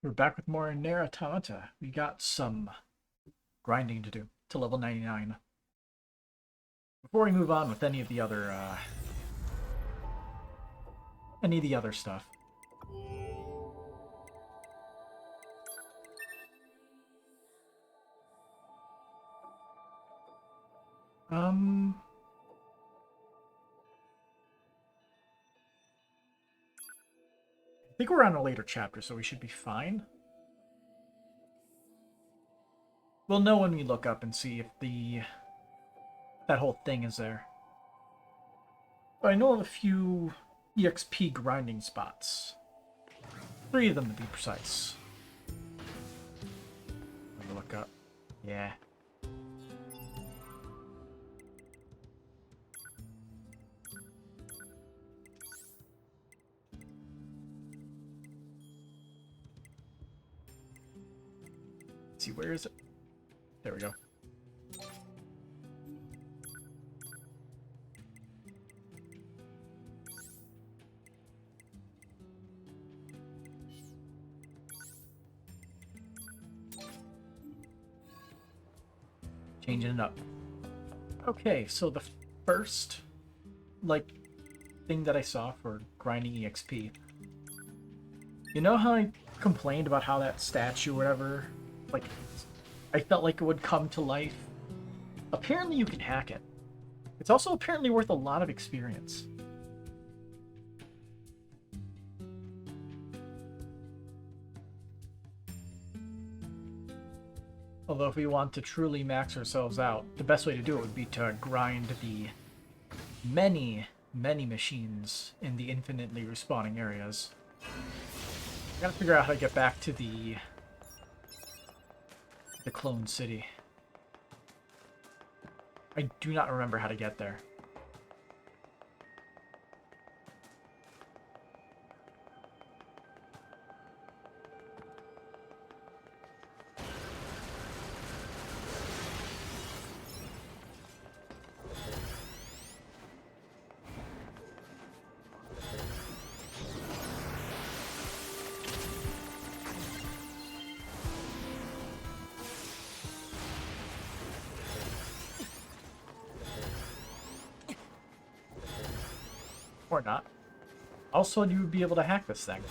We're back with more NieR Automata. We got some grinding to do to level 99. Before we move on with any of the other stuff. Um, I think we're on a later chapter, so we should be fine. We'll know when we look up and see if that whole thing is there. But I know of a few EXP grinding spots. 3 of them to be precise. Let me look up. Yeah. Let's see, where is it? There we go. Changing it up. Okay, so the first, thing that I saw for grinding EXP. You know how I complained about how that statue or whatever, I felt like it would come to life? Apparently you can hack it. It's also apparently worth a lot of experience. Although if we want to truly max ourselves out, the best way to do it would be to grind the many machines in the infinitely respawning areas. I gotta figure out how to get back to the clone city. I do not remember how to get there. Or not. Also, you would be able to hack this thing.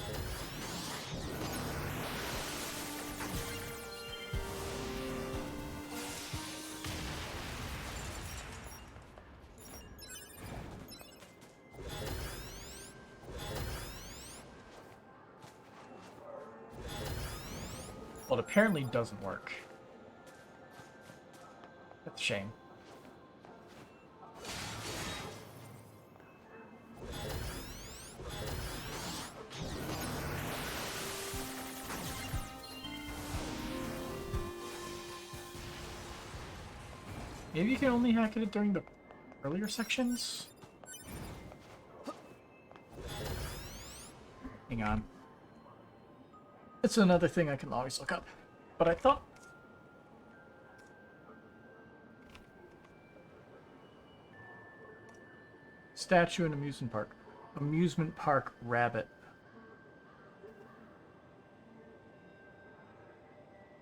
Well, it apparently doesn't work. That's a shame. Maybe you can only hack it during the earlier sections? Hang on. It's another thing I can always look up. But I thought... Statue and amusement park. Amusement park rabbit.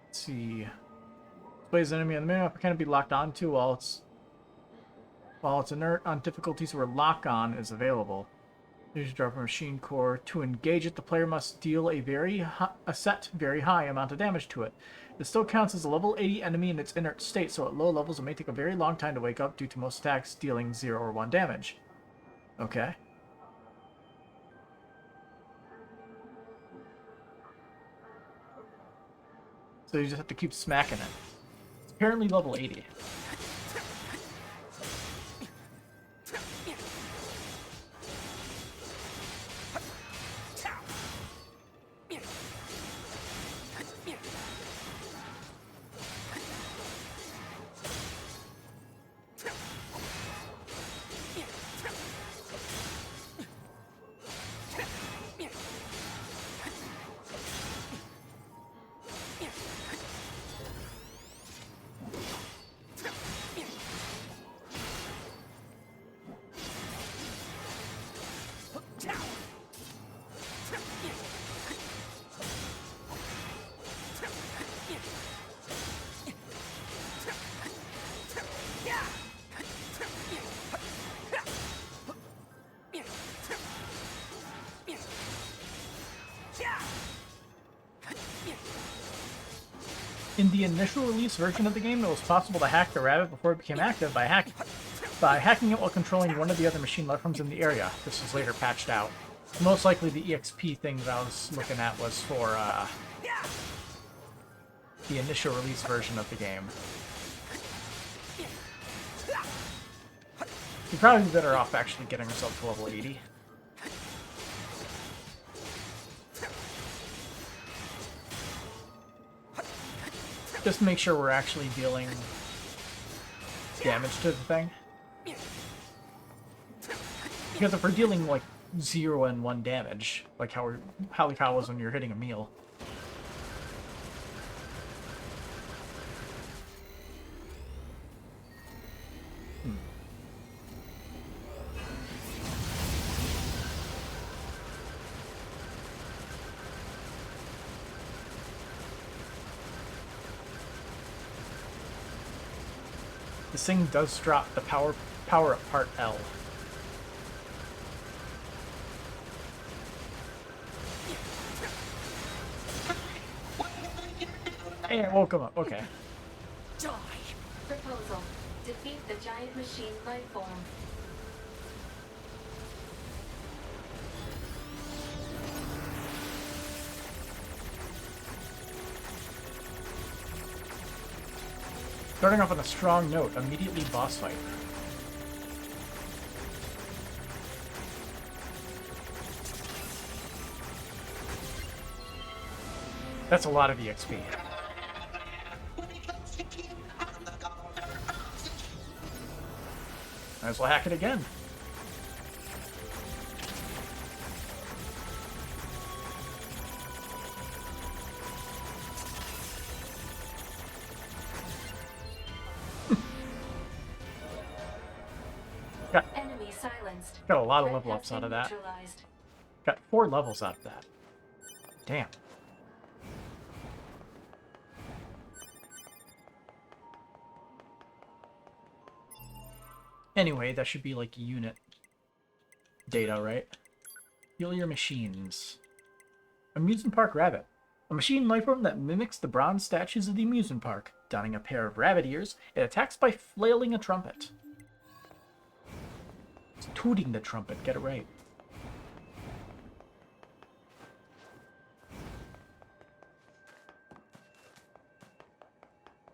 Let's see. Displays enemy on the map can be locked onto while it's inert on difficulties where lock on is available. Use drop a machine core. To engage it, the player must deal a set very high amount of damage to it. It still counts as a level 80 enemy in its inert state, so at low levels it may take a very long time to wake up due to most attacks dealing 0 or 1 damage. Okay. So you just have to keep smacking it. It's apparently level 80. In the initial release version of the game, it was possible to hack the rabbit before it became active by hacking it while controlling one of the other machine life forms in the area. This was later patched out. Most likely the EXP thing that I was looking at was for the initial release version of the game. You'd probably be better off actually getting yourself to level 80. Just to make sure we're actually dealing damage to the thing. Because if we're dealing like 0 and 1 damage, like how the cow was when you're hitting a meal. This thing does drop the power up part L. Hey, I woke him up. Okay. Die. Proposal. Defeat the giant machine life form. Starting off on a strong note, immediately boss fight. That's a lot of EXP. Might as well hack it again. Enemy silenced. Got a lot of level ups out of that. Got 4 levels out of that. Damn. Anyway, that should be like unit data, right? Heal your machines. Amusement Park Rabbit. A machine lifeform that mimics the bronze statues of the amusement park. Donning a pair of rabbit ears, it attacks by flailing a trumpet. It's tooting the trumpet, get it right.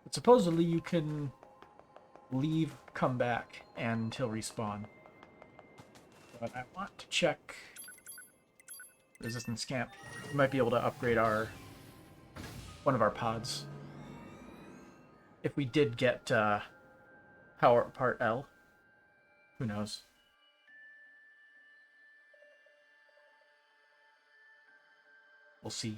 But supposedly you can leave, come back, and he'll respawn. But I want to check resistance camp. We might be able to upgrade one of our pods. If we did get power part L. Who knows? We'll see.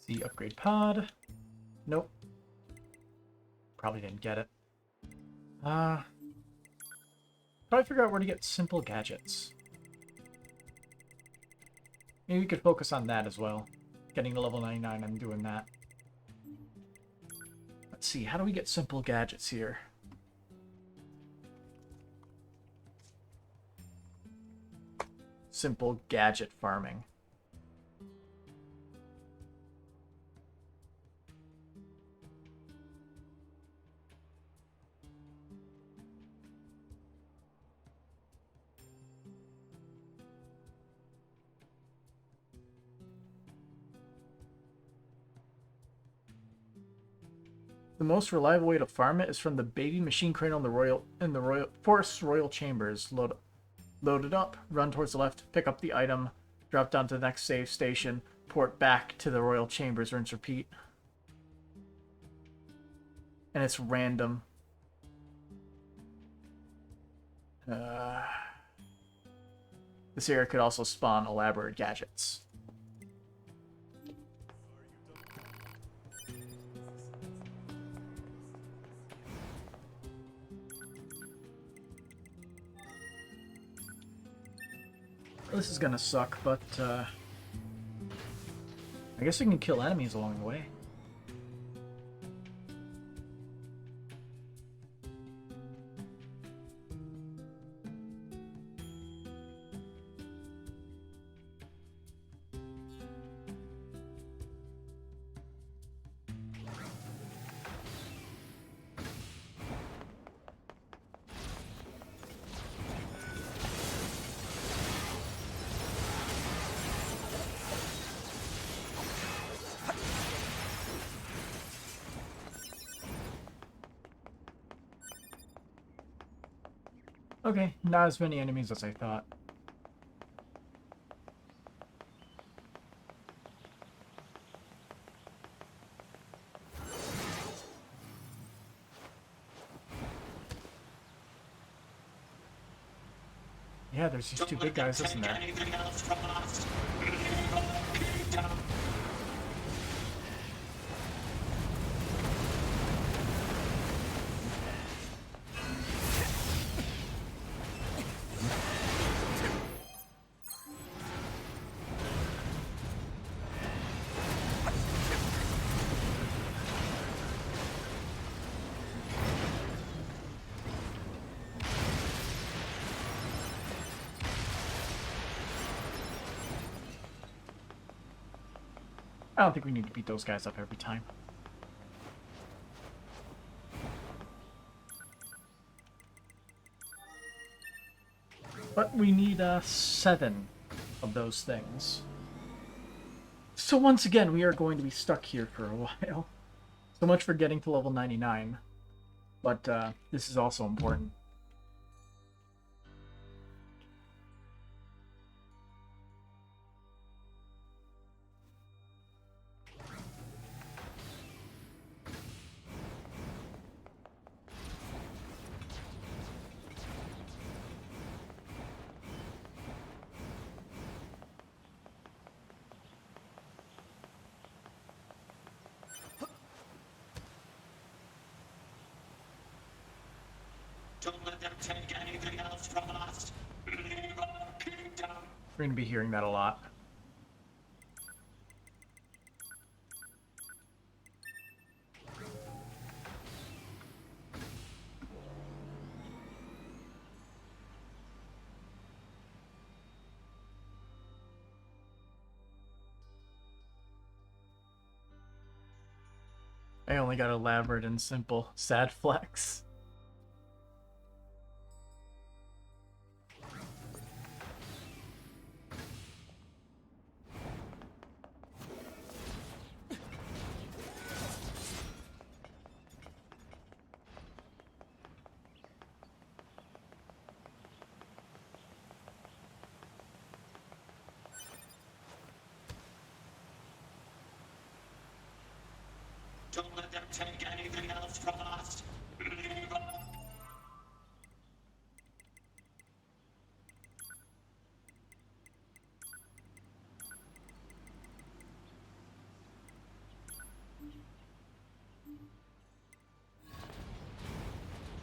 See, upgrade pod. Nope. Probably didn't get it. Probably figure out where to get simple gadgets. Maybe we could focus on that as well. Getting to level 99 and doing that. Let's see, how do we get simple gadgets here? Simple gadget farming. The most reliable way to farm it is from the baby machine crane on the Forest's Royal Chambers. Load it up, run towards the left, pick up the item, drop down to the next save station, port back to the Royal Chambers, rinse, repeat. And it's random. This area could also spawn elaborate gadgets. This is gonna suck, but I guess we can kill enemies along the way. Okay, not as many enemies as I thought. Yeah, there's these two big guys, isn't there? I don't think we need to beat those guys up every time. But we need 7 of those things. So once again, we are going to be stuck here for a while. So much for getting to level 99. But this is also important. Don't let them take anything else from us. Leave our kingdom. We're going to be hearing that a lot. I only got elaborate and simple. Sad flex. Don't let them take anything else from us. Leave our...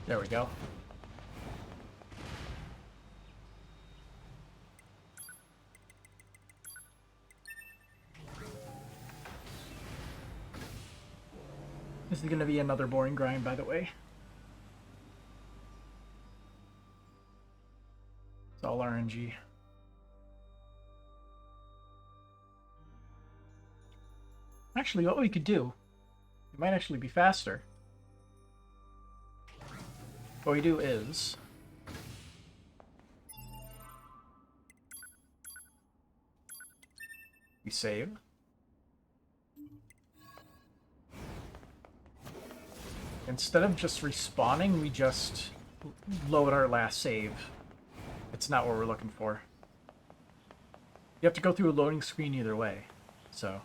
There we go. This is going to be another boring grind, by the way. It's all RNG. Actually, what we could do, it might actually be faster. What we do is... we save. Instead of just respawning, we just load our last save. It's not what we're looking for. You have to go through a loading screen either way, so...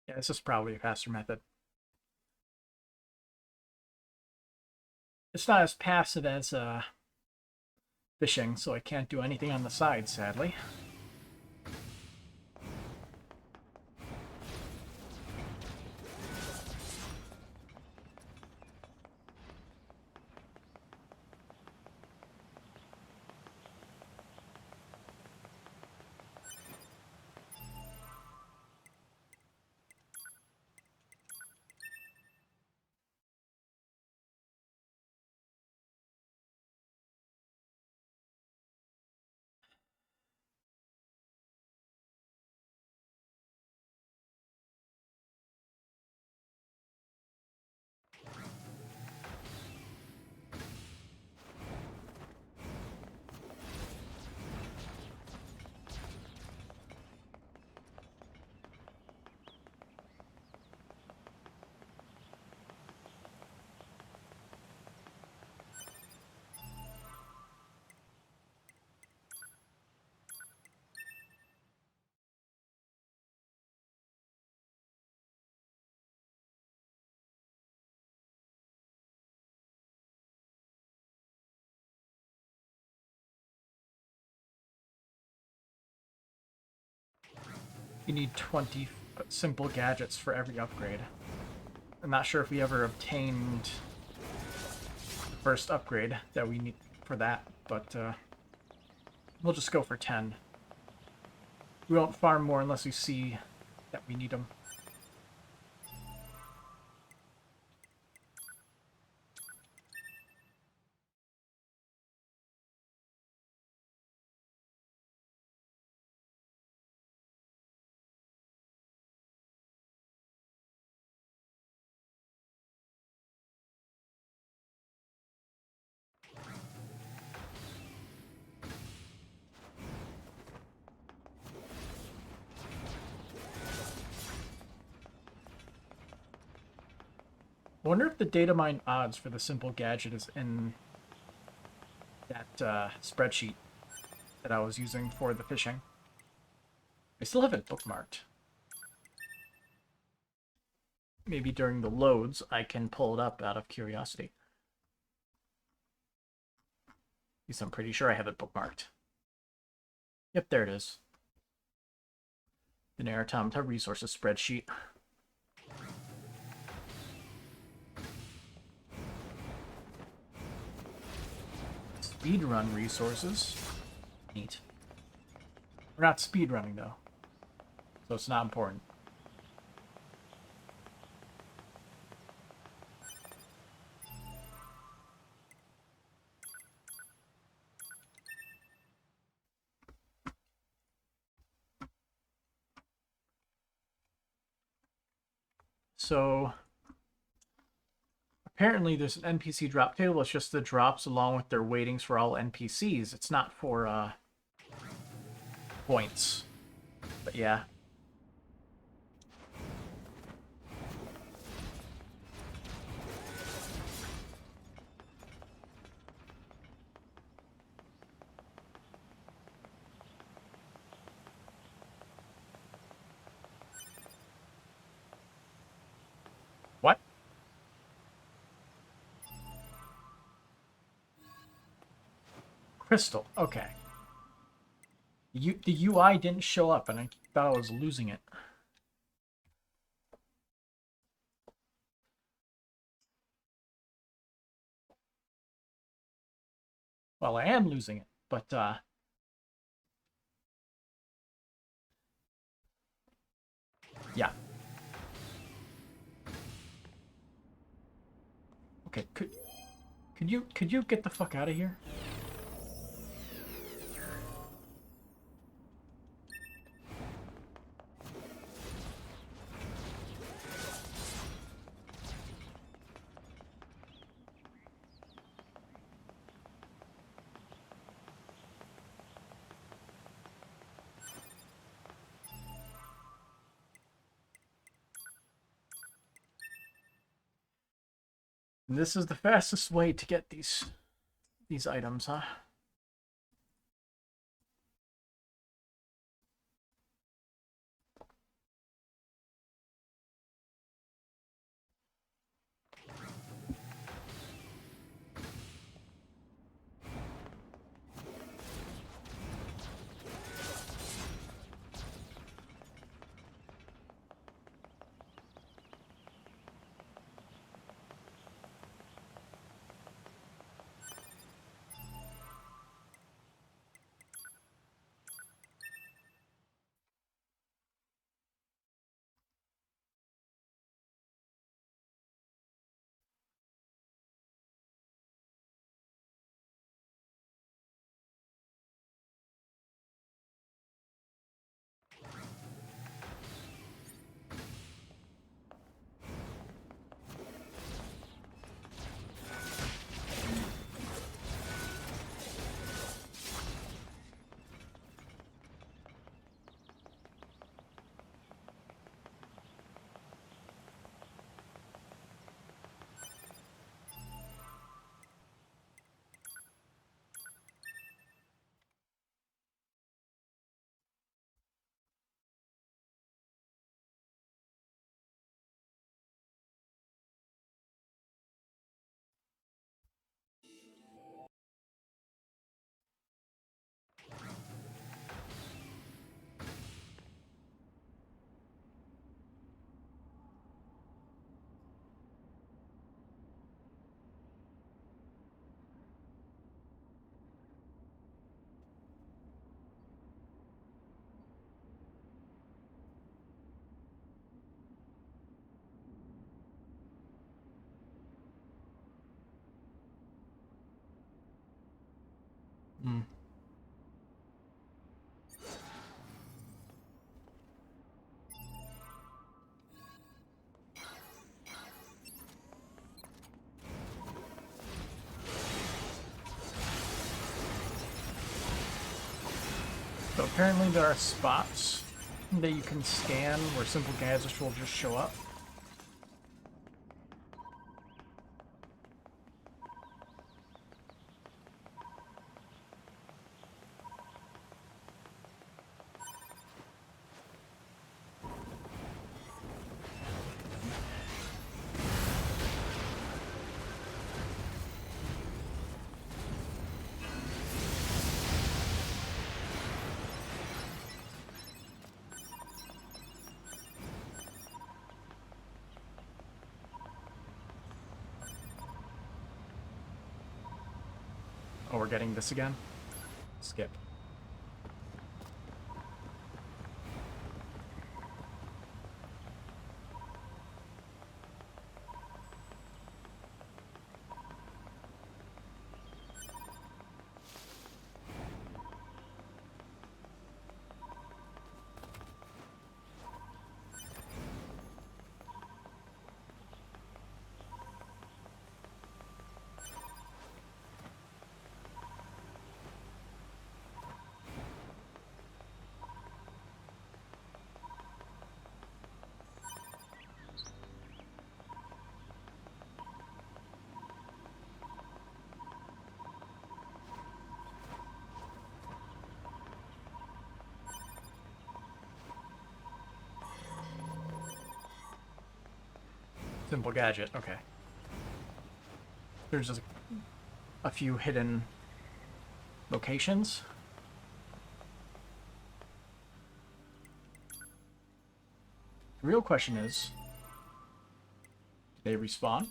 yeah, this is probably a faster method. It's not as passive as fishing, so I can't do anything on the side, sadly. You need 20 simple gadgets for every upgrade. I'm not sure if we ever obtained the first upgrade that we need for that, but we'll just go for 10. We won't farm more unless we see that we need them. I wonder if the data mine odds for the simple gadget is in that spreadsheet that I was using for the fishing. I still have it bookmarked. Maybe during the loads I can pull it up out of curiosity. At least I'm pretty sure I have it bookmarked. Yep, there it is. The NieR Automata resources spreadsheet. Speedrun resources. Neat. We're not speedrunning though, so it's not important. So apparently there's an NPC drop table. It's just the drops along with their weightings for all NPCs. It's not for points. But yeah. What? Crystal. Okay. The UI didn't show up, and I thought I was losing it. Well, I am losing it, but yeah. Okay, could you get the fuck out of here? And this is the fastest way to get these items, huh? Hmm. So apparently there are spots that you can scan where simple gadgets will just show up. Oh, we're getting this again? Skip. Simple gadget, okay. There's just a few hidden locations. The real question is, do they respawn?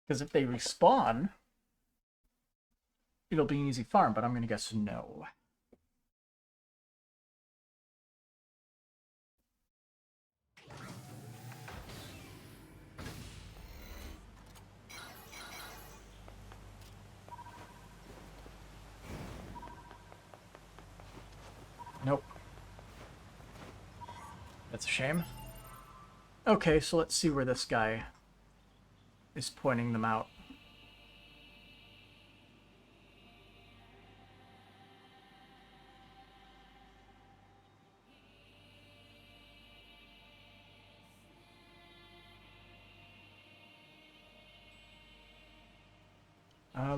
Because if they respawn, it'll be an easy farm, but I'm going to guess no. Nope. That's a shame. Okay, so let's see where this guy is pointing them out.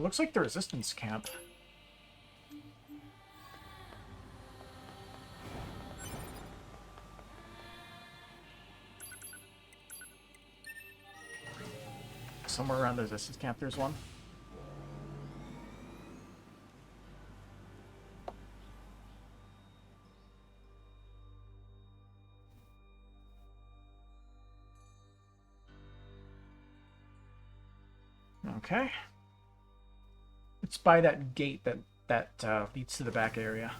Looks like the resistance camp. Somewhere around the resistance camp there's one. Okay. It's by that gate that leads to the back area.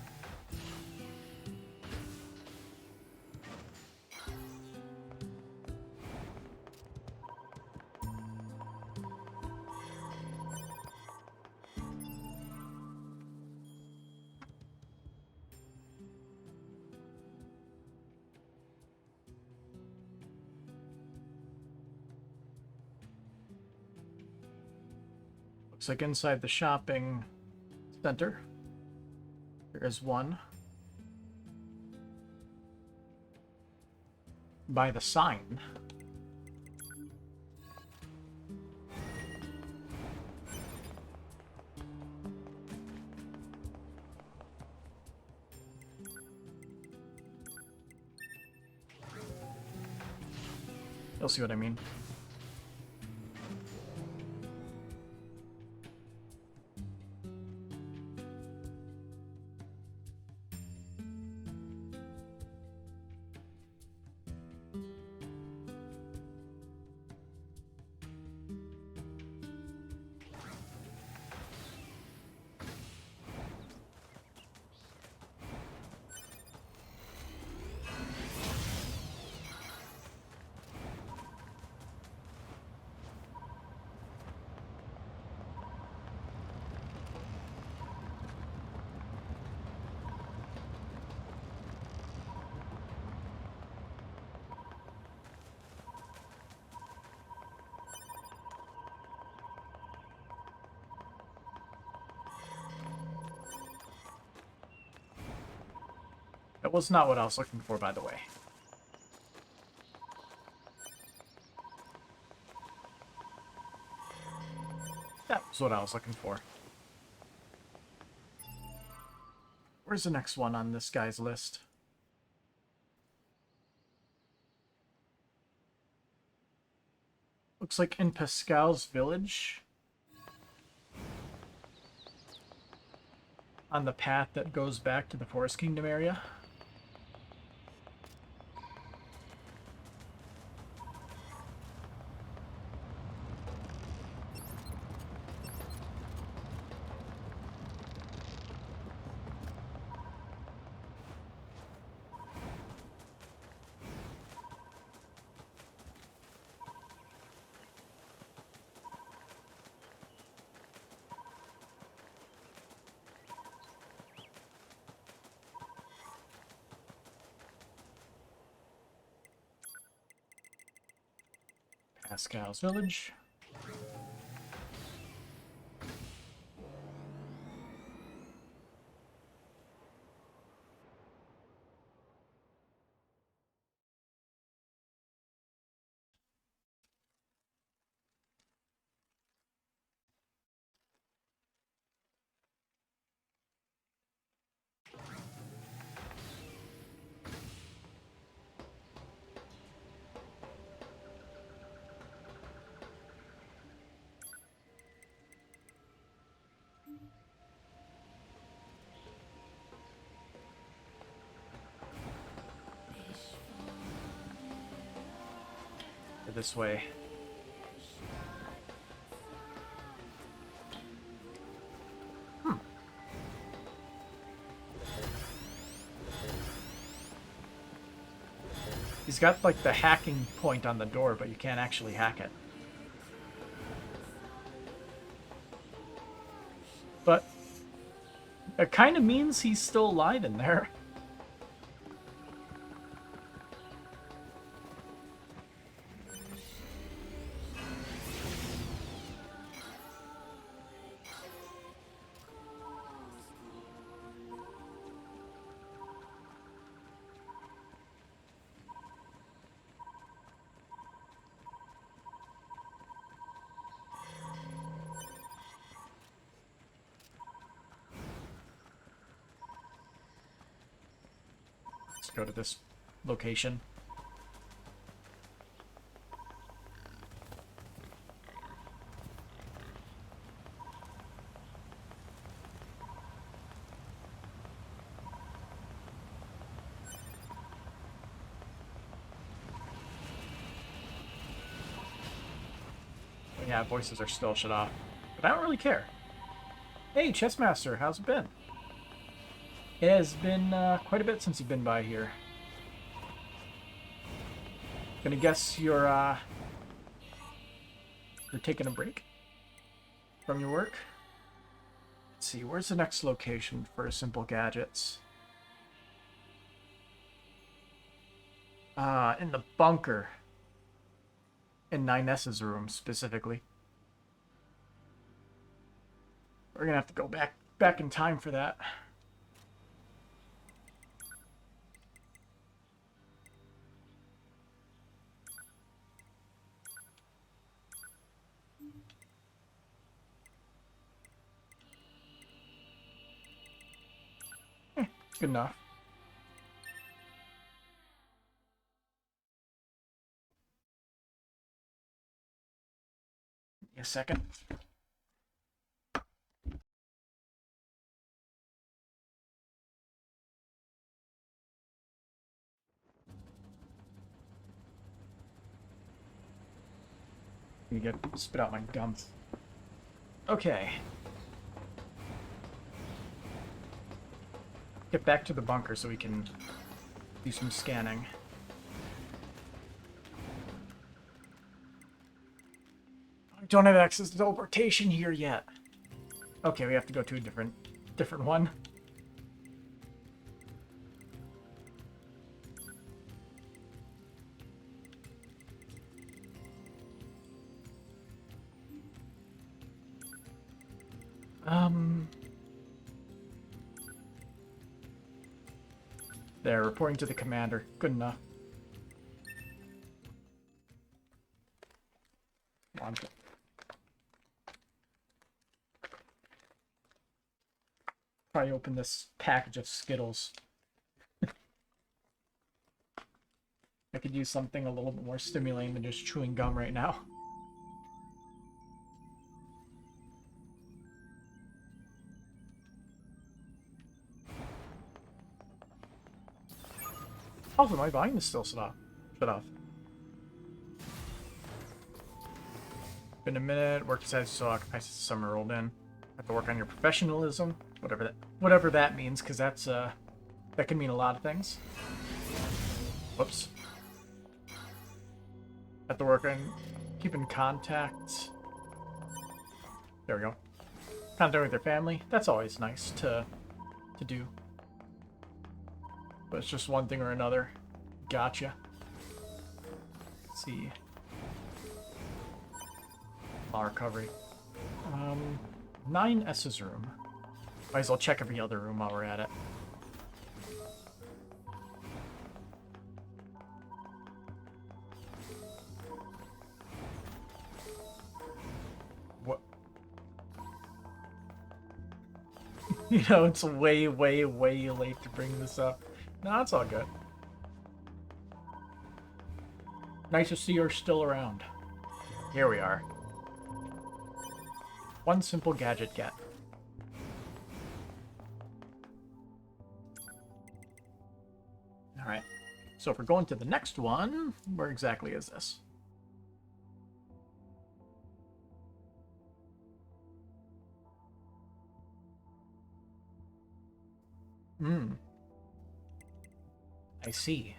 Looks like inside the shopping center, there is one. By the sign. You'll see what I mean. That was not what I was looking for, by the way. That was what I was looking for. Where's the next one on this guy's list? Looks like in Pascal's village. On the path that goes back to the Forest Kingdom area. Pascal's village. This way. He's got like the hacking point on the door, but you can't actually hack it. But it kind of means he's still alive in there. Let's go to this location. Yeah, voices are still shut off. But I don't really care. Hey, Chessmaster, how's it been? It has been quite a bit since you've been by here. Gonna guess you're taking a break from your work. Let's see, where's the next location for Simple Gadgets? In the bunker. In 9S's room, specifically. We're gonna have to go back in time for that. Good enough. A second. You get spit out my gums. Okay. Get back to the bunker so we can do some scanning. I don't have access to teleportation here yet. Okay, we have to go to a different one. There, reporting to the commander. Good enough. Come on. Probably open this package of Skittles. I could use something a little bit more stimulating than just chewing gum right now. Also, my volume is still shut off. Been a minute. Work decided so occupied since the summer rolled in. Have to work on your professionalism, whatever that means, because that's that can mean a lot of things. Whoops. Have to work on keep in contact. There we go. Contact with their family. That's always nice to do. But it's just one thing or another. Gotcha. Let's see. Law recovery. 9S's room. Might as well check every other room while we're at it. What? You know, it's way, way, way late to bring this up. No, it's all good. Nice to see you're still around. Here we are. One simple gadget get. Alright. So if we're going to the next one, where exactly is this? I see.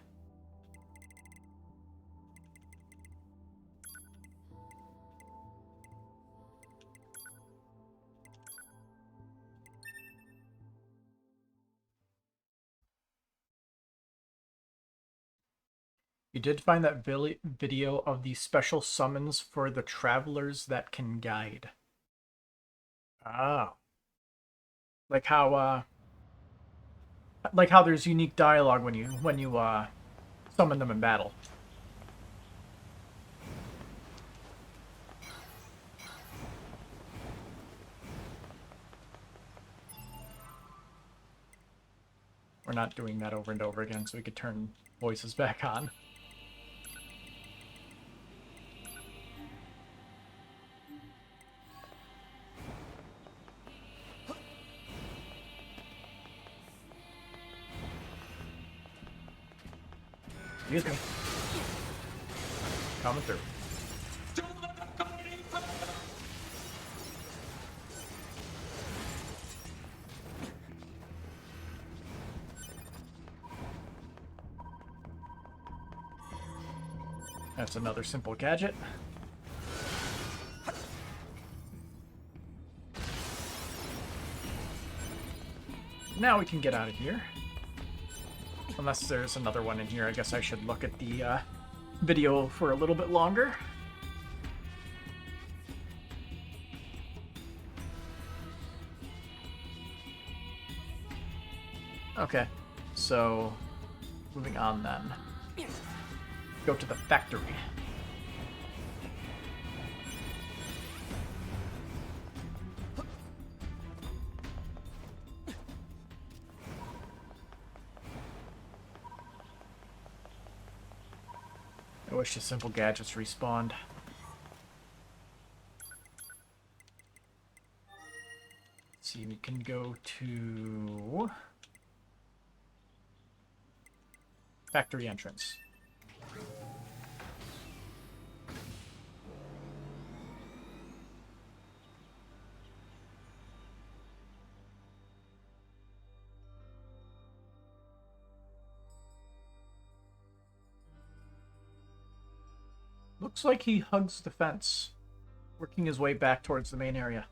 You did find that video of the special summons for the travelers that can guide. Oh. Like how there's unique dialogue when you summon them in battle. We're not doing that over and over again, so we could turn voices back on. Excuse me. Coming through. Don't let them go any further! That's another simple gadget. Now we can get out of here. Unless there's another one in here, I guess I should look at the video for a little bit longer. Okay, so moving on then. Go to the factory. I wish the simple gadgets respawned. Let's see, we can go to factory entrance. Looks like he hugs the fence, working his way back towards the main area.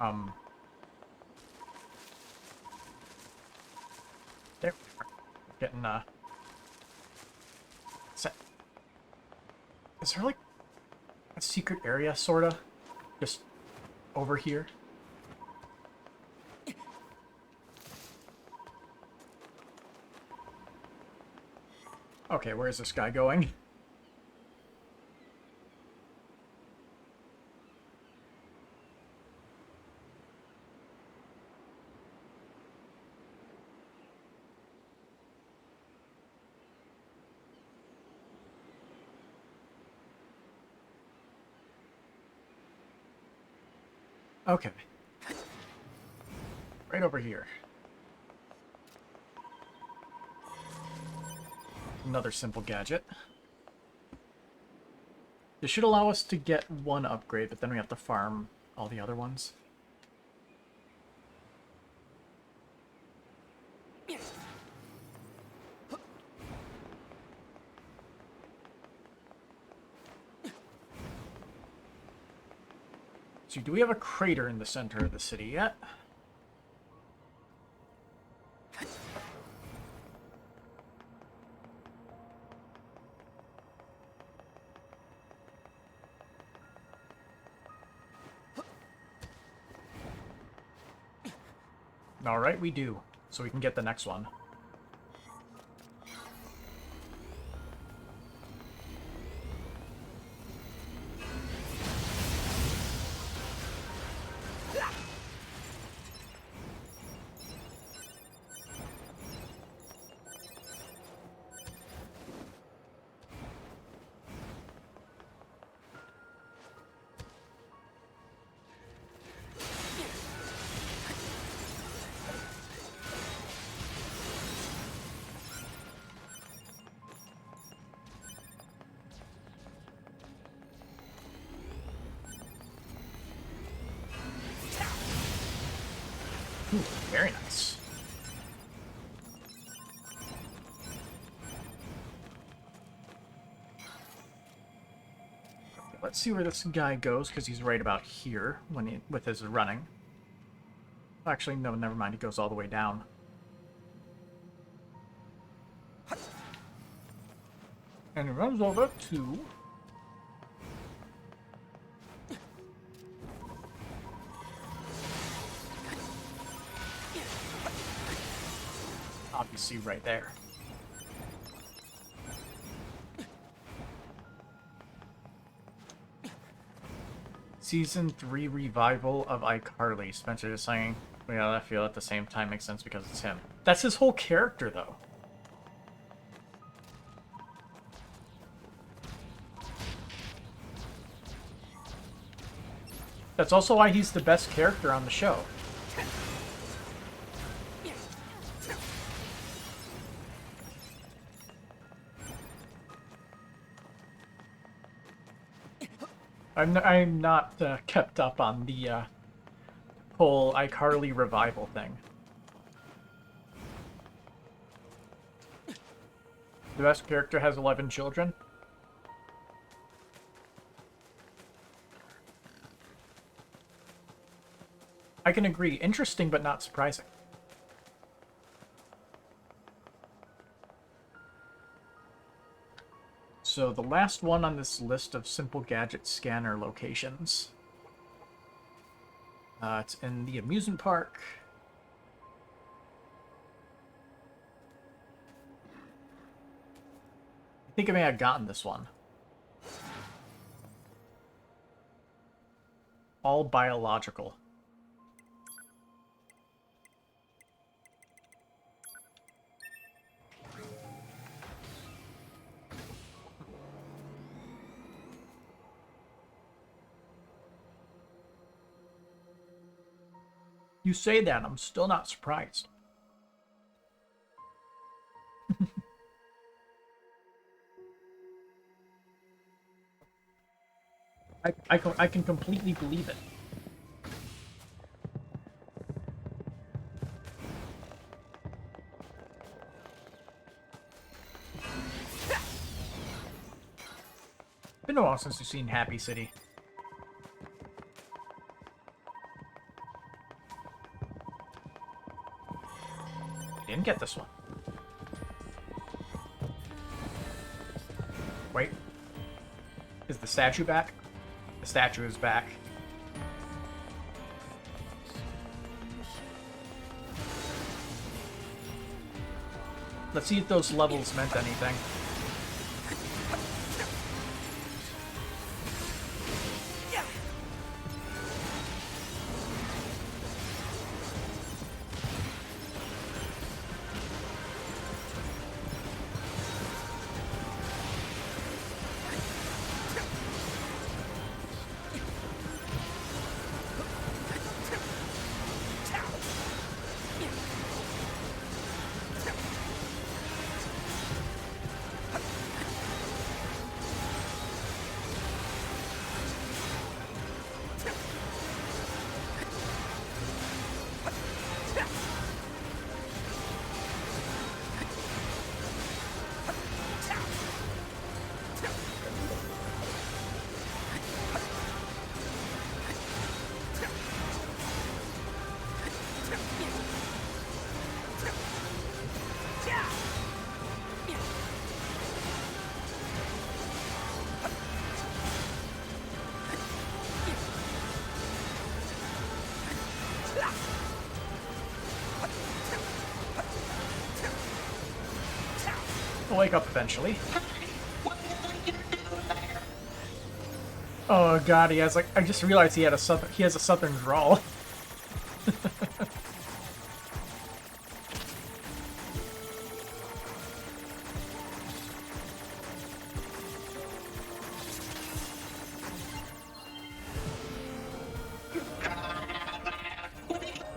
Um, there we are. Getting, is there, like, a secret area, sorta? Just over here? Okay, where is this guy going? Okay. Right over here. Another simple gadget. This should allow us to get one upgrade, but then we have to farm all the other ones. So do we have a crater in the center of the city yet? Alright, we do. So we can get the next one. Ooh, very nice. Okay, let's see where this guy goes, because he's right about here when with his running. Actually, no, never mind. He goes all the way down. And he runs over to... obviously right there. Season 3 revival of iCarly. Spencer is saying, yeah, I feel at the same time makes sense because it's him. That's his whole character, though. That's also why he's the best character on the show. I'm not kept up on the whole iCarly revival thing. The best character has 11 children. I can agree. Interesting, but not surprising. So the last one on this list of simple gadget scanner locations. It's in the amusement park. I think I may have gotten this one. All biological. You say that, I'm still not surprised. I can completely believe it. Been a while since we've seen Happy City. Didn't get this one. Wait. Is the statue back? The statue is back. Let's see if those levels meant anything. He'll wake up eventually. Oh god, he has like I just realized he has a southern drawl.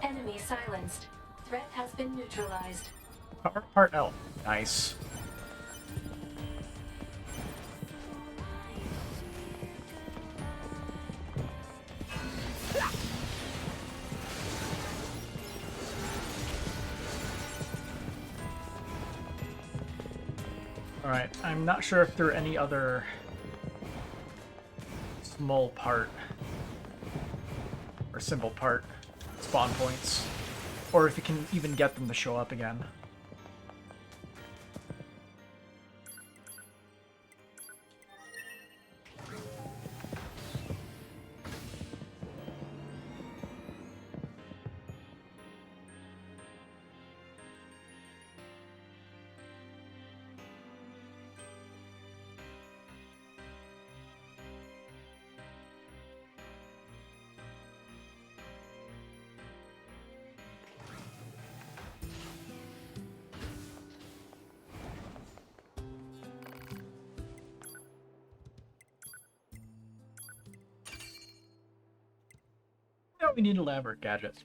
Enemy silenced. Threat has been neutralized. Part L. Nice. Alright, I'm not sure if there are any other small part or simple part spawn points, or if you can even get them to show up again. No, we need elaborate gadgets.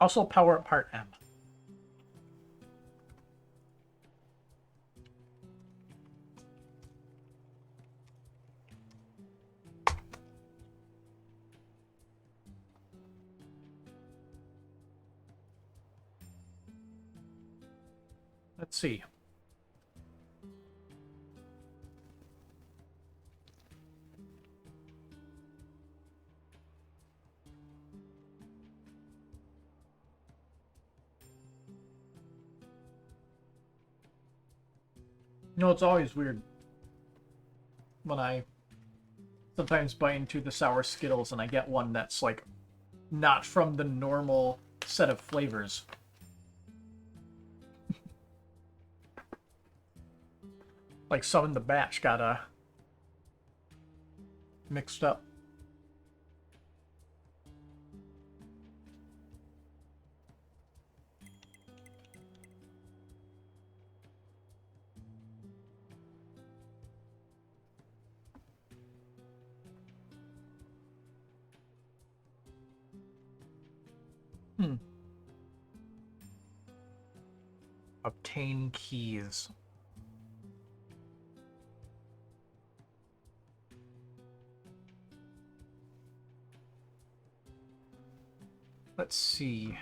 Also, power up part M. Let's see. You know, it's always weird when I sometimes bite into the sour Skittles and I get one that's like not from the normal set of flavors. Like some in the batch got mixed up. Obtain keys. Let's see.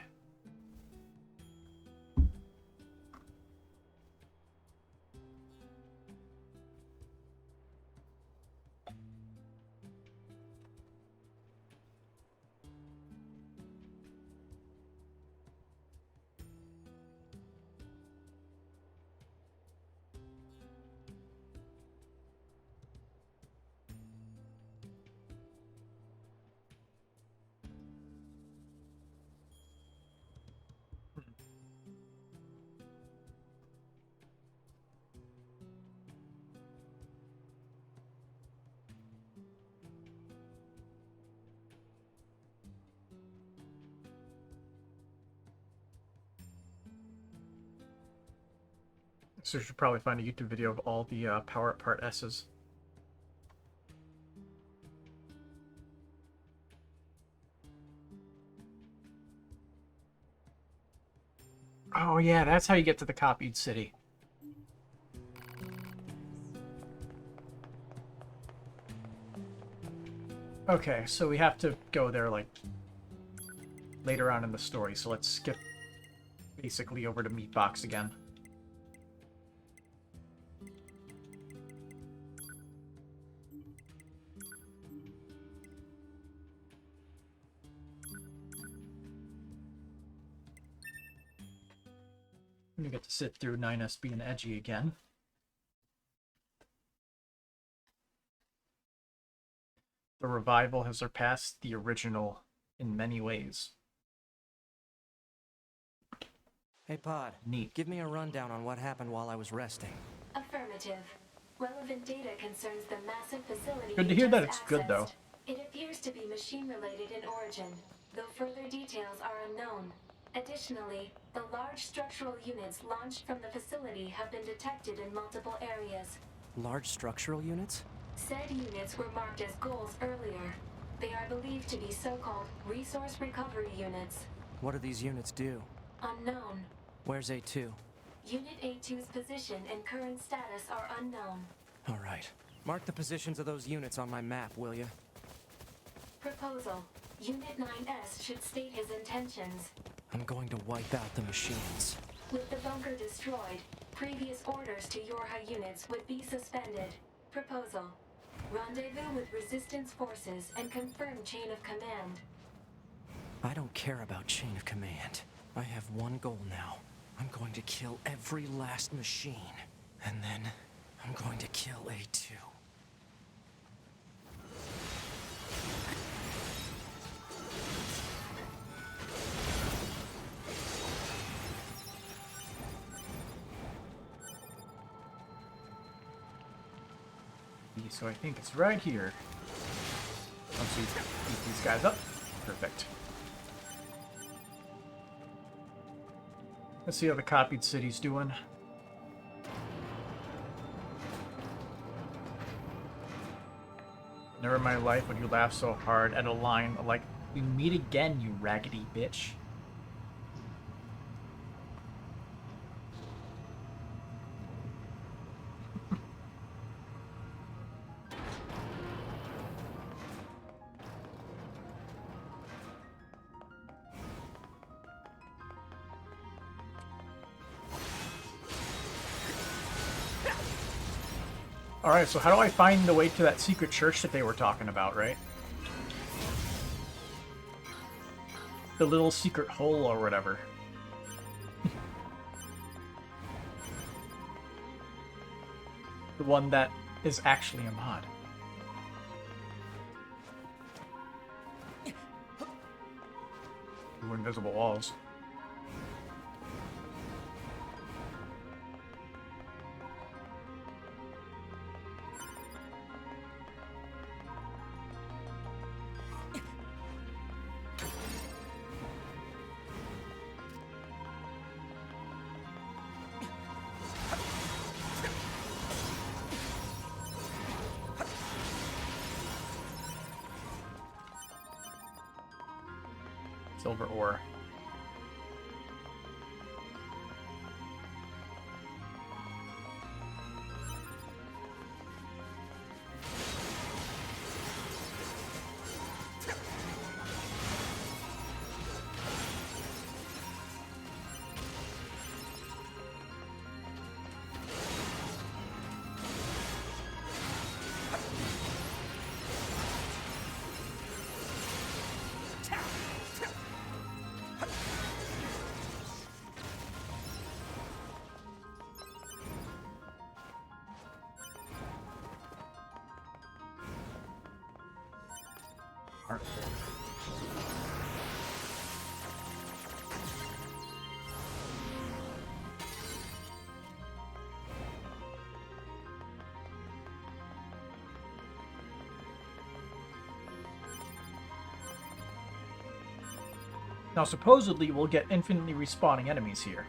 So you should probably find a YouTube video of all the Power Up Part S's. Oh yeah, that's how you get to the copied city. Okay, so we have to go there, like, later on in the story, so let's skip basically over to Meatbox again. You get to sit through 9S being edgy again. The revival has surpassed the original in many ways. Hey, Pod. Neat. Give me a rundown on what happened while I was resting. Affirmative. Relevant data concerns the massive facility Good to you hear that just it's good, though. accessed. It appears to be machine-related in origin, though further details are unknown. Additionally, the large structural units launched from the facility have been detected in multiple areas. Large structural units? Said units were marked as goals earlier. They are believed to be so-called resource recovery units. What do these units do? Unknown. Where's A2? Unit A2's position and current status are unknown. All right. Mark the positions of those units on my map, will you? Proposal. Unit 9S should state his intentions. I'm going to wipe out the machines. With the bunker destroyed, previous orders to Yorha units would be suspended. Proposal. Rendezvous with resistance forces and confirm chain of command. I don't care about chain of command. I have one goal now. I'm going to kill every last machine. And then I'm going to kill A2. So I think it's right here. Once we beat these guys up. Perfect. Let's see how the copied city's doing. Never in my life would you laugh so hard at a line like, "We meet again, you raggedy bitch." Alright, so how do I find the way to that secret church that they were talking about, right? The little secret hole or whatever. The one that is actually a mod. Ooh, invisible walls. Silver ore. Now, supposedly, we'll get infinitely respawning enemies here.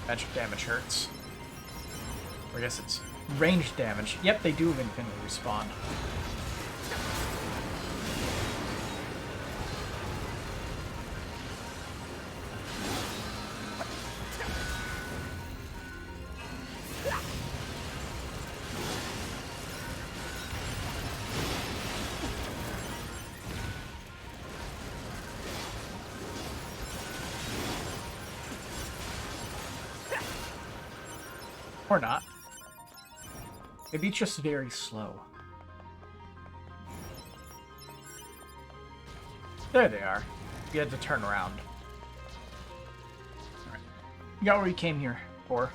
Magic damage hurts. Or I guess it's ranged damage. Yep, they do infinitely respawn. Or not. Maybe it's just very slow. There they are. You had to turn around. Alright. You got what you came here for.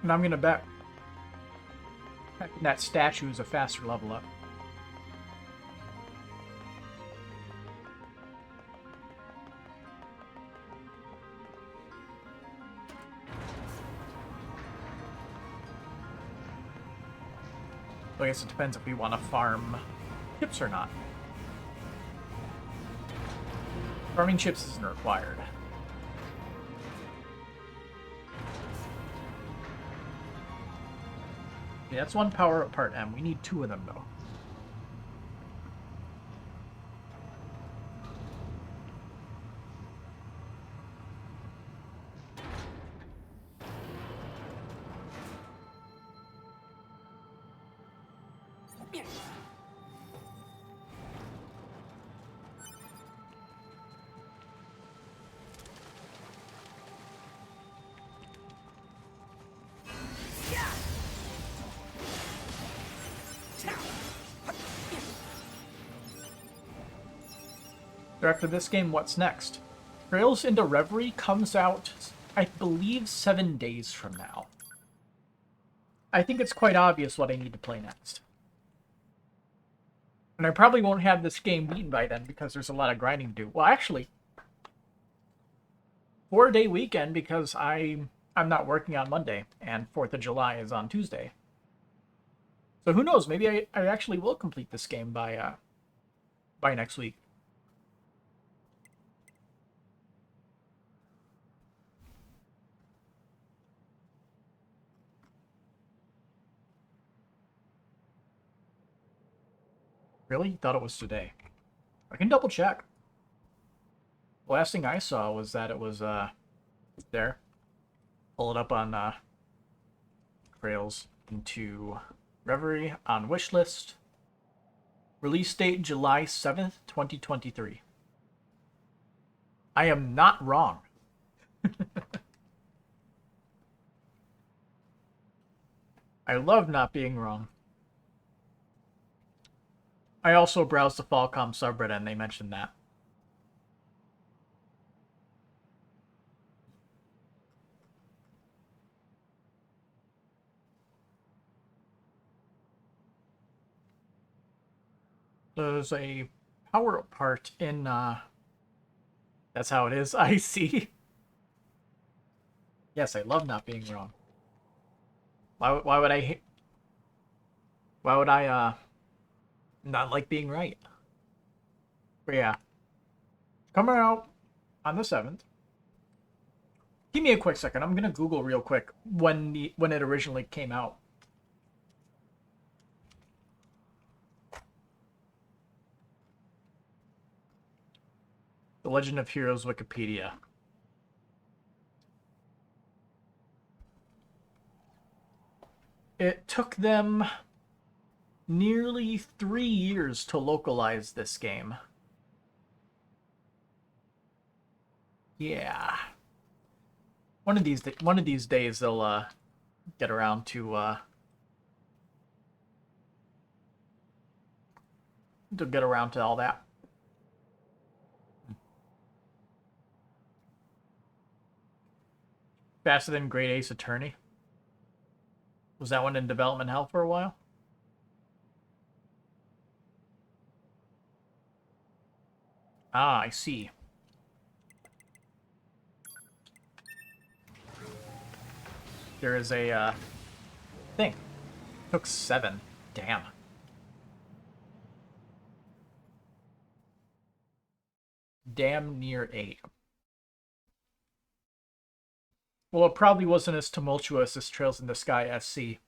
And I'm gonna bet that statue is a faster level up. So I guess it depends if we want to farm chips or not. Farming chips isn't required. Yeah, that's one power up part M. We need 2 of them, though. So after this game, what's next? Trails into Reverie comes out, I believe, 7 days from now. I think it's quite obvious what I need to play next. And I probably won't have this game beaten by then because there's a lot of grinding to do. Well, actually, 4-day weekend because I'm not working on Monday and 4th of July is on Tuesday. So who knows? Maybe I actually will complete this game by next week. Really? You thought it was today? I can double check. The last thing I saw was that it was there. Pull it up on Trails into Reverie on wishlist. Release date July 7th, 2023. I am not wrong. I love not being wrong. I also browsed the Falcom subreddit and they mentioned that. There's a power part in, that's how it is, I see. Yes, I love not being wrong. Why would I not like being right? But yeah. Coming out on the 7th. Give me a quick second. I'm gonna Google real quick when it originally came out. The Legend of Heroes Wikipedia. It took them nearly 3 years to localize this game. Yeah. One of these days they'll get around to all that. Faster than Great Ace Attorney. Was that one in development hell for a while? Ah, I see. There is a thing. Took 7. Damn. damn near 8. Well, it probably wasn't as tumultuous as Trails in the Sky SC.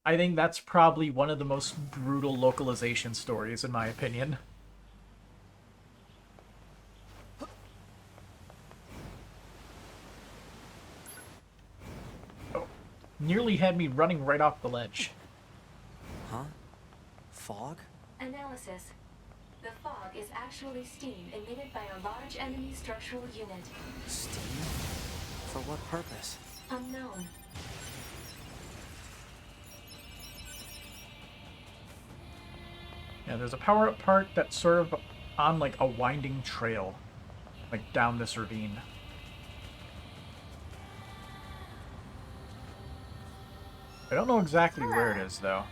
I think that's probably one of the most brutal localization stories, in my opinion. Oh, nearly had me running right off the ledge. Huh? Fog? Analysis. The fog is actually steam emitted by a large enemy structural unit. Steam? For what purpose? Unknown. Yeah, there's a power-up part that's sort of on like a winding trail, like down this ravine. I don't know exactly where it is, though.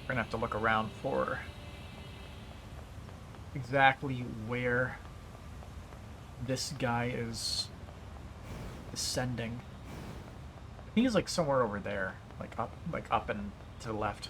We're gonna have to look around for exactly where this guy is descending. I think he's like somewhere over there, like up and to the left.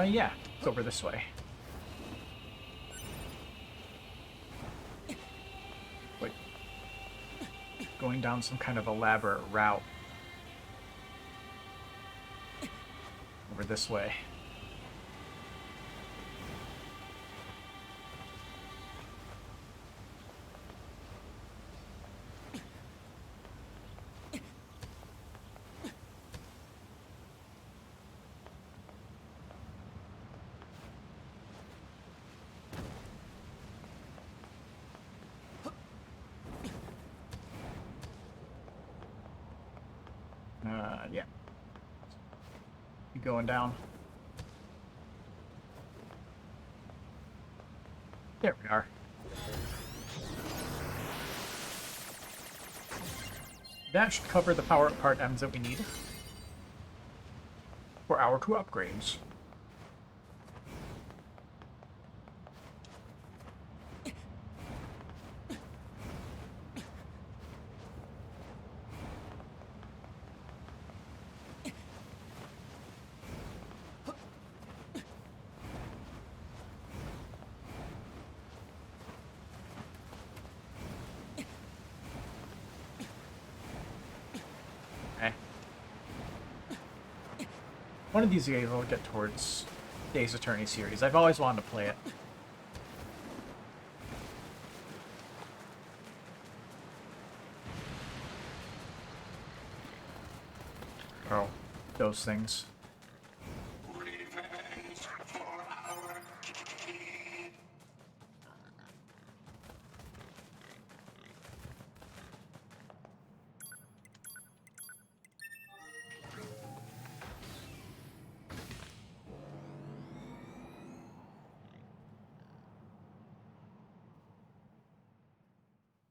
Yeah, it's over this way. Wait. Going down some kind of elaborate route. Over this way. Yeah. Keep going down. There we are. That should cover the power part ends that we need for our 2 upgrades. One of these days I'll get towards Days Attorney series. I've always wanted to play it. Oh, those things. Revenge for our king.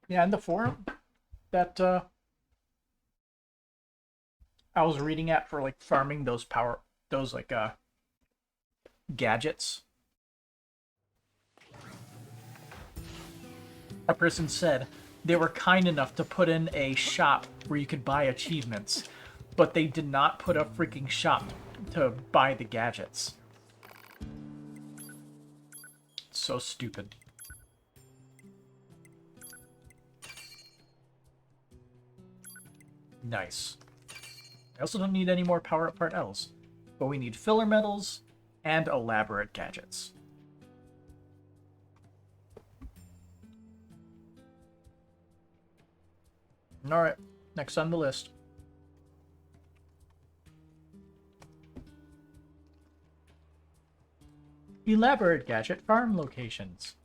Yeah, in the forum that I was reading at for like farming those gadgets. A person said they were kind enough to put in a shop where you could buy achievements, but they did not put a freaking shop to buy the gadgets. It's so stupid. Nice. I also don't need any more power-up part Ls, but we need filler metals and elaborate gadgets. Alright, next on the list. Elaborate gadget farm locations.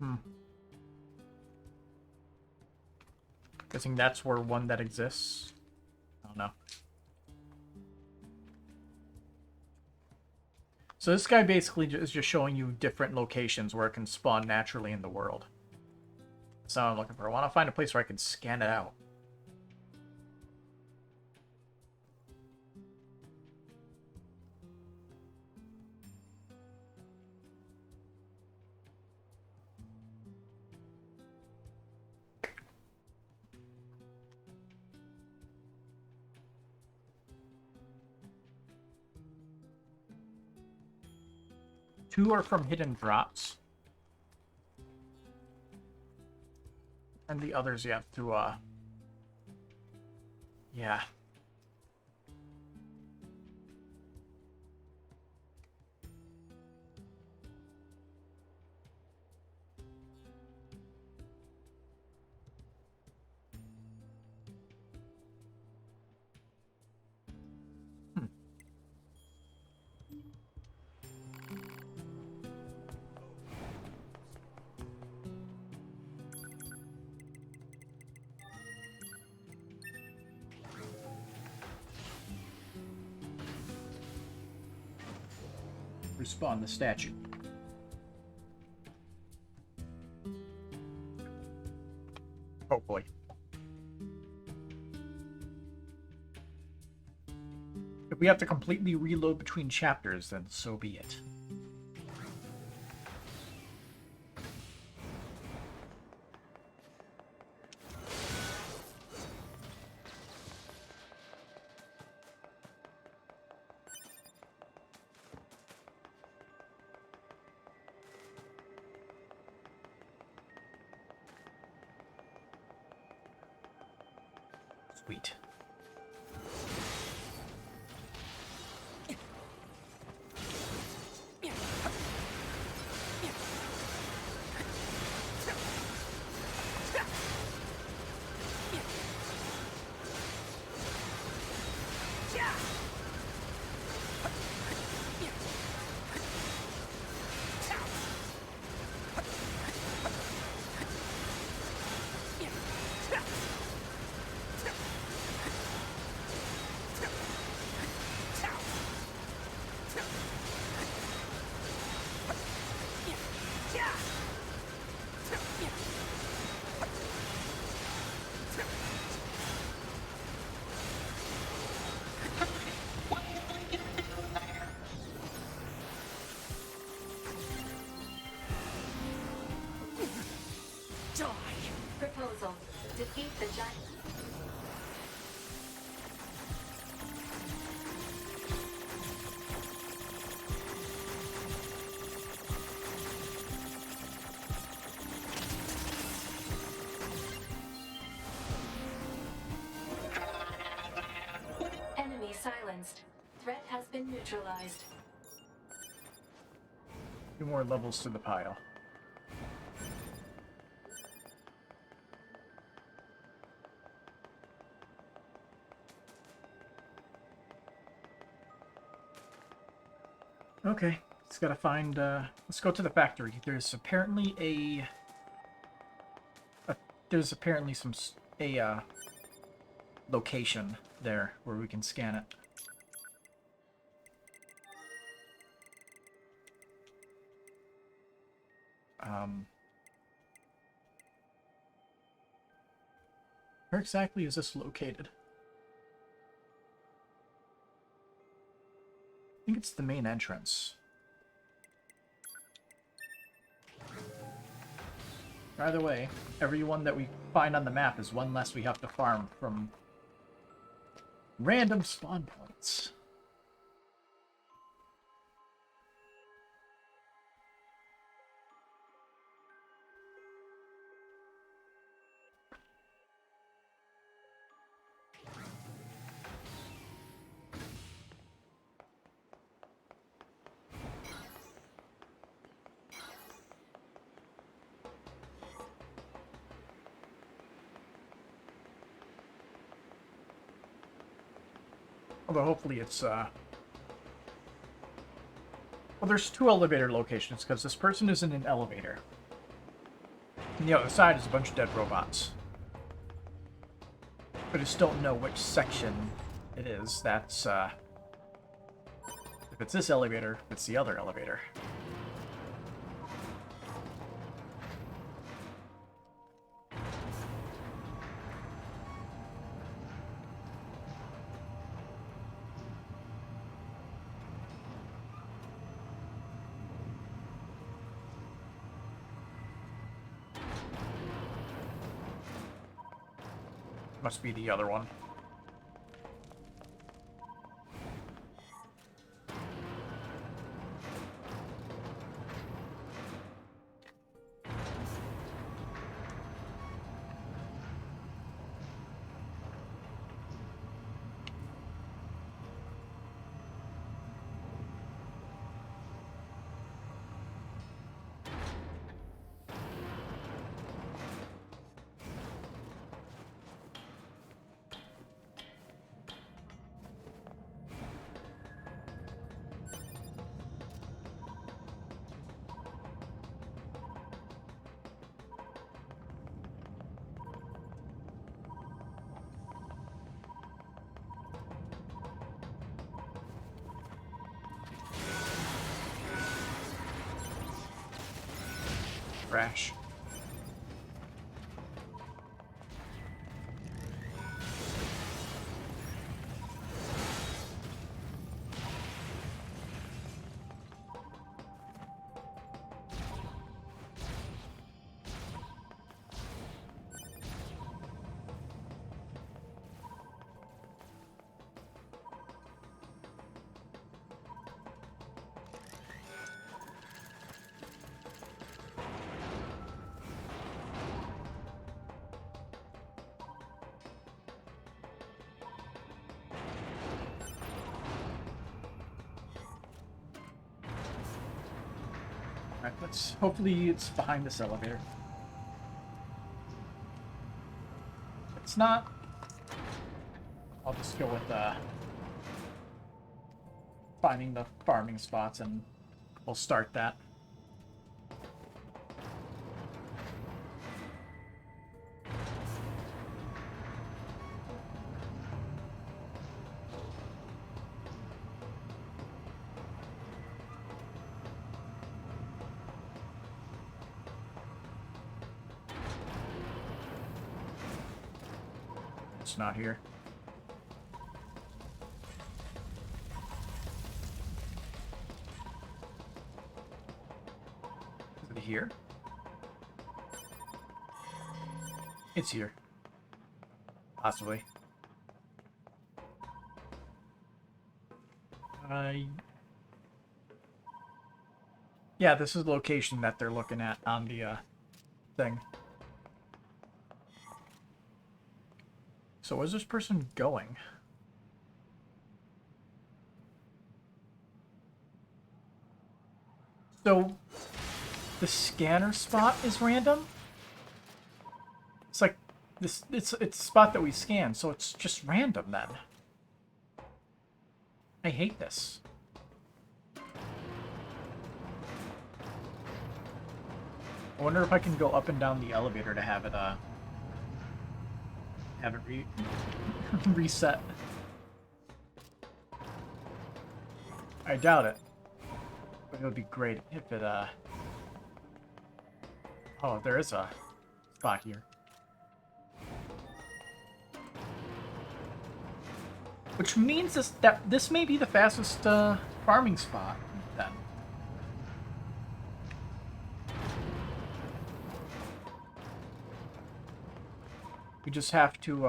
Hmm. Guessing that's where one that exists. I don't know. So this guy basically is just showing you different locations where it can spawn naturally in the world. That's what I'm looking for. I want to find a place where I can scan it out. Two are from hidden drops. And the others you have to, yeah. Hmm. Respawn the statue. Oh boy. If we have to completely reload between chapters, then so be it. Sweet. Proposal. Defeat the giant. Enemy silenced. Threat has been neutralized. 2 more levels to the pile. Okay, just gotta find, let's go to the factory. There's apparently there's apparently a location there where we can scan it. Where exactly is this located? I think it's the main entrance. Either way, every one that we find on the map is one less we have to farm from random spawn points. Although hopefully it's, well, there's 2 elevator locations, because this person is in an elevator. And the other side is a bunch of dead robots. But I just don't know which section it is. That's, if it's this elevator, it's the other elevator. Must be the other one. Crash. Alright, let's... hopefully it's behind this elevator. If it's not, I'll just go with, finding the farming spots and we'll start that. It's not here. Is it here? It's here. Possibly. Yeah, this is the location that they're looking at on the thing. So where's this person going? So the scanner spot is random? It's like this it's a spot that we scan, so it's just random then. I hate this. I wonder if I can go up and down the elevator to have it reset. I doubt it. But it would be great if it, oh, there is a spot here. Which means this may be the fastest, farming spot, then. We just have to,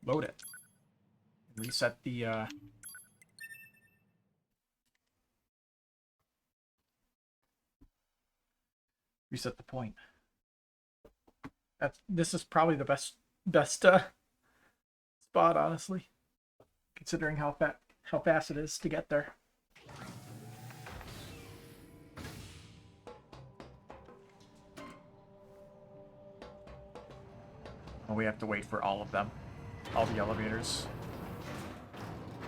load it. Reset the, reset the point. This is probably the best spot, honestly, considering how fast it is to get there. Oh, we have to wait for all of them, all the elevators.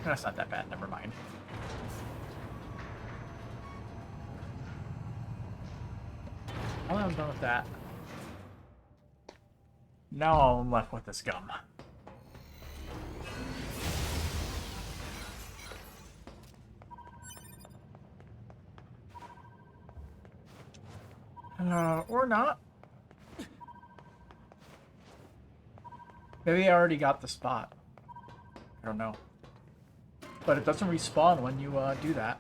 That's not that bad. Never mind. Well, I'm done with that. Now I'm left with this gum. Or not. Maybe I already got the spot. I don't know. But it doesn't respawn when you do that.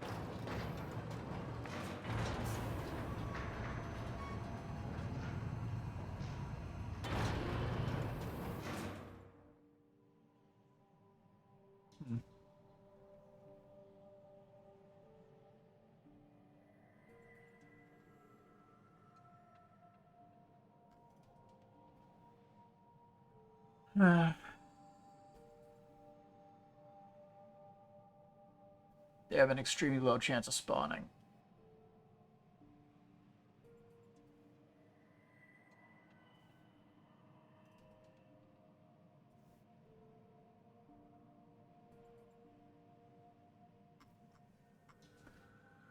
Hmm. They have an extremely low chance of spawning.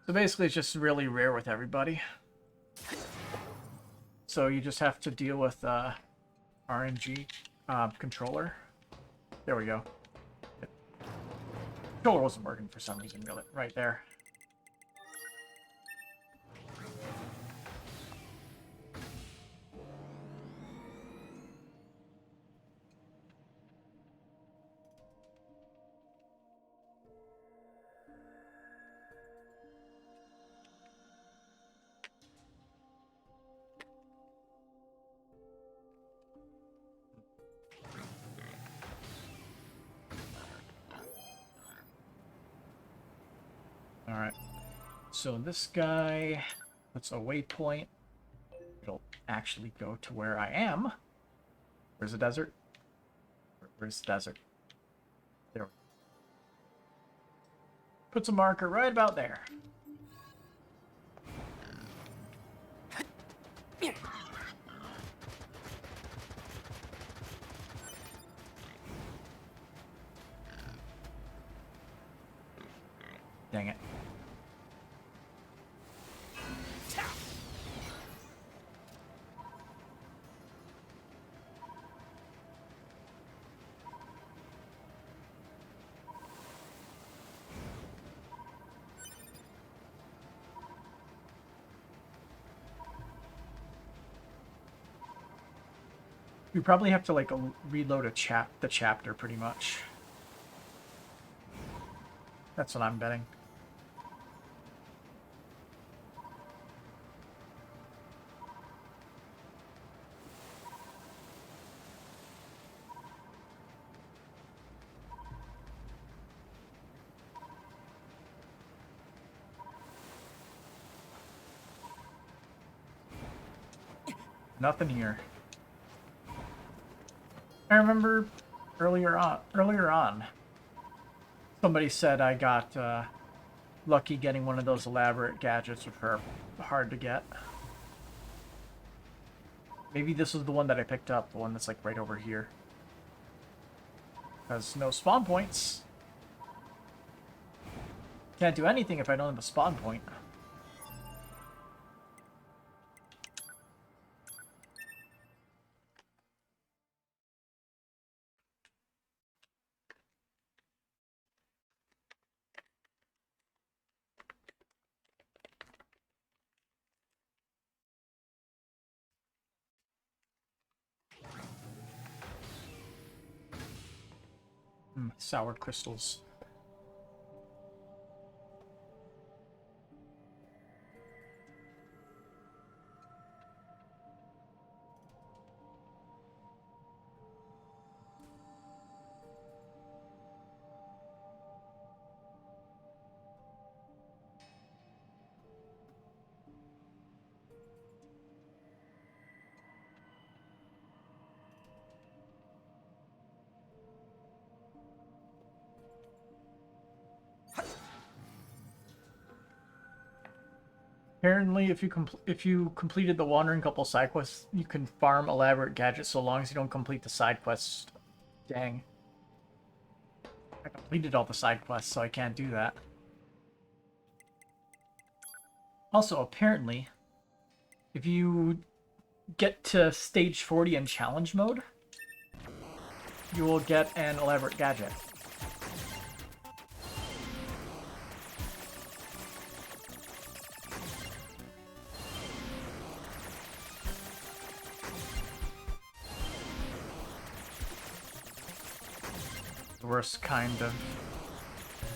So basically it's just really rare with everybody. So you just have to deal with RNG controller. There we go. Controller wasn't working for some reason, really. Right there. Alright. So this guy puts a waypoint. It'll actually go to where I am. Where's the desert? Where's the desert? There. Puts a marker right about there. Dang it. We probably have to like reload the chapter pretty much. That's what I'm betting. Nothing here. I remember earlier on, somebody said I got lucky getting one of those elaborate gadgets, which are hard to get. Maybe this was the one that I picked up, the one that's like right over here. Because no spawn points. Can't do anything if I don't have a spawn point. Sour crystals. Apparently, if you completed the Wandering Couple side quests, you can farm elaborate gadgets so long as you don't complete the side quests. Dang. I completed all the side quests, so I can't do that. Also, apparently, If you get to stage 40 in challenge mode, you will get an elaborate gadget. The worst kind of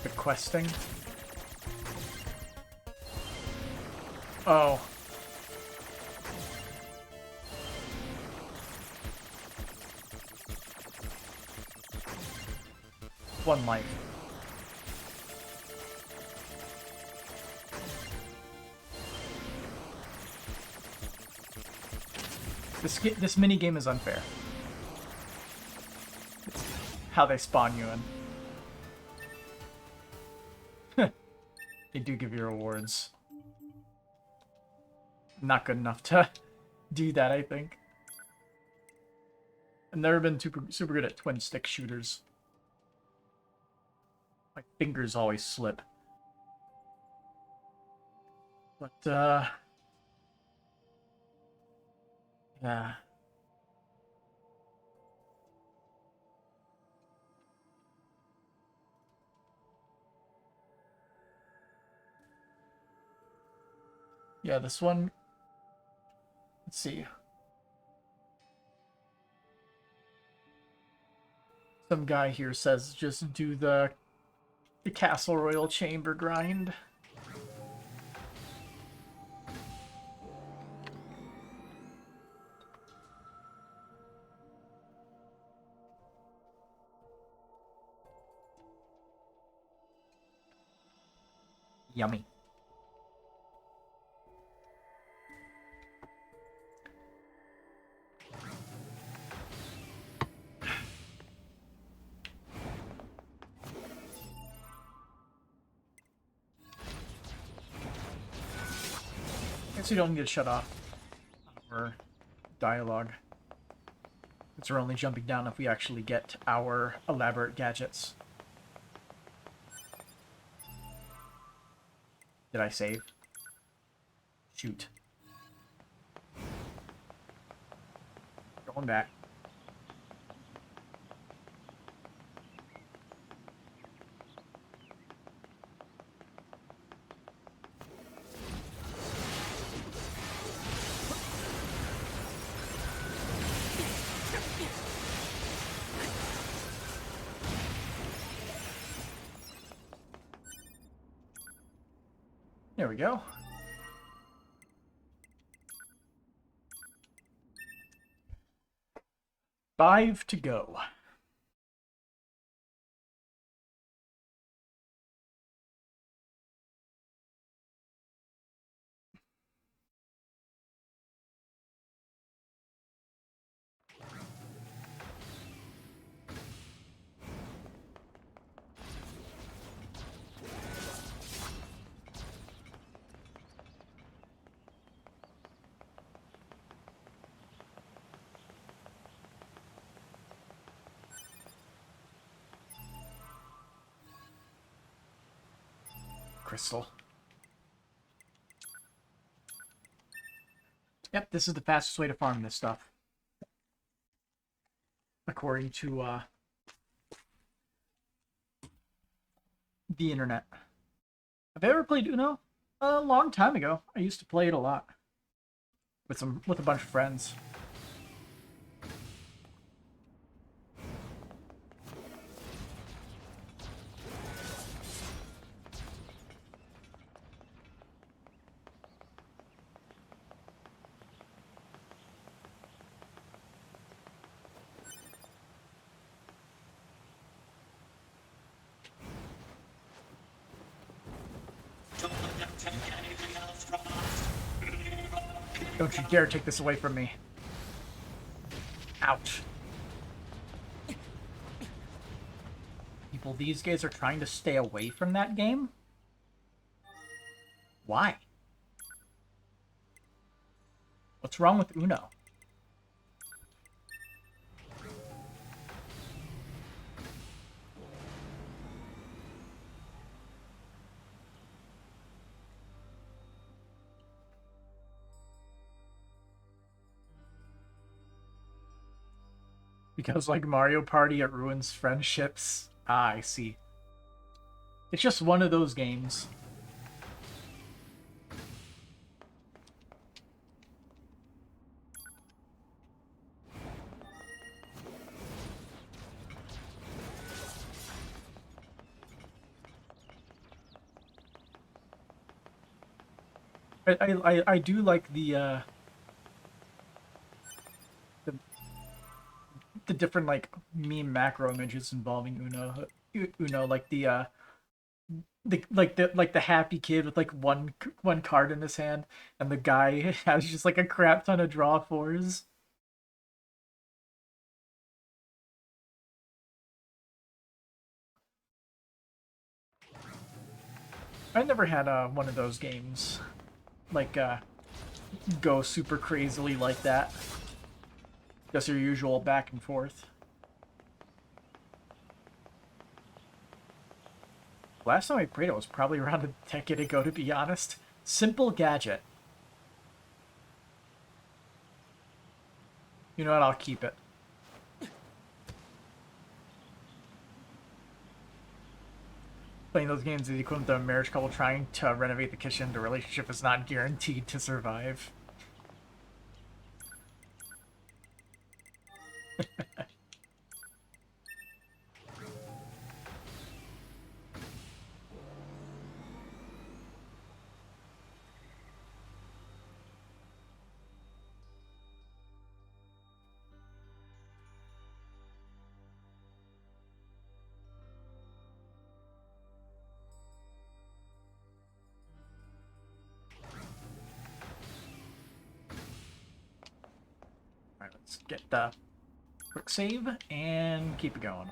requesting. Oh. One life. This mini game is unfair. It's how they spawn you in. They do give you rewards. Not good enough to do that, I think. I've never been super good at twin stick shooters. My fingers always slip. But, yeah. Yeah, this one... Let's see. Some guy here says just do the Castle Royal Chamber grind. Yummy. Guess you don't need to shut off our dialogue. Because we're only jumping down if we actually get our elaborate gadgets. Did I save? Shoot. Going back. There we go. Five to go. Crystal. Yep, this is the fastest way to farm this stuff. According to, the internet. Have I ever played Uno? A long time ago. I used to play it a lot. With a bunch of friends. Don't let them take anything else from us. Don't you dare take this away from me. Ouch. People these days are trying to stay away from that game? Why? What's wrong with Uno? Because like Mario Party, it ruins friendships. Ah, I see. It's just one of those games. I do like the the different like meme macro images involving Uno, like the happy kid with like one card in his hand, and the guy has just like a crap ton of draw fours. I never had one of those games like go super crazily like that. Just your usual back and forth. Last time I played it was probably around a decade ago, to be honest. Simple gadget. You know what? I'll keep it. Playing those games is the equivalent of a marriage couple trying to renovate the kitchen. The relationship is not guaranteed to survive. Alright, let's get the quick save and keep it going.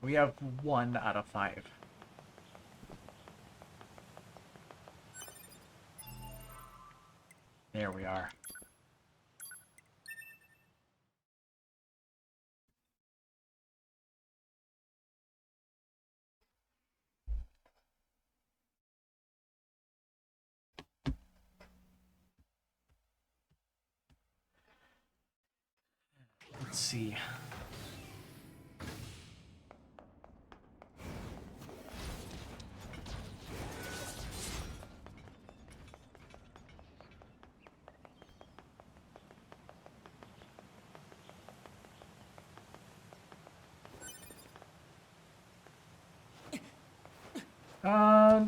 We have 1 out of 5. There we are. Let's see.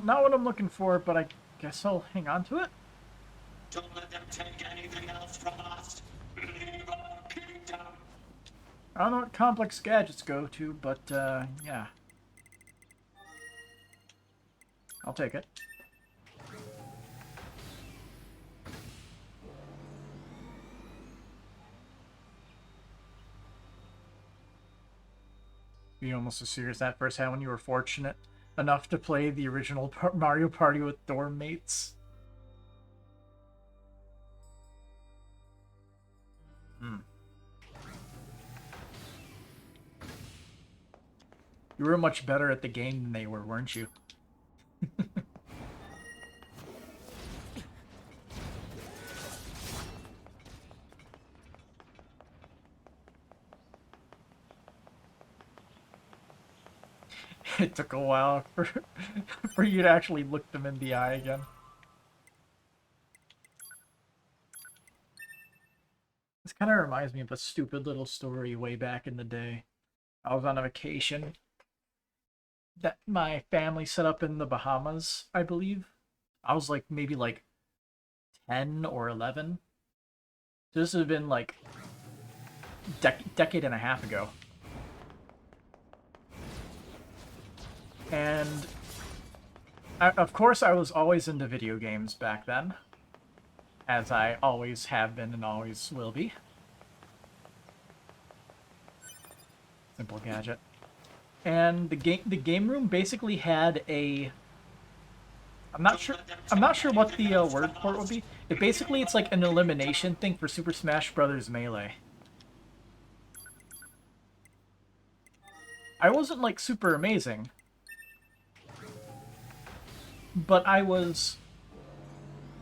Not what I'm looking for, but I guess I'll hang on to it. Don't let them take anything else from us. Leave our kingdom. I don't know what complex gadgets go to, but, yeah. I'll take it. Be almost as serious that first had when you were fortunate enough to play the original Mario Party with dorm mates. Hmm. You were much better at the game than they were, weren't you? It took a while for you to actually look them in the eye again. This kind of reminds me of a stupid little story way back in the day. I was on a vacation that my family set up in the Bahamas, I believe. I was like maybe like 10 or 11. So this would have been like decade and a half ago. And of course I was always into video games back then, as I always have been and always will be. Simple gadget. And the game room basically had a I'm not sure what the word for it would be. It's like an elimination thing for Super Smash Bros. Melee. I wasn't like super amazing, but I was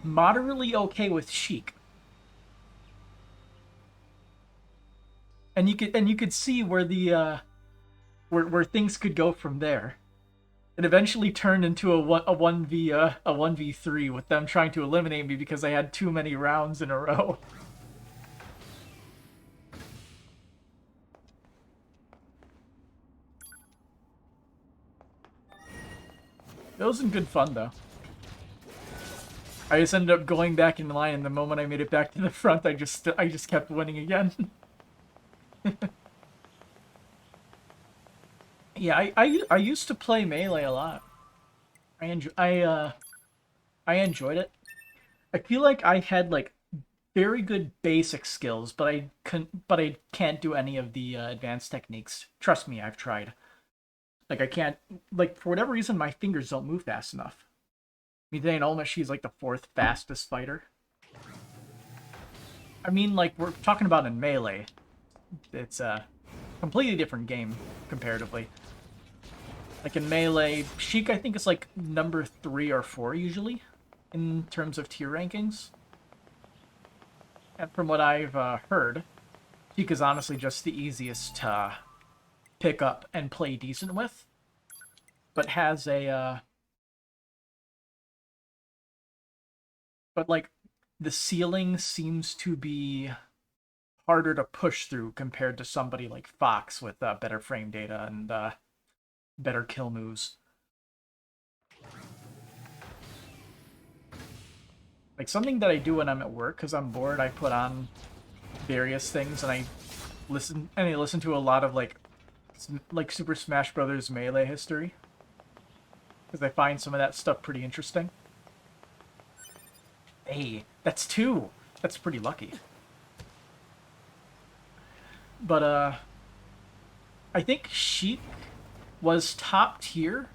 moderately okay with Sheik. And you could see where the where things could go from there. It eventually turned into a 1v3 with them trying to eliminate me because I had too many rounds in a row. It wasn't good fun though. I just ended up going back in line, and the moment I made it back to the front, I just kept winning again. Yeah, I used to play Melee a lot. I enjoyed it. I feel like I had like very good basic skills, but I can't do any of the advanced techniques. Trust me, I've tried. Like I can't, like for whatever reason my fingers don't move fast enough. I mean, Ulma, she's like the fourth fastest fighter. I mean, like we're talking about in Melee. It's a completely different game comparatively. Like in Melee, Sheik I think is like number 3 or 4 usually in terms of tier rankings. And from what I've heard, Sheik is honestly just the easiest to pick up and play decent with, but has a but like the ceiling seems to be harder to push through compared to somebody like Fox with better frame data and better kill moves. Like something that I do when I'm at work because I'm bored, I put on various things and I listen to a lot of like Super Smash Brothers Melee history because I find some of that stuff pretty interesting. Hey, that's 2. That's pretty lucky. But I think Sheik was top tier,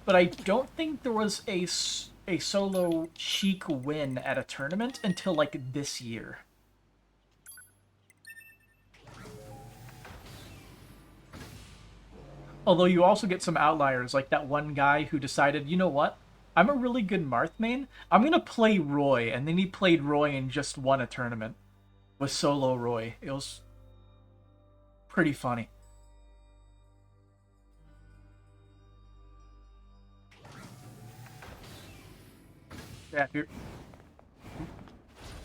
but I don't think there was a solo Sheik win at a tournament until like this year. Although you also get some outliers, like that one guy who decided, you know what? I'm a really good Marth main. I'm gonna play Roy, and then he played Roy and just won a tournament with solo Roy. It was pretty funny. Yeah,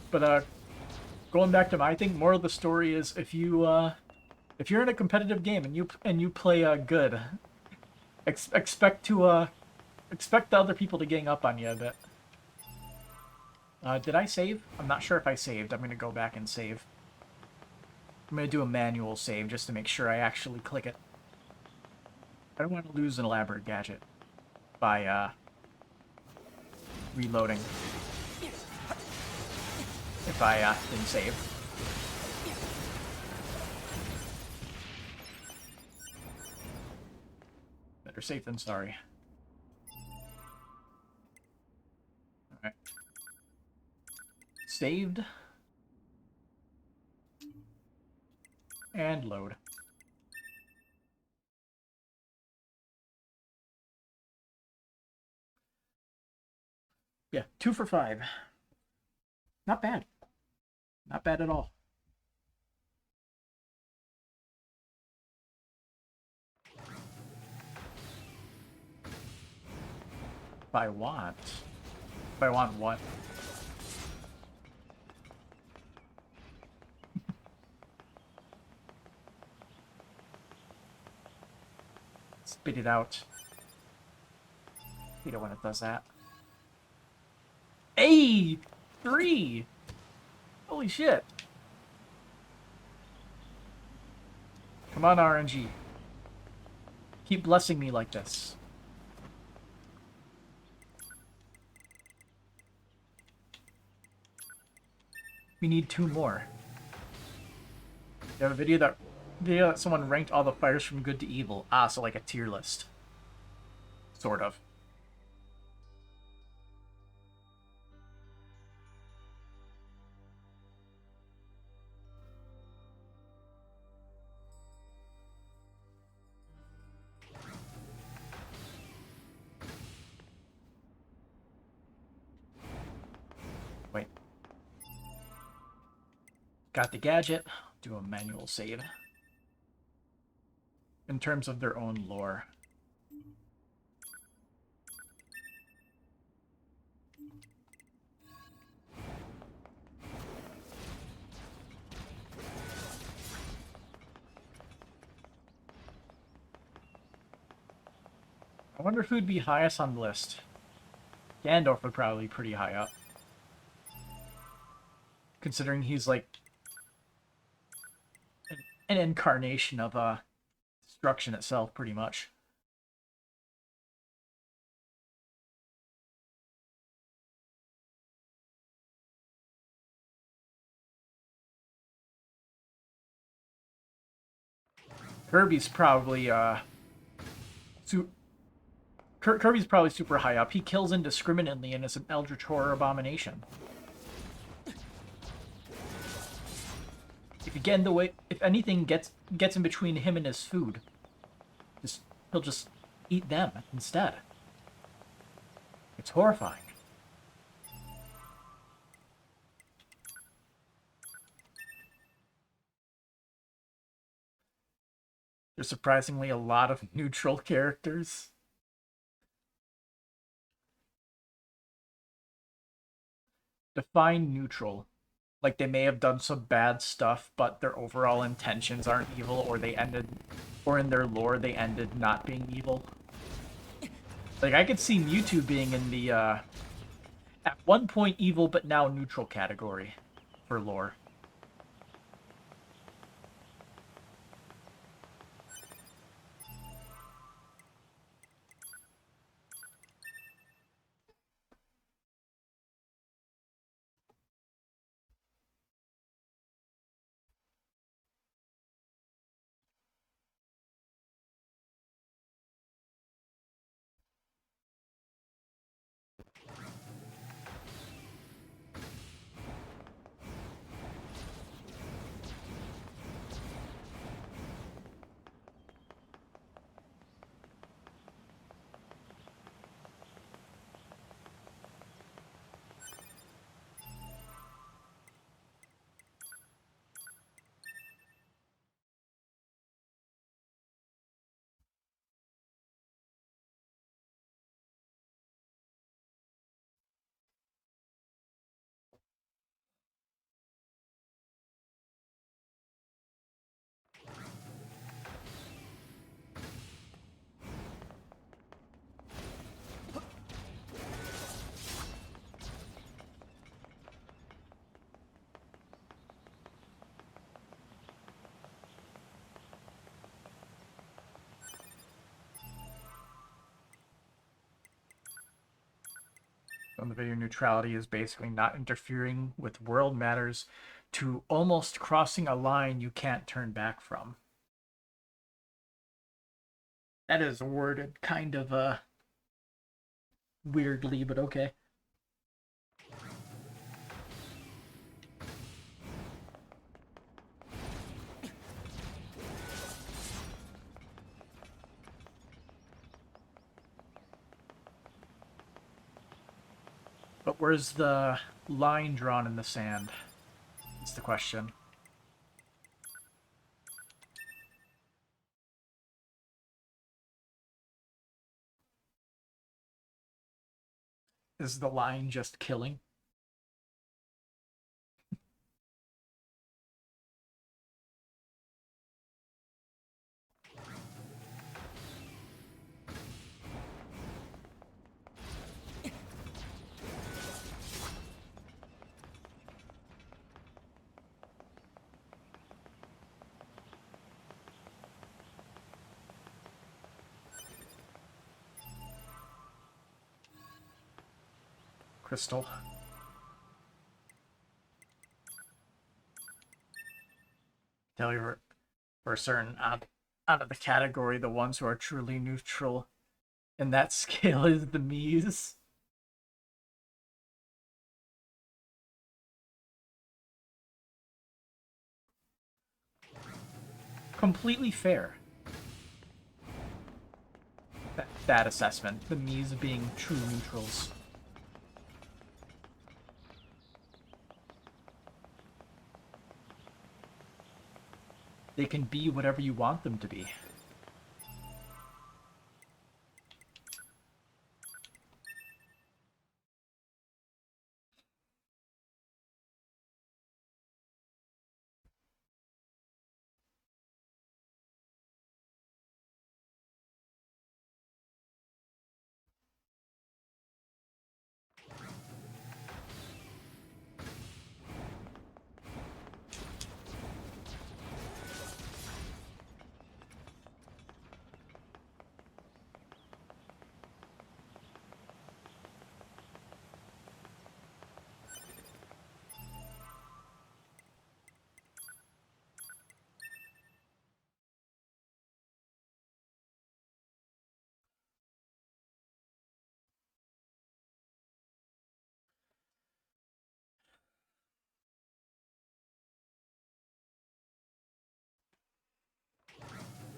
but going back to my thing, moral of the story is if you're in a competitive game and you play good, expect to expect the other people to gang up on you a bit. Did I save? I'm not sure if I saved. I'm gonna go back and save. I'm gonna do a manual save just to make sure I actually click it. I don't want to lose an elaborate gadget by reloading if I didn't save. Better safe than sorry. Alright. Saved. And load. Yeah, 2 for 5. Not bad. Not bad at all. If I want. If I want what? Spit it out. You know when it does that. Hey! 3! Holy shit. Come on, RNG. Keep blessing me like this. We need 2 more. You have a video that someone ranked all the fighters from good to evil. Ah, so like a tier list. Sort of. Got the gadget. Do a manual save. In terms of their own lore. I wonder who'd be highest on the list. Gandalf would probably be pretty high up. Considering he's like an incarnation of destruction itself, pretty much. Kirby's probably Kirby's probably super high up. He kills indiscriminately and is an eldritch horror abomination. If you get in the way, if anything gets in between him and his food, he'll just eat them instead. It's horrifying. There's surprisingly a lot of neutral characters. Define neutral. Like they may have done some bad stuff, but their overall intentions aren't evil, or in their lore they ended not being evil. Like I could see Mewtwo being in the at one point evil but now neutral category for lore. On the video, neutrality is basically not interfering with world matters to almost crossing a line you can't turn back from. That is worded kind of weirdly, but okay. But where's the line drawn in the sand? That's the question. Is the line just killing? Crystal. Tell you for certain out of the category, the ones who are truly neutral in that scale is the Mii's. Completely fair. That assessment, the Mii's being true neutrals. they can be whatever you want them to be.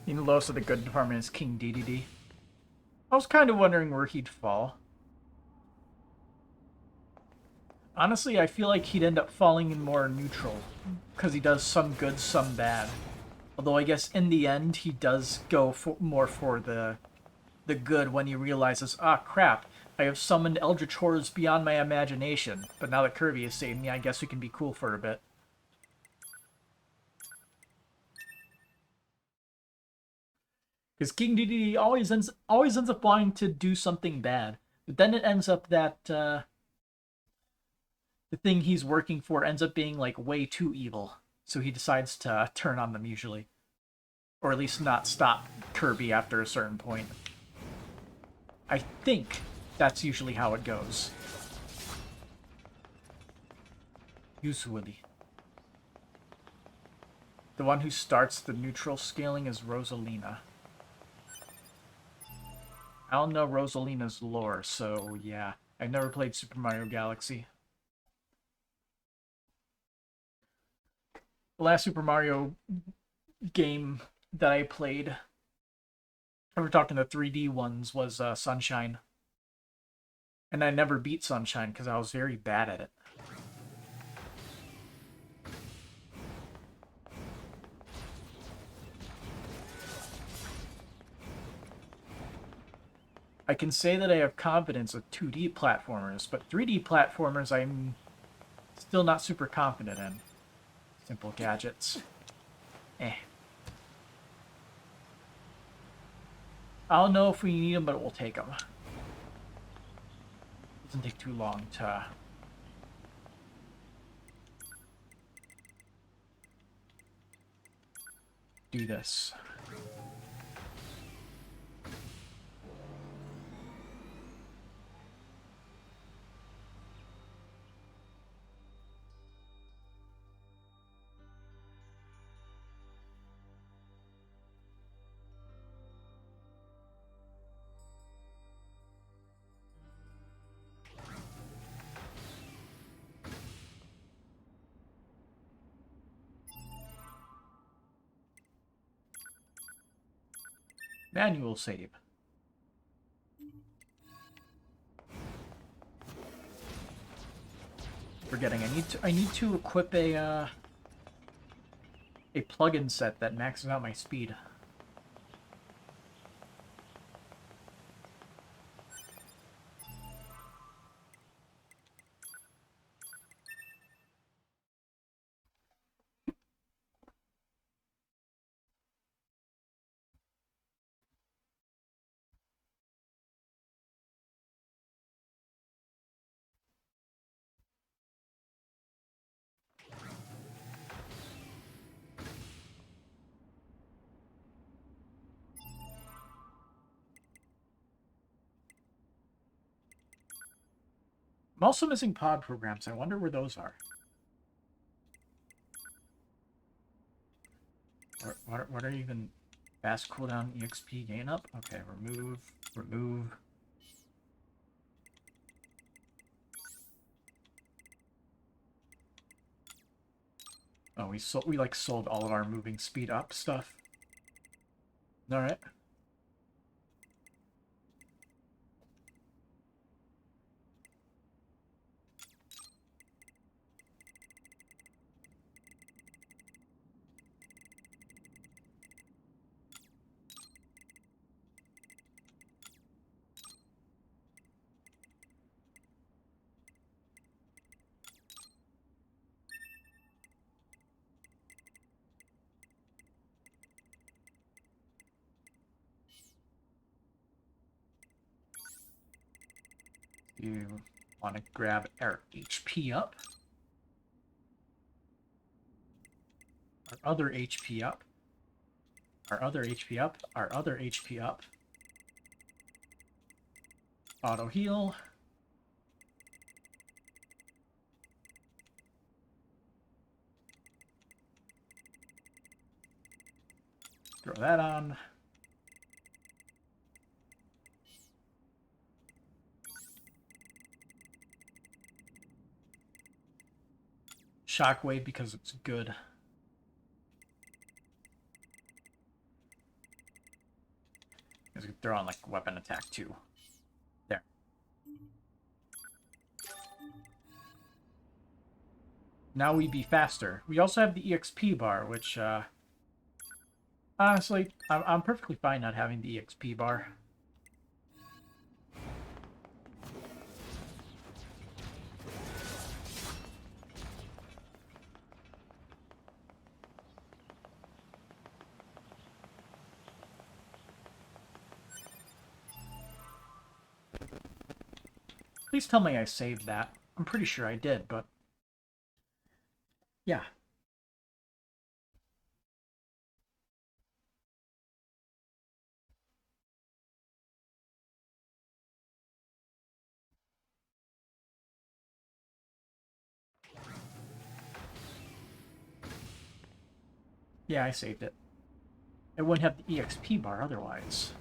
You know, lowest of the good department is King DDD. I was kind of wondering where he'd fall. Honestly, I feel like he'd end up falling in more neutral, because he does some good, some bad. Although I guess in the end, he does go more for the good when he realizes, ah, crap, I have summoned eldritch horrors beyond my imagination. But now that Kirby has saved me, I guess we can be cool for a bit. Because King DDD always ends up wanting to do something bad, but then it ends up that the thing he's working for ends up being like way too evil, so he decides to turn on them usually, or at least not stop Kirby after a certain point. I think that's usually how it goes. Usually. The one who starts the neutral scaling is Rosalina. I don't know Rosalina's lore, so yeah. I've never played Super Mario Galaxy. The last Super Mario game that I played, we're talking the 3D ones, was Sunshine. And I never beat Sunshine because I was very bad at it. I can say that I have confidence with 2D platformers, but 3D platformers I'm still not super confident in. Simple gadgets. Eh. I don't know if we need them, but we'll take them. Doesn't take too long to do this. Manual save. Forgetting, I need to equip a plugin set that maxes out my speed. I'm also missing pod programs. I wonder where those are. What are even fast cooldown EXP gain up? Okay, remove. Oh, we like sold all of our moving speed up stuff. All right. You want to grab our HP up. Our other HP up. Our other HP up. Our other HP up. Auto heal. Throw that on. Shockwave because it's good. Because we can throw on like weapon attack too. There. Now we be faster. We also have the EXP bar, which honestly, I'm perfectly fine not having the EXP bar. Please tell me I saved that. I'm pretty sure I did, but... yeah. Yeah, I saved it. It wouldn't have the EXP bar otherwise.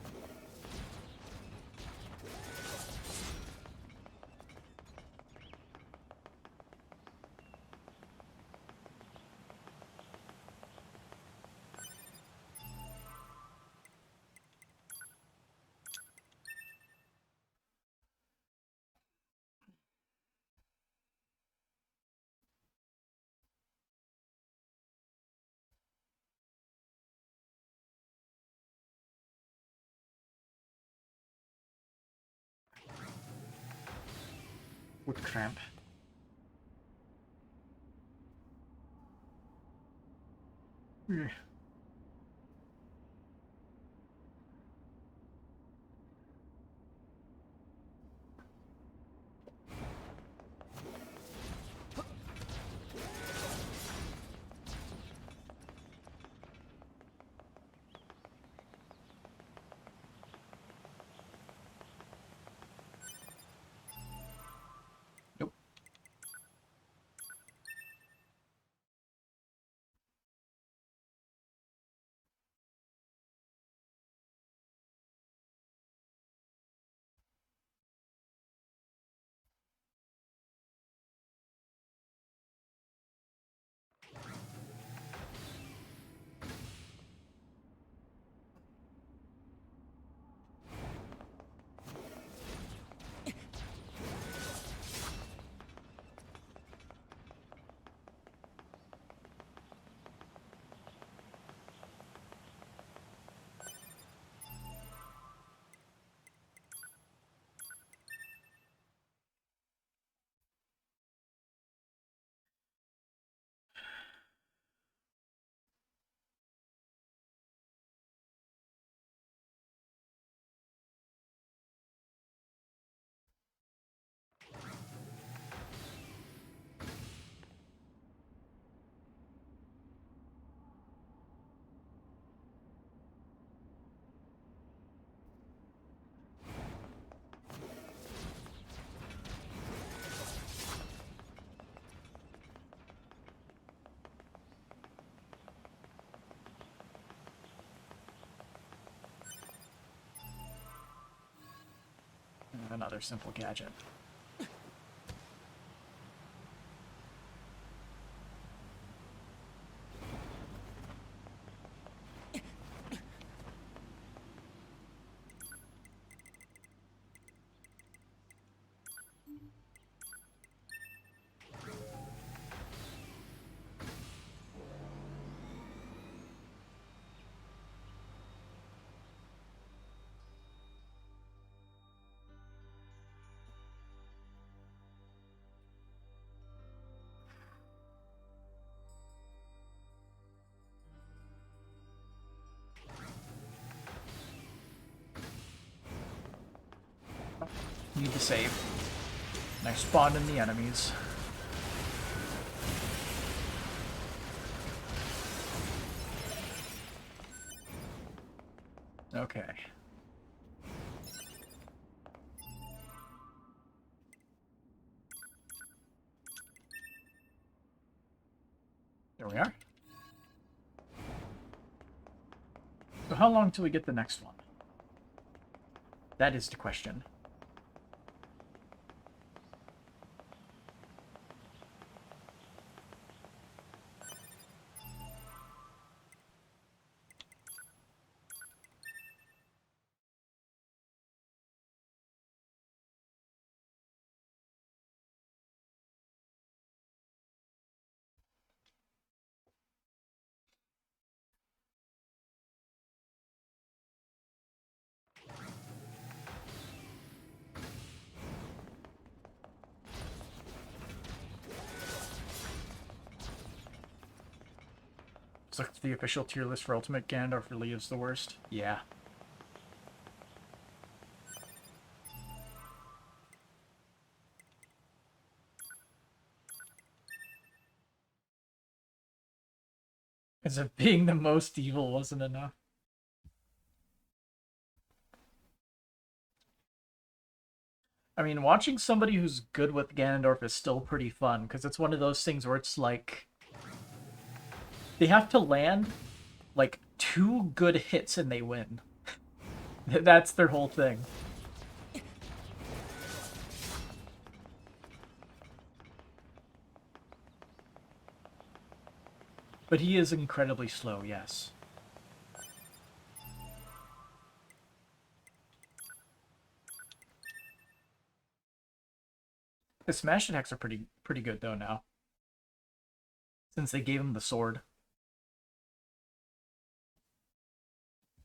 With cramp. Yeah. Nope. Another simple gadget. Need to save. And I spawned in the enemies. Okay. There we are. So how long till we get the next one? That is the question. It's like the official tier list for Ultimate Ganondorf really is the worst. Yeah. As if being the most evil wasn't enough. I mean, watching somebody who's good with Ganondorf is still pretty fun, because it's one of those things where it's like... They have to land, like, 2 good hits and they win. That's their whole thing. But he is incredibly slow, yes. His smash attacks are pretty good though now. Since they gave him the sword.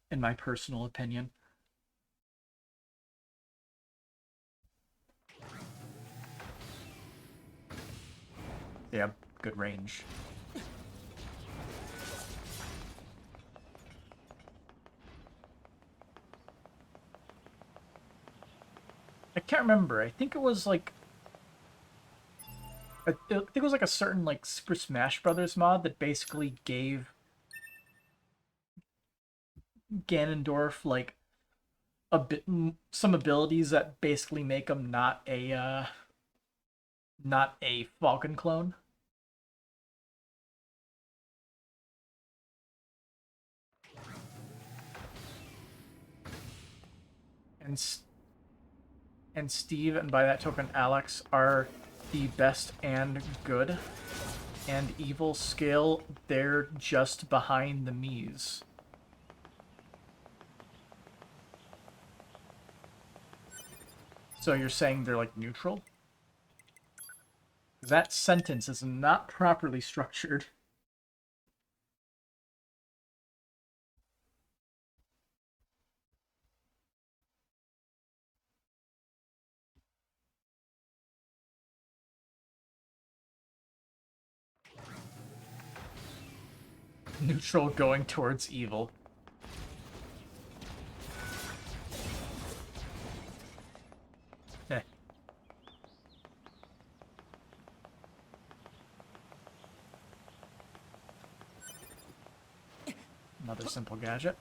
In my personal opinion. They have good range. I can't remember. I think it was like... I think it was like a certain like Super Smash Brothers mod that basically gave Ganondorf like a bit some abilities that basically make him not a Falcon clone. And Steve, and by that token Alex, are the best and good and evil scale. They're just behind the Mii's. So you're saying they're like neutral? That sentence is not properly structured. Neutral going towards evil. Eh. Another simple gadget.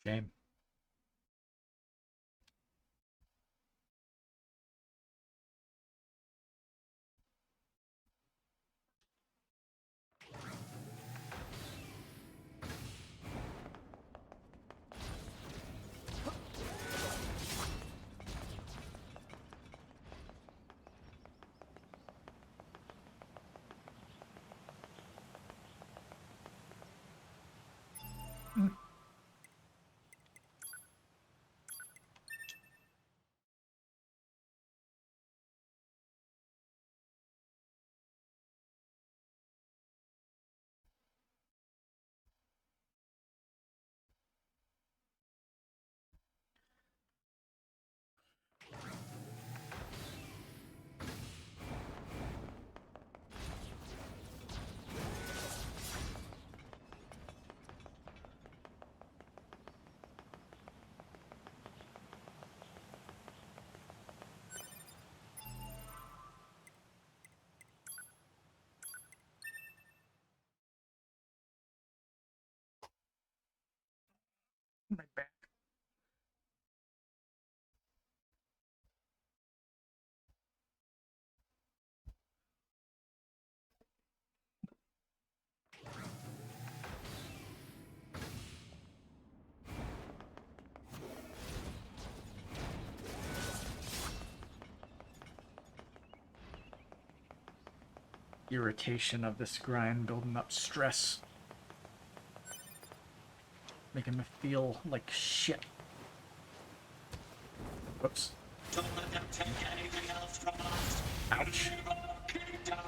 Shame. My back. Irritation of this grind building up stress. Making me feel like shit. Whoops. Don't let them take anything else from us. Ouch. Leave our kingdom.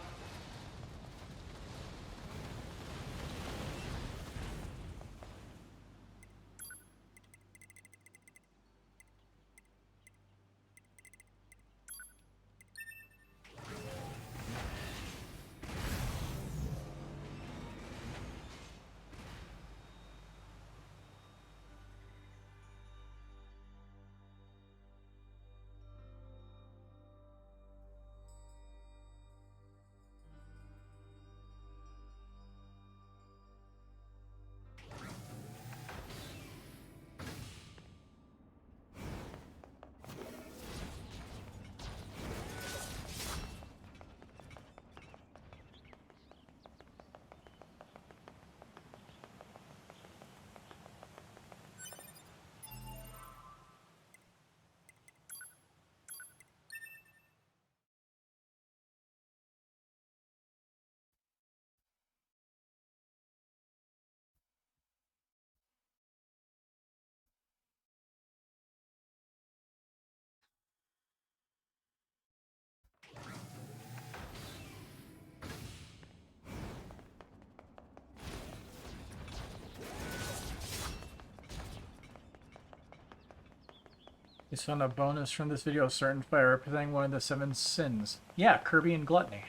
You found a bonus from this video, certain fire representing one of the 7 sins. Yeah, Kirby and Gluttony.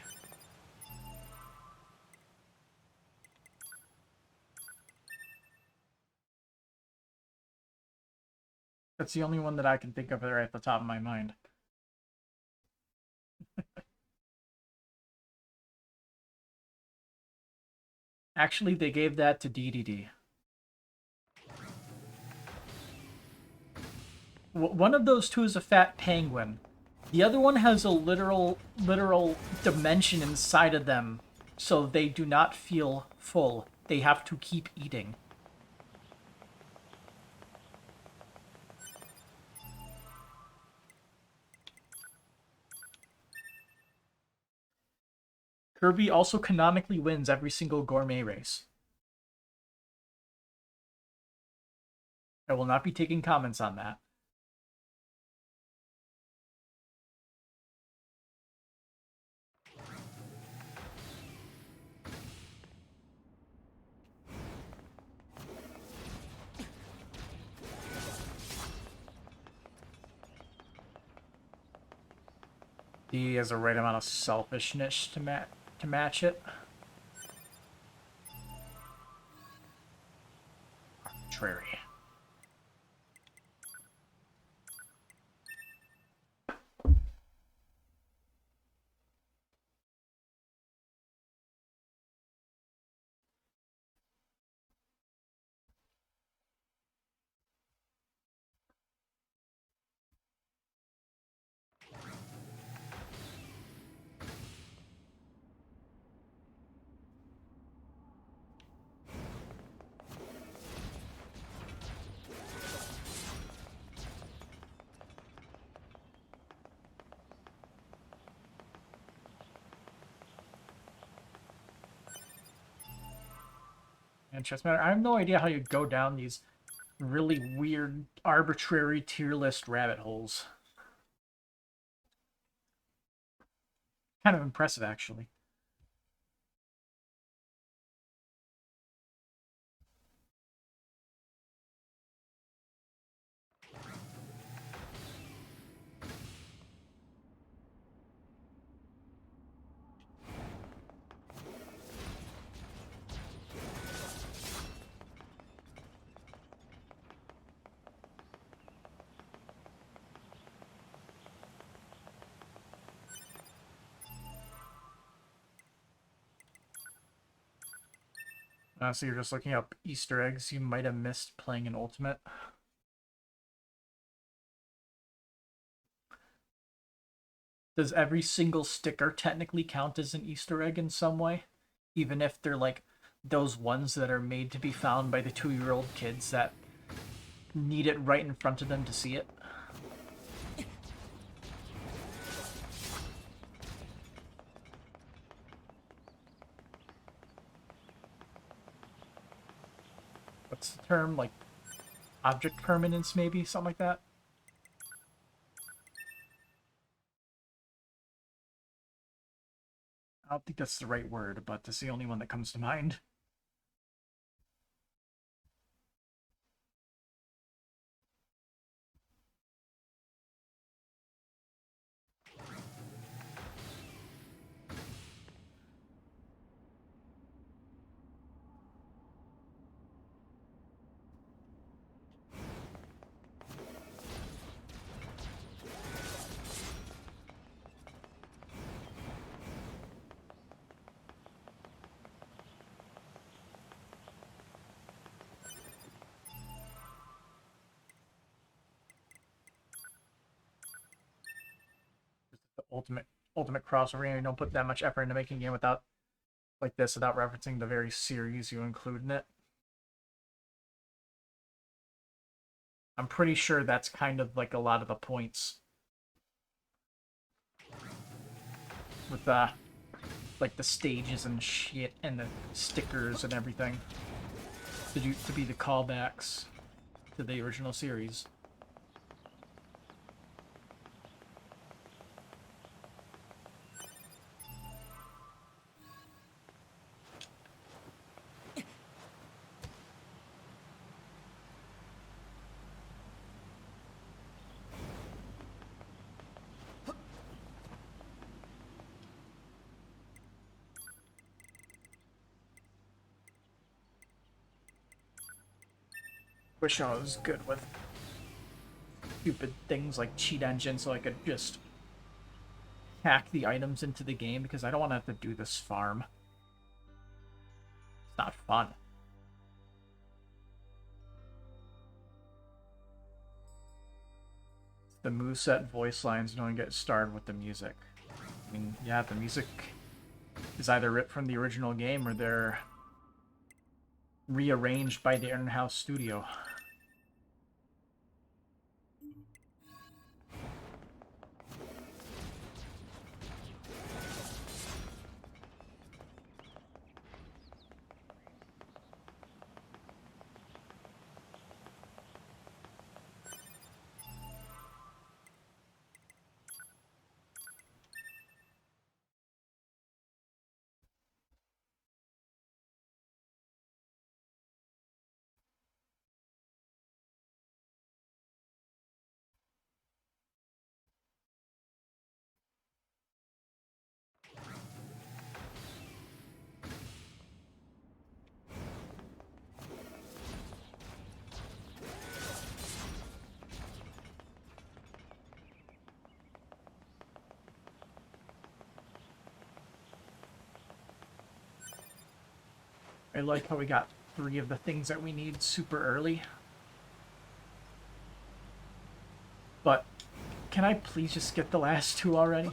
That's the only one that I can think of right at the top of my mind. Actually, they gave that to DDD. One of those two is a fat penguin. The other one has a literal dimension inside of them, so they do not feel full. They have to keep eating. Kirby also canonically wins every single gourmet race. I will not be taking comments on that. He has the right amount of selfishness to match it. Arbitrary. And chess matter. I have no idea how you go down these really weird, arbitrary tier list rabbit holes. Kind of impressive, actually. So you're just looking up Easter eggs you might have missed playing an Ultimate. Does every single sticker technically count as an Easter egg in some way? Even if they're like those ones that are made to be found by the 2-year-old kids that need it right in front of them to see it? What's the term? Like object permanence, maybe? Something like that? I don't think that's the right word, but it's the only one that comes to mind. The ultimate crossover. You don't put that much effort into making a game without like this without referencing the very series you include in it. I'm pretty sure that's kind of like a lot of the points with like the stages and shit and the stickers and everything to be the callbacks to the original series. Wish I was good with stupid things like cheat engine so I could just hack the items into the game because I don't want to have to do this farm. It's not fun. The moveset voice lines don't get started with the music. I mean, yeah, the music is either ripped from the original game or they're rearranged by the in-house studio. I like how we got 3 of the things that we need super early. But can I please just get the last 2 already?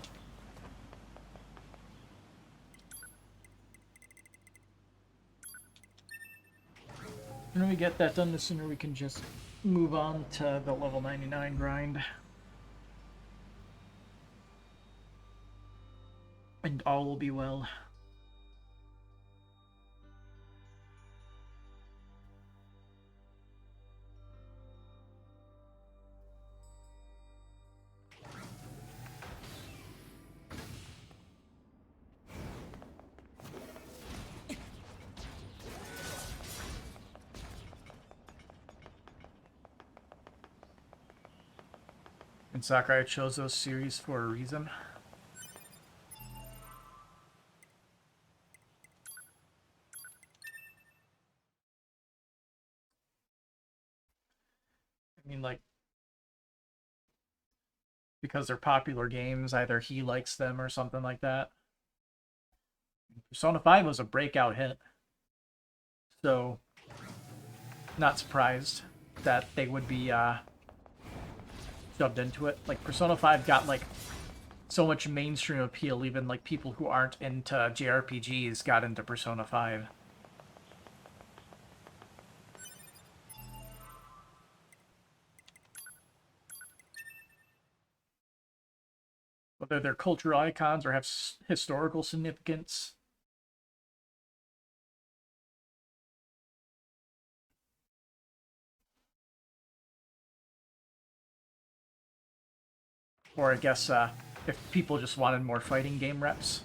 The sooner we get that done, the sooner we can just move on to the level 99 grind. And all will be well. And Sakurai chose those series for a reason. I mean, like, because they're popular games, either he likes them or something like that. Persona 5 was a breakout hit, so not surprised that they would be shoved into it. Like, Persona 5 got, like, so much mainstream appeal, even, like, people who aren't into JRPGs got into Persona 5. Whether they're cultural icons or have historical significance. Or I guess if people just wanted more fighting game reps.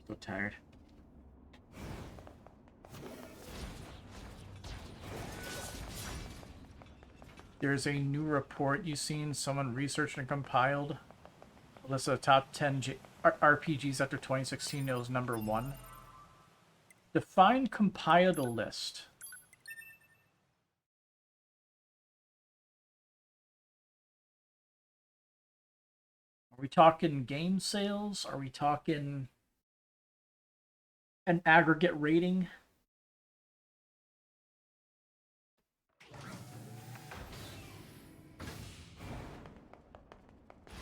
So tired. There's a new report you've seen someone researched and compiled. A list of the top 10 RPGs after 2016 knows number 1. Define compiled a list. Are we talking game sales? Are we talking an aggregate rating?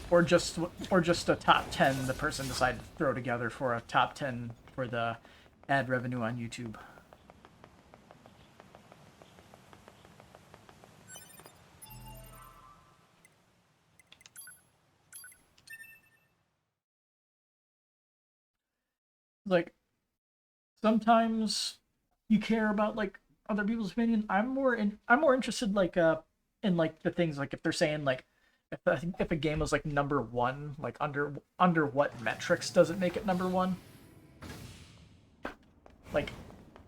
Or just a top 10 the person decided to throw together for a top 10 for the ad revenue on YouTube. Like, sometimes you care about like other people's opinion. I'm more interested like in like the things like if they're saying like if a game was like number 1, like under what metrics does it make it number 1? Like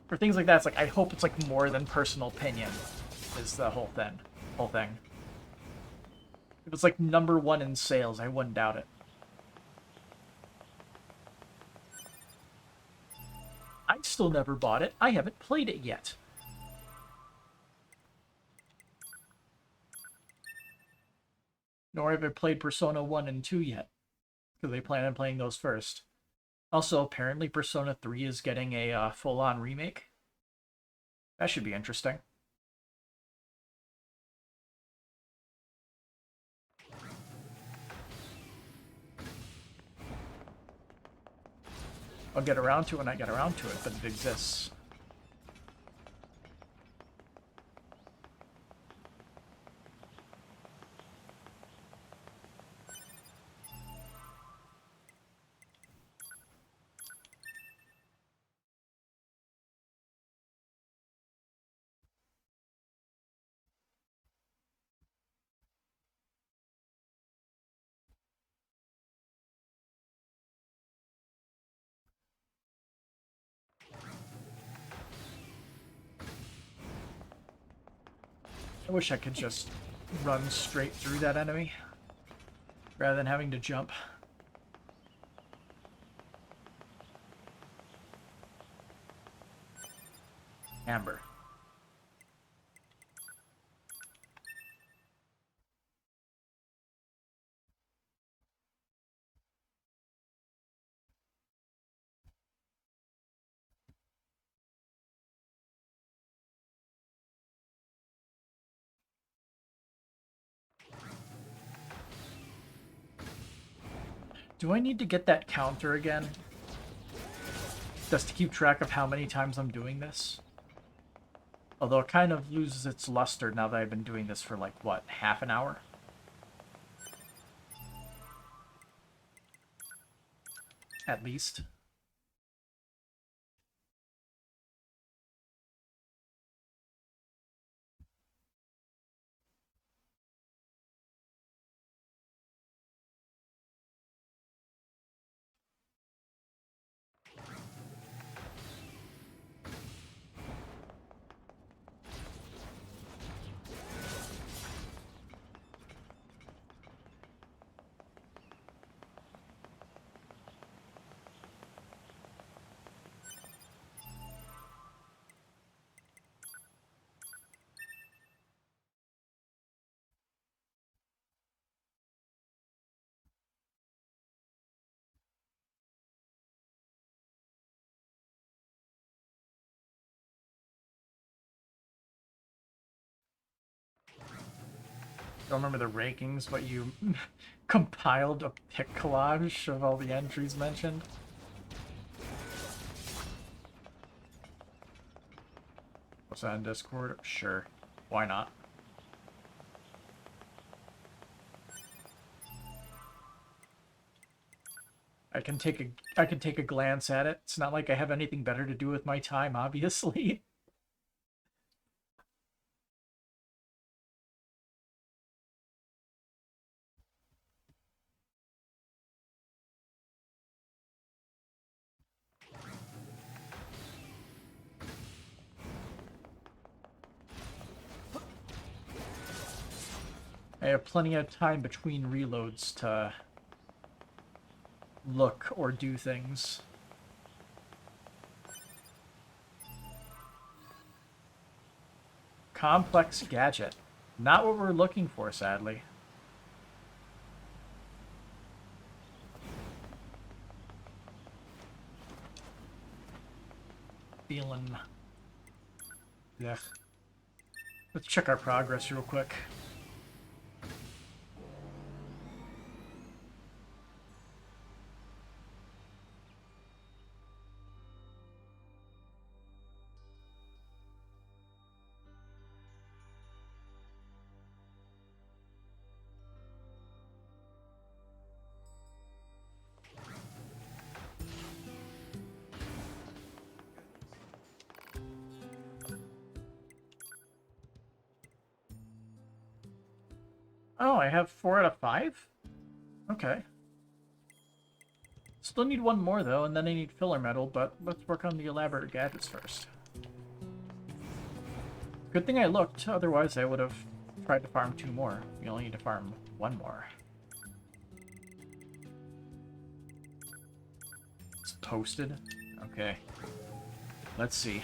for things like that, it's like I hope it's like more than personal opinion is the whole thing. Whole thing. If it's like number 1 in sales, I wouldn't doubt it. I still never bought it. I haven't played it yet. Nor have I played Persona 1 and 2 yet, because they plan on playing those first. Also, apparently Persona 3 is getting a full-on remake. That should be interesting. I'll get around to it when I get around to it, but it exists. I wish I could just run straight through that enemy, rather than having to jump. Amber. Do I need to get that counter again? Just to keep track of how many times I'm doing this? Although it kind of loses its luster now that I've been doing this for like, what, half an hour? At least. Don't remember the rankings, but you compiled a pic collage of all the entries mentioned. What's that in Discord? Sure. Why not? I can take a glance at it. It's not like I have anything better to do with my time, obviously. I have plenty of time between reloads to look or do things. Complex gadget. Not what we're looking for, sadly. Feeling... Yeah. Let's check our progress real quick. Oh, I have 4 out of 5? Okay. Still need one more, though, and then I need filler metal, but let's work on the elaborate gadgets first. Good thing I looked, otherwise I would have tried to farm 2 more. We only need to farm 1 more. It's toasted? Okay. Let's see.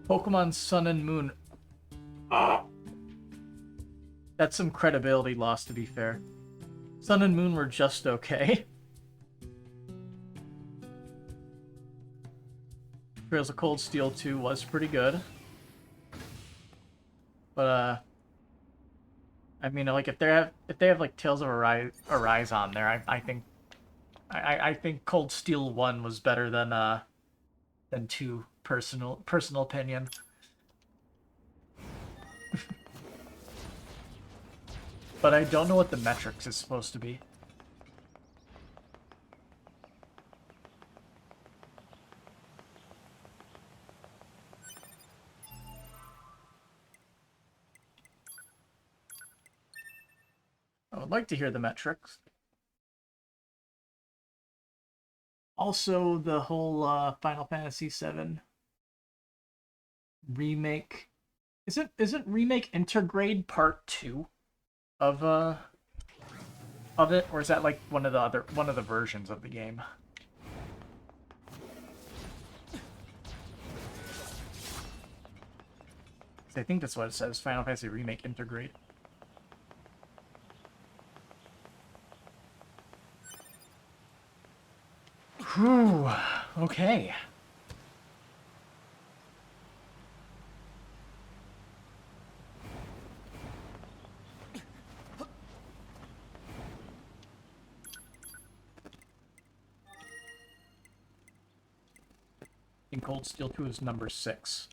Pokemon Sun and Moon. That's some credibility loss, to be fair. Sun and Moon were just okay. Trails of Cold Steel 2 was pretty good. But, I mean, like, if they have like Tales of Arise on there, I think Cold Steel 1 was better than 2, personal opinion. But I don't know what the metrics is supposed to be. I would like to hear the metrics. Also, the whole Final Fantasy VII remake. Isn't remake Intergrade Part 2 of it, or is that like one of the versions of the game? I think that's what it says. Final Fantasy Remake Intergrade. Whew. Okay. And Cold Steel 2 is number 6.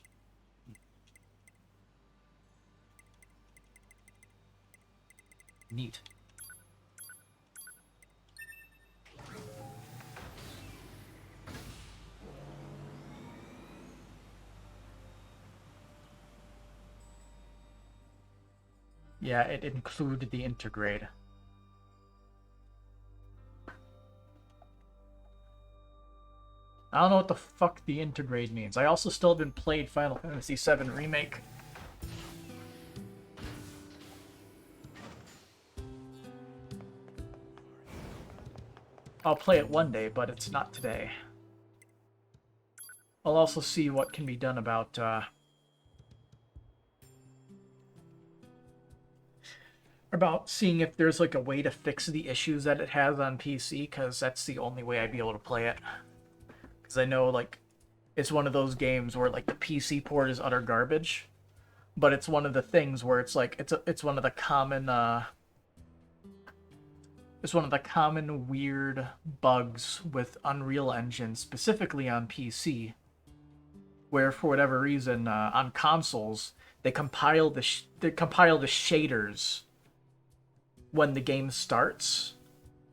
Neat. Yeah, it included the intergrade. I don't know what the fuck the intergrade means. I also still haven't played Final Fantasy VII Remake. I'll play it one day, but it's not today. I'll also see what can be done about seeing if there's like a way to fix the issues that it has on PC, because that's the only way I'd be able to play it. Because I know like it's one of those games where like the PC port is utter garbage, but it's one of the things where it's like it's one of the common it's one of the common weird bugs with Unreal Engine, specifically on PC, where for whatever reason on consoles they compile the shaders when the game starts,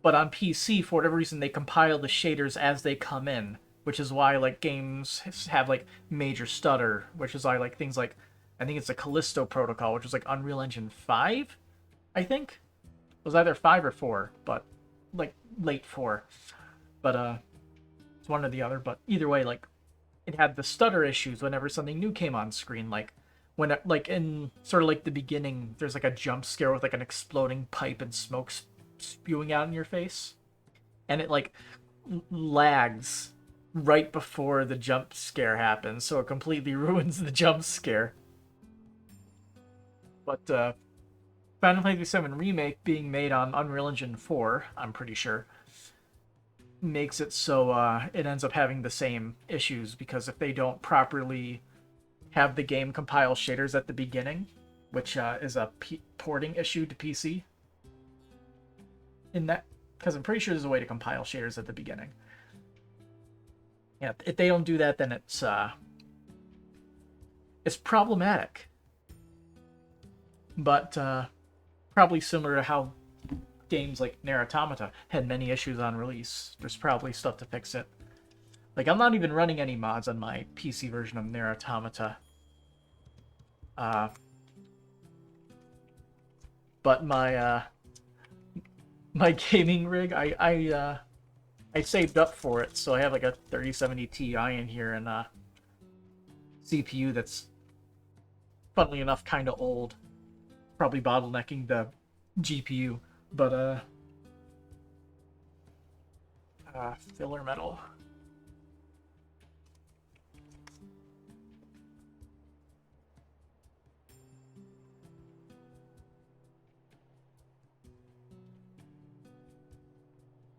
but on PC for whatever reason they compile the shaders as they come in, which is why like games have like major stutter, which is why like things like I think it's the Callisto Protocol, which was like Unreal Engine 5, I think. It was either 5 or 4, but like late 4. But it's one or the other, but either way, like it had the stutter issues whenever something new came on screen, like when it, like in sort of like the beginning there's like a jump scare with like an exploding pipe and smoke spewing out in your face, and it like lags right before the jump scare happens, so it completely ruins the jump scare. But Final Fantasy VII Remake being made on Unreal Engine 4, I'm pretty sure, makes it so it ends up having the same issues, because if they don't properly have the game compile shaders at the beginning, which is a porting issue to PC, in that, because I'm pretty sure there's a way to compile shaders at the beginning. Yeah, if they don't do that, then it's problematic. But probably similar to how games like NieR Automata had many issues on release. There's probably stuff to fix it. Like, I'm not even running any mods on my PC version of NieR Automata. But my my gaming rig, I saved up for it, so I have like a 3070 Ti in here and a CPU that's, funnily enough, kind of old. Probably bottlenecking the GPU, but filler metal.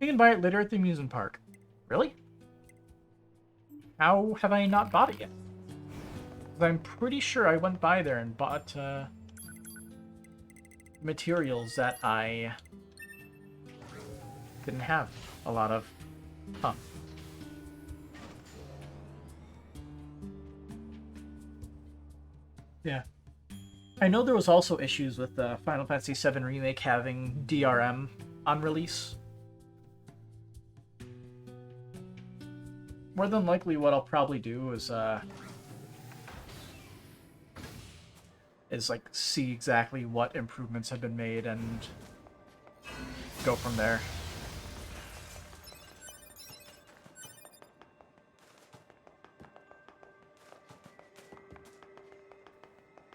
You can buy it later at the amusement park. Really? How have I not bought it yet? I'm pretty sure I went by there and bought materials that I didn't have a lot of. Huh. Yeah. I know there was also issues with Final Fantasy VII Remake having DRM on release. More than likely what I'll probably do is like see exactly what improvements have been made and go from there.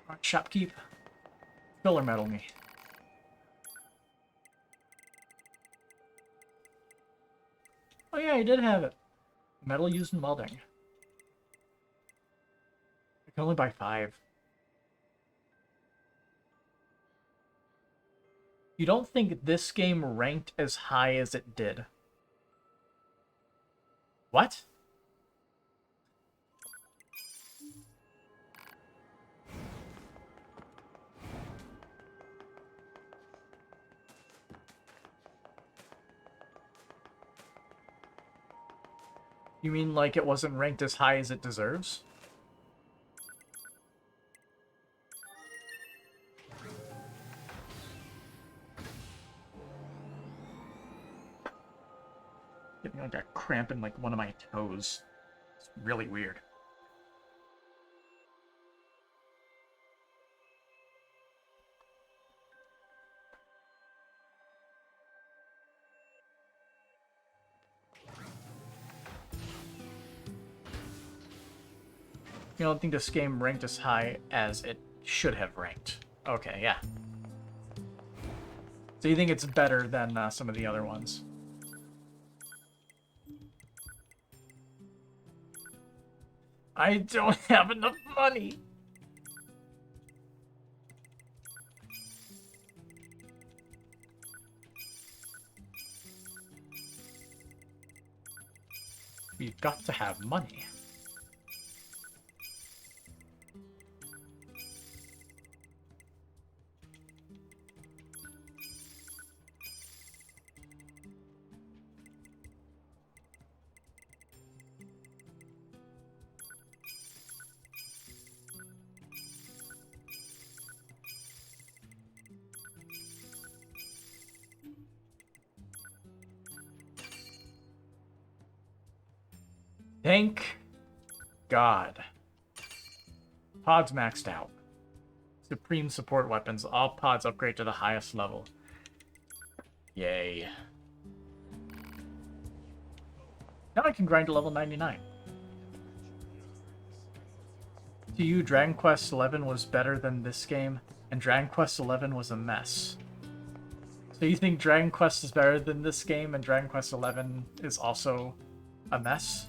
Alright, shopkeep. Filler metal me. Oh yeah, I did have it. Metal used in welding. I can only buy 5. You don't think this game ranked as high as it did? What? You mean like it wasn't ranked as high as it deserves? Getting like a cramp in like one of my toes. It's really weird. You don't think this game ranked as high as it should have ranked? Okay, yeah. So you think it's better than some of the other ones? I don't have enough money. We've got to have money. Thank God. Pods maxed out. Supreme support weapons. All pods upgrade to the highest level. Yay. Now I can grind to level 99. To you, Dragon Quest XI was better than this game, and Dragon Quest XI was a mess. So you think Dragon Quest is better than this game, and Dragon Quest XI is also a mess?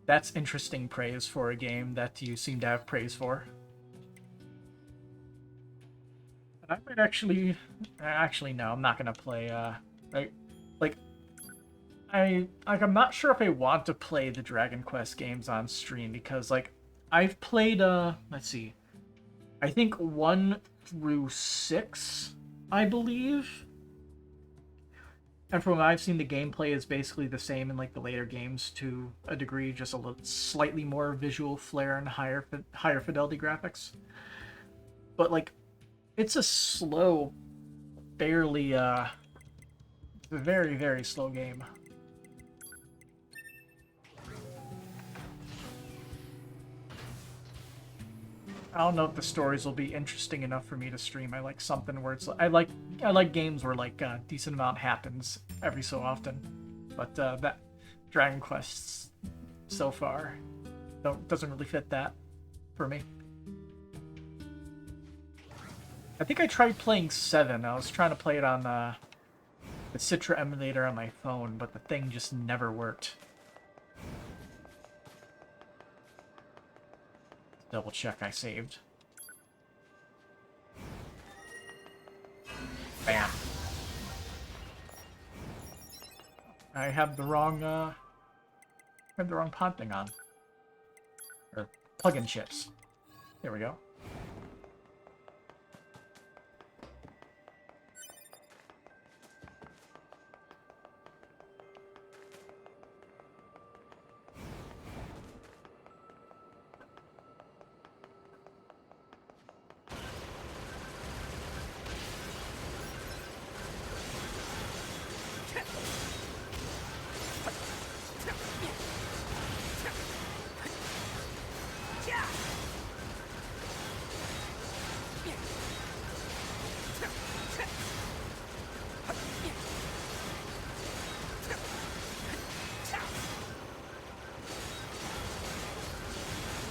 That's interesting praise for a game that you seem to have praise for. I might actually no, I'm not gonna play. I'm not sure if I want to play the Dragon Quest games on stream because like I've played let's see, I think 1 through 6, I believe. And from what I've seen, the gameplay is basically the same in like the later games to a degree, just a little slightly more visual flair and higher fidelity graphics. But like, it's a slow, barely very, very slow game. I don't know if the stories will be interesting enough for me to stream. I like something where it's I like games where like a decent amount happens every so often, but that Dragon Quest so far doesn't really fit that for me. I think I tried playing 7. I was trying to play it on the Citra emulator on my phone, but the thing just never worked. Double check I saved. Bam. I have the wrong pod thing on. Or plug-in chips. There we go.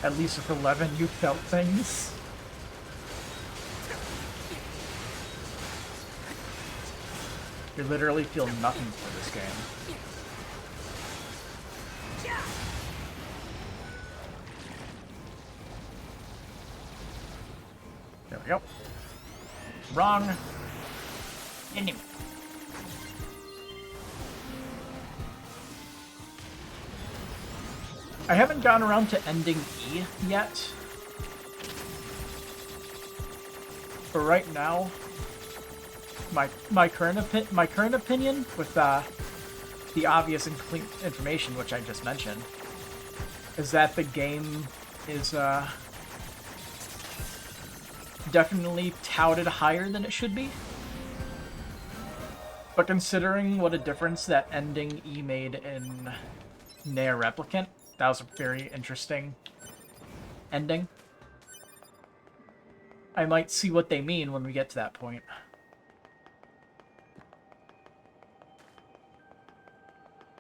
At least with 11, you felt things. You literally feel nothing for this game. There we go. Wrong. Enemy. I haven't gotten around to ending E yet. But right now, my current opinion with the obvious information which I just mentioned is that the game is definitely touted higher than it should be. But considering what a difference that ending E made in NieR Replicant, that was a very interesting ending. I might see what they mean when we get to that point.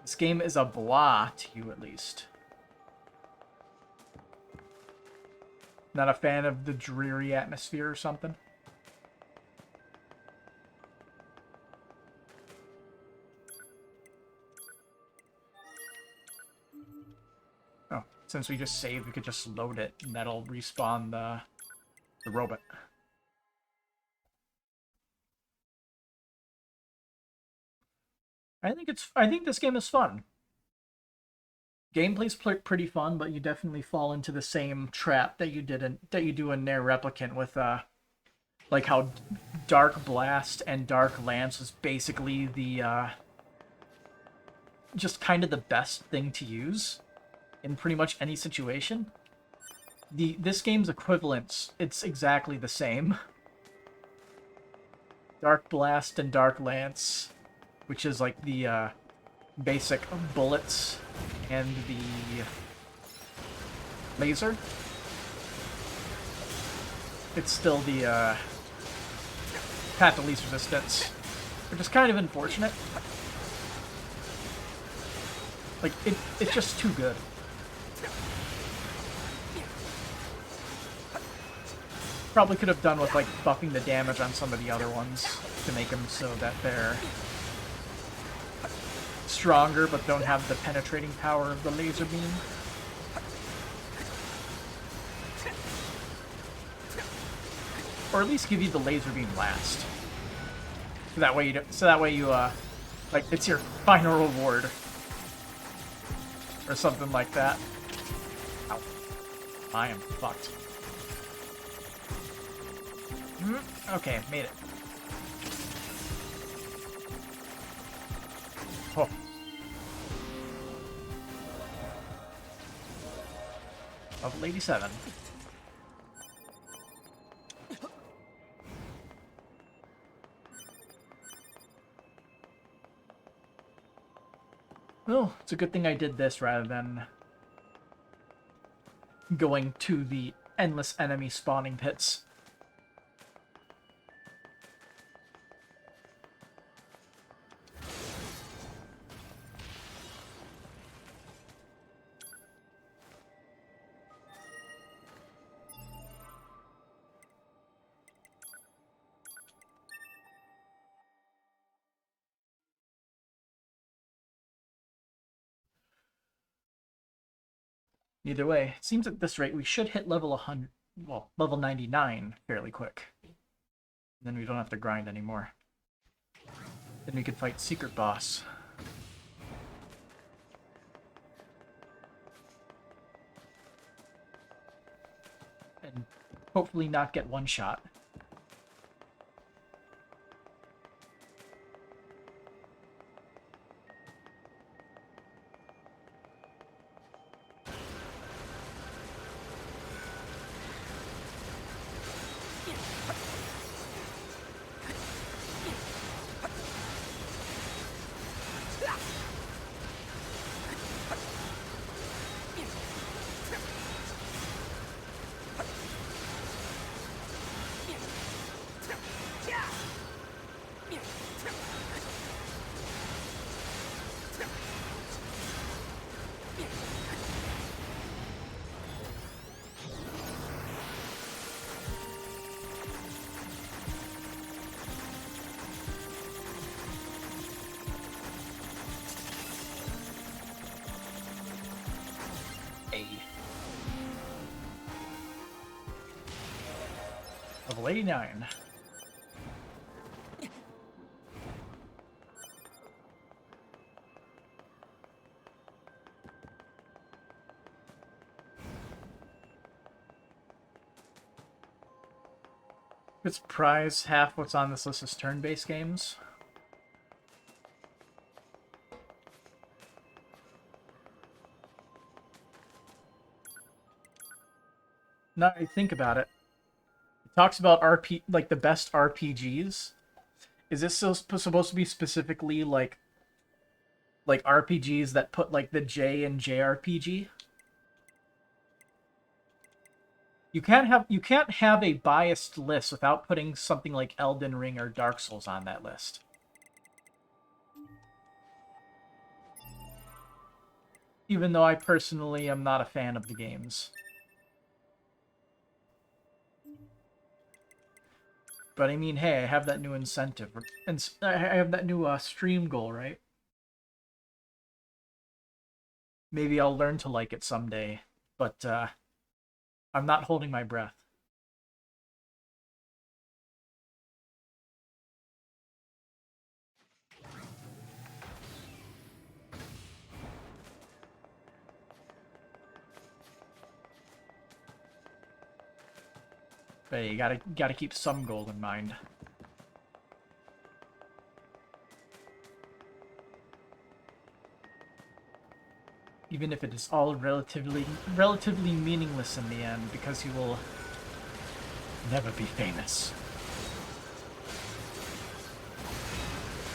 This game is a blah to you, at least. Not a fan of the dreary atmosphere or something? Oh, since we just saved, we could just load it, and that'll respawn the robot. I think this game is fun. Gameplay's pretty fun, but you definitely fall into the same trap that you do in NieR Replicant with like how Dark Blast and Dark Lance is basically the just kind of the best thing to use in pretty much any situation. This game's equivalents, it's exactly the same. Dark Blast and Dark Lance, which is like the basic bullets and the laser. It's still the path of least resistance, which is kind of unfortunate. Like, it's just too good. Probably could have done with, like, buffing the damage on some of the other ones to make them so that they're stronger but don't have the penetrating power of the laser beam. Or at least give you the laser beam last. So that way you like, it's your final reward. Or something like that. Ow. I am fucked. Okay, made it. Oh. Level 87. Well, it's a good thing I did this rather than going to the endless enemy spawning pits. Either way, it seems at this rate we should hit level 100, well, level 99 fairly quick. Then we don't have to grind anymore. Then we could fight Secret Boss. And hopefully not get one shot. Level 89. If it's prize, half what's on this list is turn-based games. Now I think about it. It talks about like the best RPGs. Is this still supposed to be specifically like RPGs that put like the J in JRPG? You can't have a biased list without putting something like Elden Ring or Dark Souls on that list. Even though I personally am not a fan of the games. But I mean, hey, I have that new incentive. And I have that new stream goal, right? Maybe I'll learn to like it someday. But I'm not holding my breath. But you gotta keep some goal in mind. Even if it is all relatively meaningless in the end, because you will never be famous.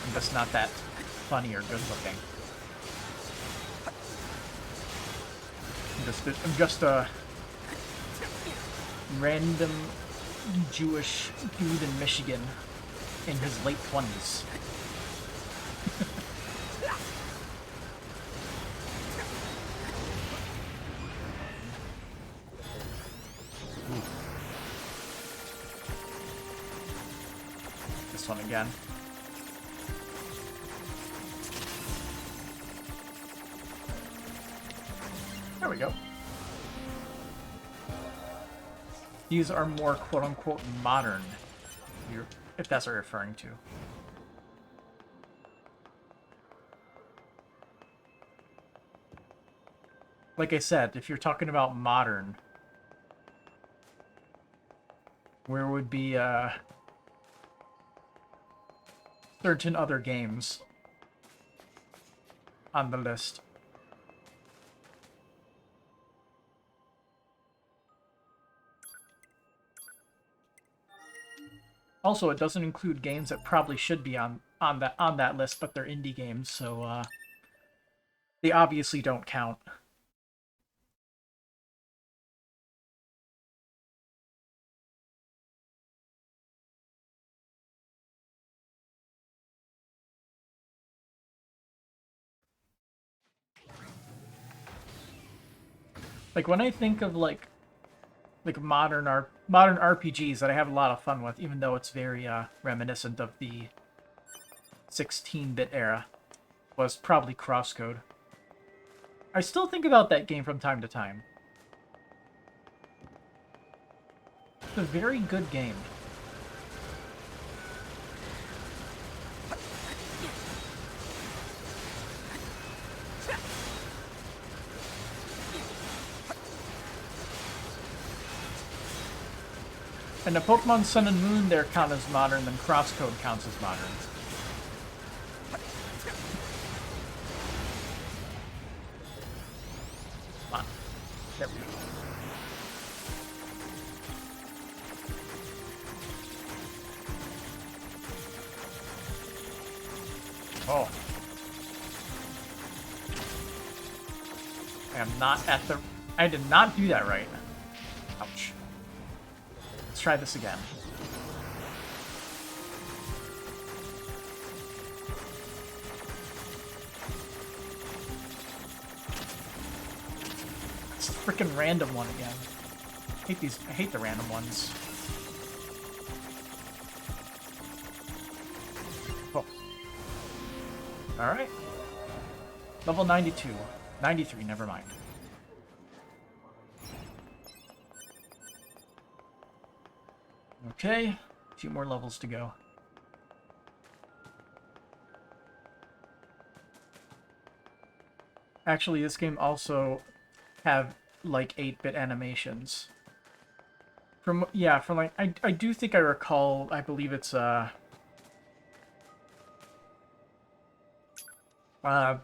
I'm just not that funny or good looking. I'm just a random Jewish dude in Michigan in his late 20s. This one again. There we go. These are more quote-unquote modern, if that's what you're referring to. Like I said, if you're talking about modern, where would be certain other games on the list? Also, it doesn't include games that probably should be on that list, but they're indie games, so they obviously don't count. Like when I think of like modern RPGs that I have a lot of fun with, even though it's very reminiscent of the 16-bit era, was probably Crosscode. I still think about that game from time to time. It's a very good game. And the Pokemon Sun and Moon there count as modern, then Crosscode counts as modern. Come on. There we go. Oh. I am not at the... I did not do that right. Ouch. Let's try this again. It's a freaking random one again. I hate the random ones. Oh. Alright. Level 92. 93, never mind. Okay, a few more levels to go. Actually, this game also have like 8-bit animations from like I do think I recall. I believe it's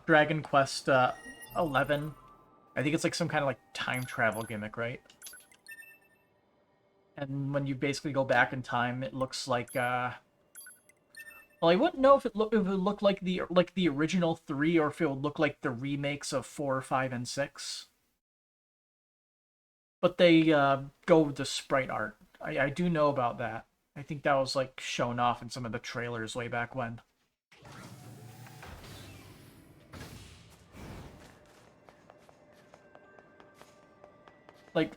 Dragon Quest 11. I think it's like some kind of like time travel gimmick, right? And when you basically go back in time, it looks like well, I wouldn't know if it looked like the original 3 or if it would look like the remakes of 4, 5, and 6. But they go with the sprite art. I do know about that. I think that was like shown off in some of the trailers way back when. Like,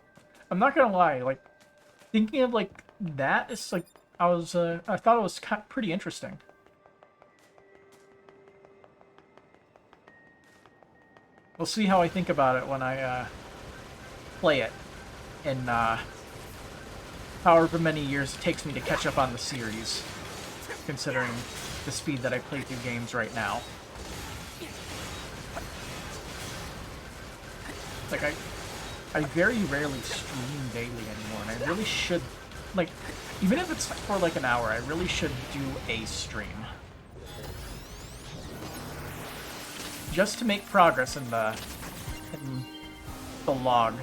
I'm not gonna lie. Like, thinking of like that is like I thought it was pretty interesting. We'll see how I think about it when I play it in however many years it takes me to catch up on the series, considering the speed that I play through games right now. Like, I very rarely stream daily anymore, and I really should, like, even if it's for like an hour, I really should do a stream. Just to make progress in the log.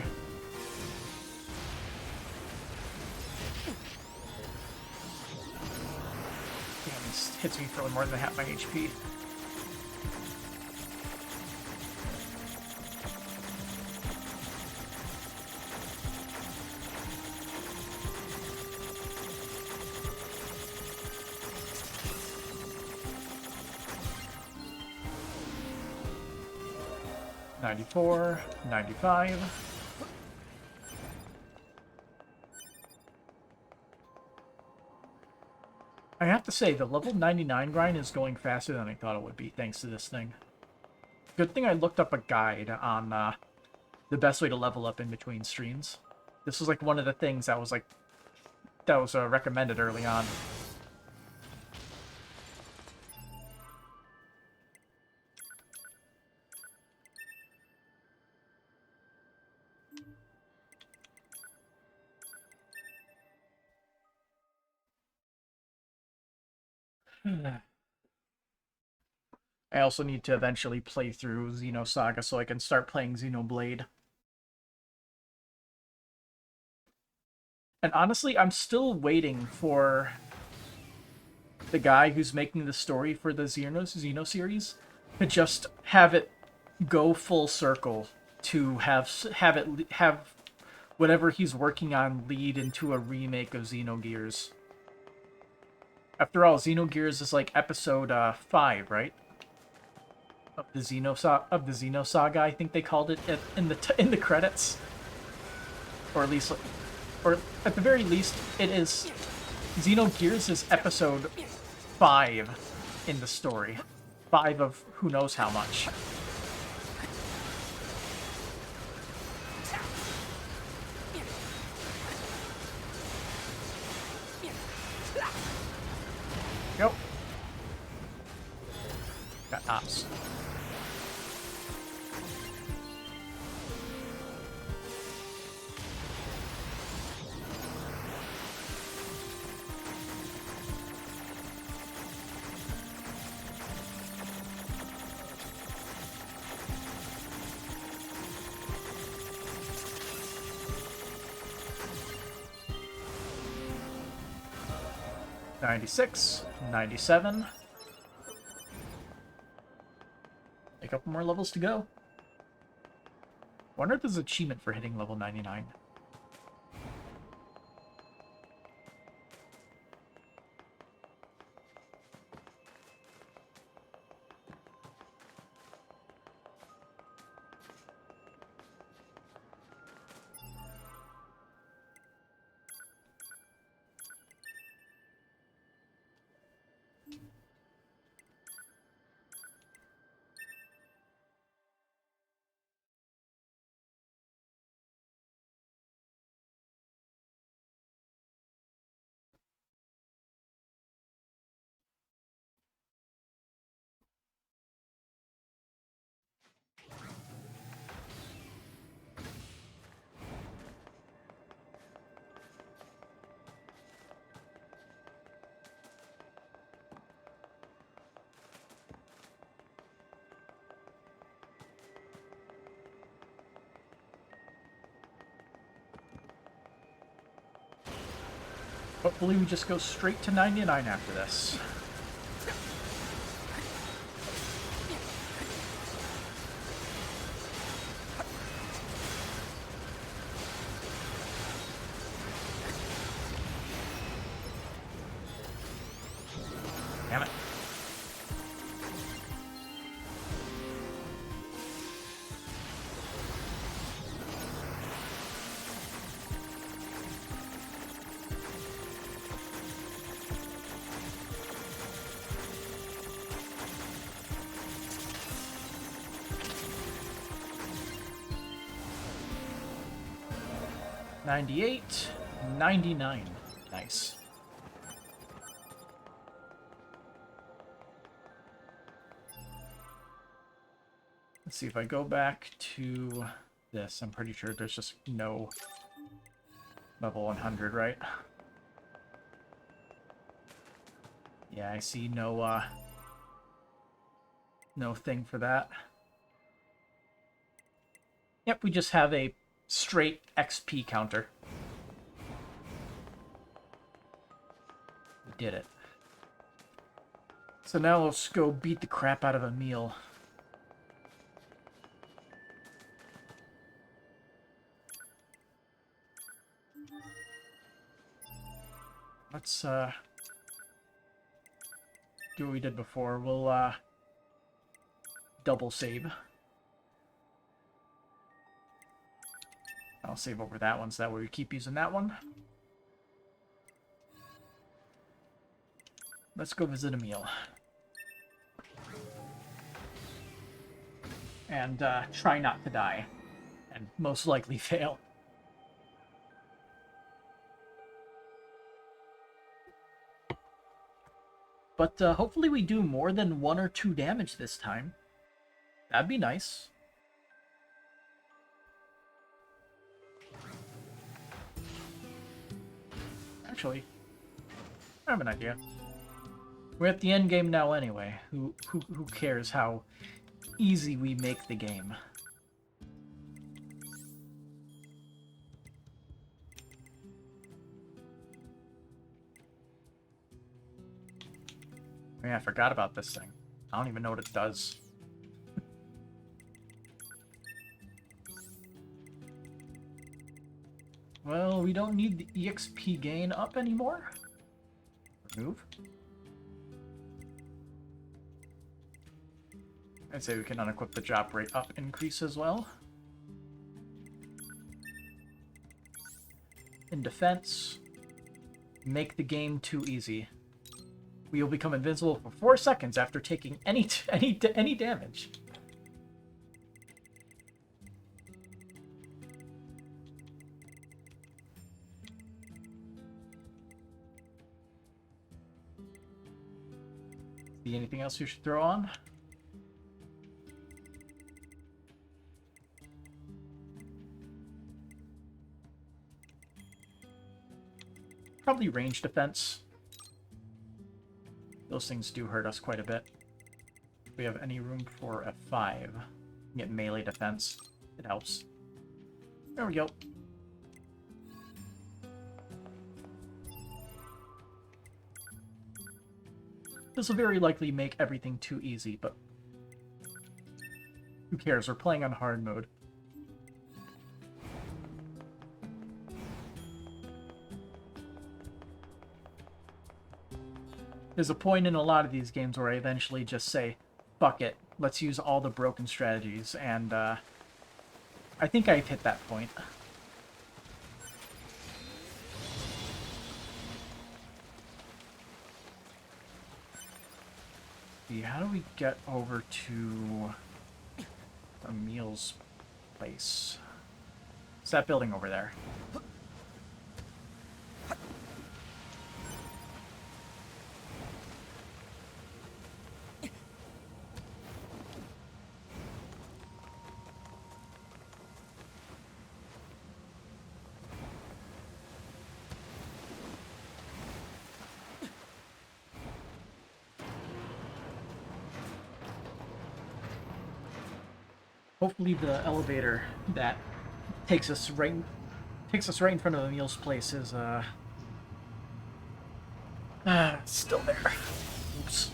Damn, this hits me for more than half my HP. $94, $95. I have to say, the level 99 grind is going faster than I thought it would be, thanks to this thing. Good thing I looked up a guide on the best way to level up in between streams. This was like one of the things that was recommended early on. I also need to eventually play through Xenosaga so I can start playing Xenoblade. And honestly, I'm still waiting for the guy who's making the story for the Xeno series to just have it go full circle, to have whatever he's working on lead into a remake of Xenogears. After all, Xenogears is like episode 5, right? Of the Xenosaga, I think they called it in the credits, or at least, or at the very least, it is Xenogears is episode 5 in the story, 5 of who knows how much. Go. Got ops. $96, $97. A couple more levels to go. Wonder if there's an achievement for hitting level 99. Hopefully we just go straight to 99 after this. Damn it. $98, $99. Nice. Let's see if I go back to this. I'm pretty sure there's just no level 100, right? Yeah, I see no thing for that. Yep, we just have a straight XP counter. We did it. So now let's go beat the crap out of a meal. Let's do what we did before. We'll double save. I'll save over that one so that way we keep using that one. Let's go visit Emil. And try not to die. And most likely fail. But hopefully we do more than 1 or 2 damage this time. That'd be nice. Actually, I have an idea. We're at the end game now anyway. Who cares how easy we make the game? Oh, yeah, I forgot about this thing. I don't even know what it does. Well, we don't need the EXP gain up anymore. Remove. I'd say we can unequip the job rate up increase as well. In defense, make the game too easy. We will become invincible for 4 seconds after taking any damage. See anything else you should throw on? Probably range defense. Those things do hurt us quite a bit. If we have any room for a 5, get melee defense. It helps. There we go. This will very likely make everything too easy, but who cares? We're playing on hard mode. There's a point in a lot of these games where I eventually just say, fuck it, let's use all the broken strategies, and I think I've hit that point. How do we get over to Emil's place? It's that building over there. Hopefully the elevator that takes us right in front of Emil's place is it's still there. Oops.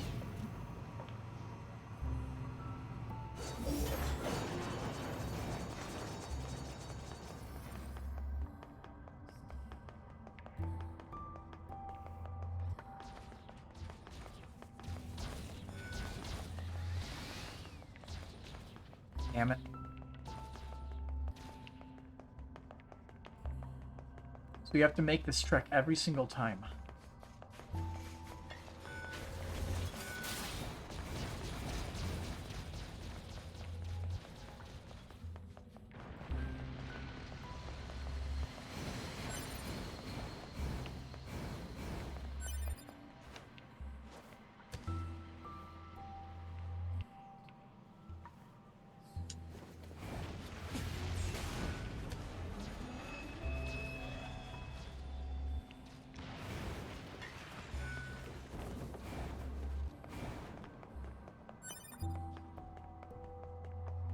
Damn it. So we have to make this trek every single time.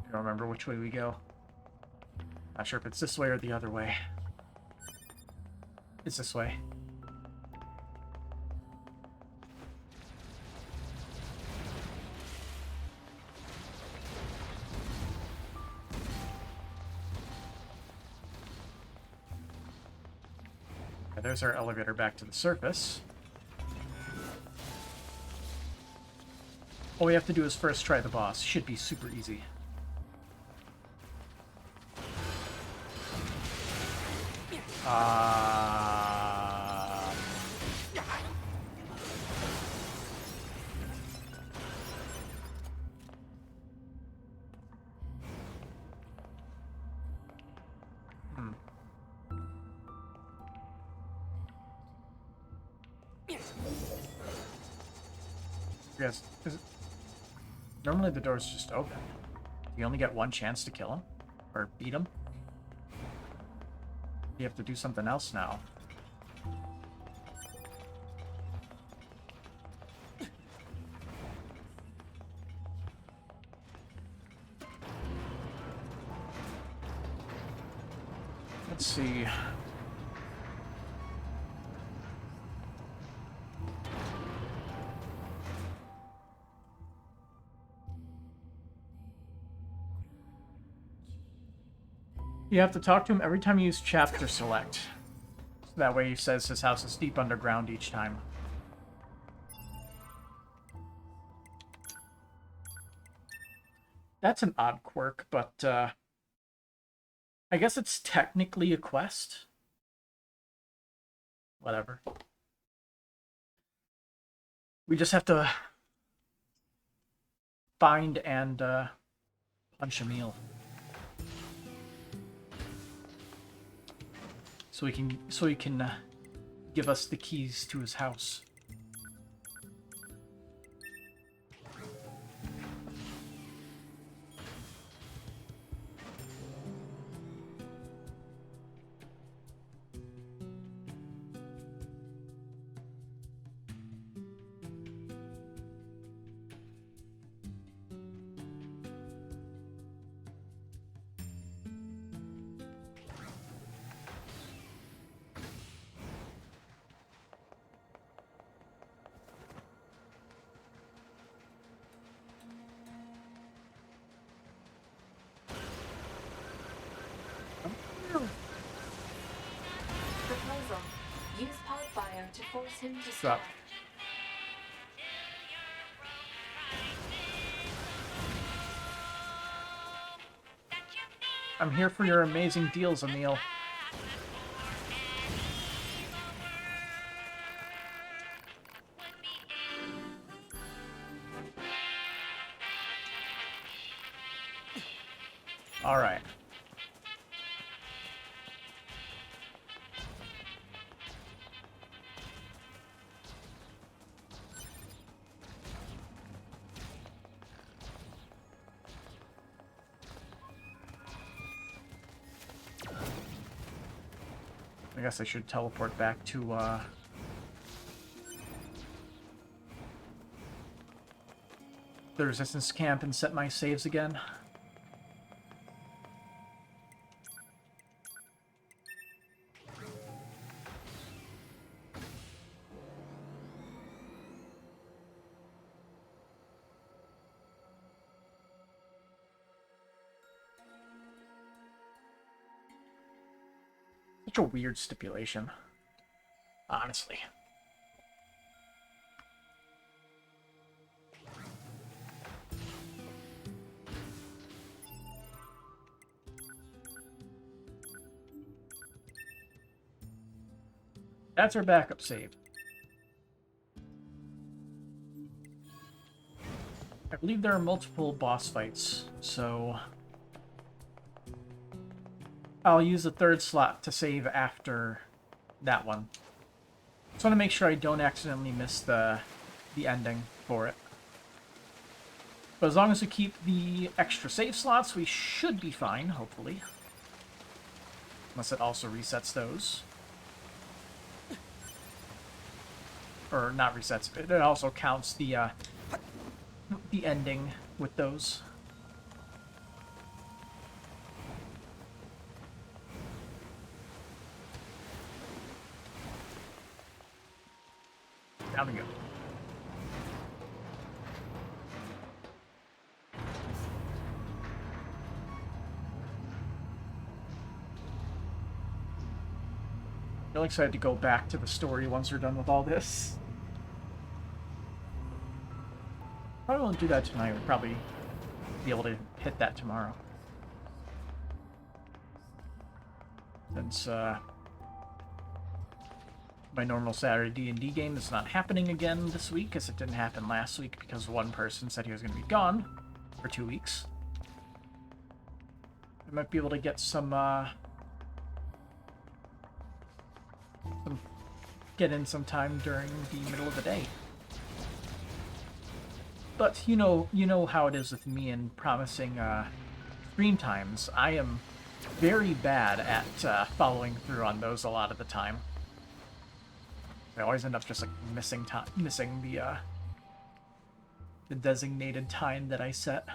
I don't remember which way we go. Not sure if it's this way or the other way. It's this way. Okay, there's our elevator back to the surface. All we have to do is first try the boss. Should be super easy. Yes. Normally the door's just open. You only get one chance to kill him? Or beat him? You have to do something else now. Let's see. You have to talk to him every time you use chapter select. So that way he says his house is deep underground each time. That's an odd quirk, but I guess it's technically a quest. Whatever. We just have to find and punch Emil. So he can give us the keys to his house. Proposal. Use pod fire to force him to Stop. stop. I'm here for your amazing deals, Emil. All right. I guess I should teleport back to the resistance camp and set my saves again. Such a weird stipulation. Honestly. That's our backup save. I believe there are multiple boss fights, so I'll use the third slot to save after that one. Just want to make sure I don't accidentally miss the ending for it. But as long as we keep the extra save slots, we should be fine, hopefully. Unless it also resets those. Or not resets, it also counts the ending with those. Down we go. I'm really excited to go back to the story once we're done with all this. Probably won't do that tonight. We'll probably be able to hit that tomorrow. Since my normal Saturday D&D game is not happening again this week, as it didn't happen last week because one person said he was going to be gone for 2 weeks. I might be able to get get in some time during the middle of the day. But you know how it is with me and promising stream times. I am very bad at following through on those a lot of the time. I always end up just like missing the designated time that I set.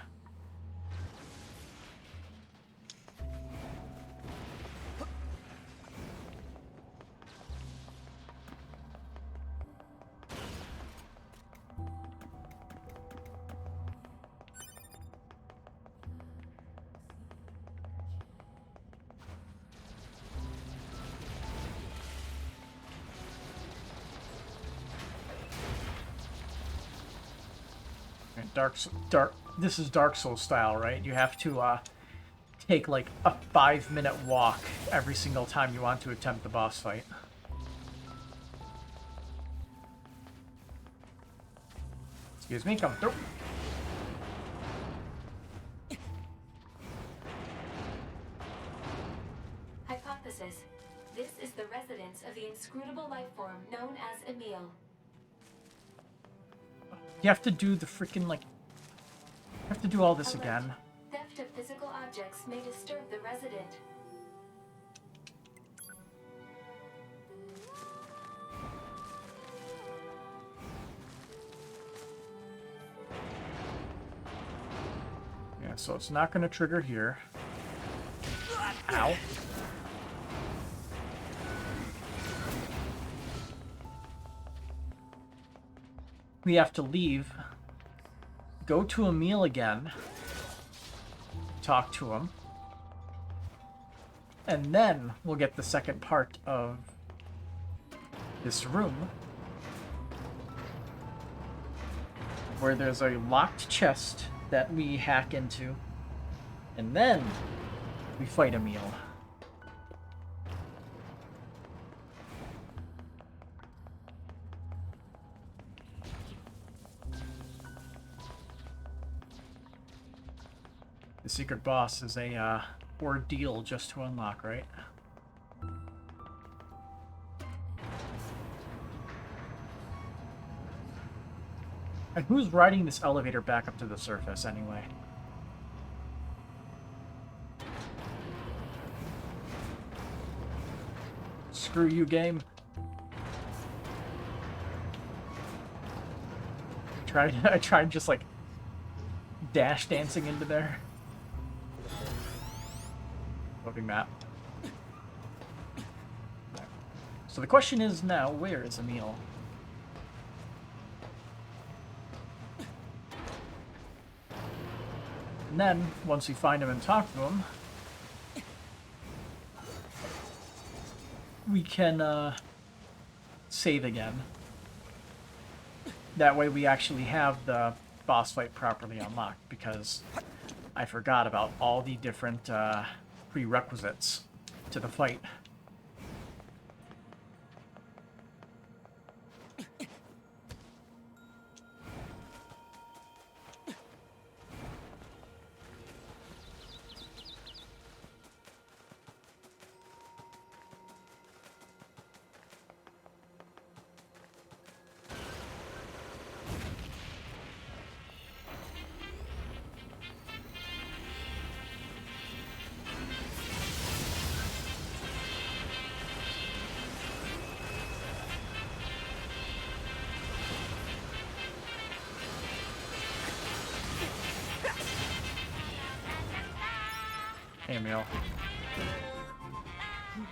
This is Dark Souls style, right? You have to take like a 5-minute walk every single time you want to attempt the boss fight. Excuse me, come through. Hypothesis. This is the residence of the inscrutable life form known as Emil. You have to do the freaking, like... You have to do all this Alert. again. Theft of physical objects may disturb the resident. Yeah, so it's not going to trigger here. Ow. We have to leave, go to Emil again, talk to him, and then we'll get the second part of this room, where there's a locked chest that we hack into, and then we fight Emil. The secret boss is a ordeal just to unlock, right? And who's riding this elevator back up to the surface anyway? Screw you, game. I tried just like dash dancing into there. Loading map. So the question is now, where is Emil? And then, once we find him and talk to him, we can save again. That way we actually have the boss fight properly unlocked, because I forgot about all the different prerequisites to the fight. Hey, Emil.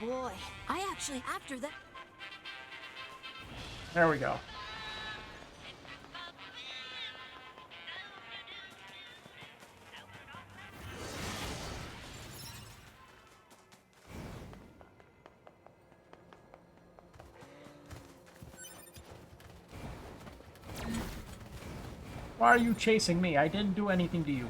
Boy, I actually after that. There we go. Why are you chasing me? I didn't do anything to you.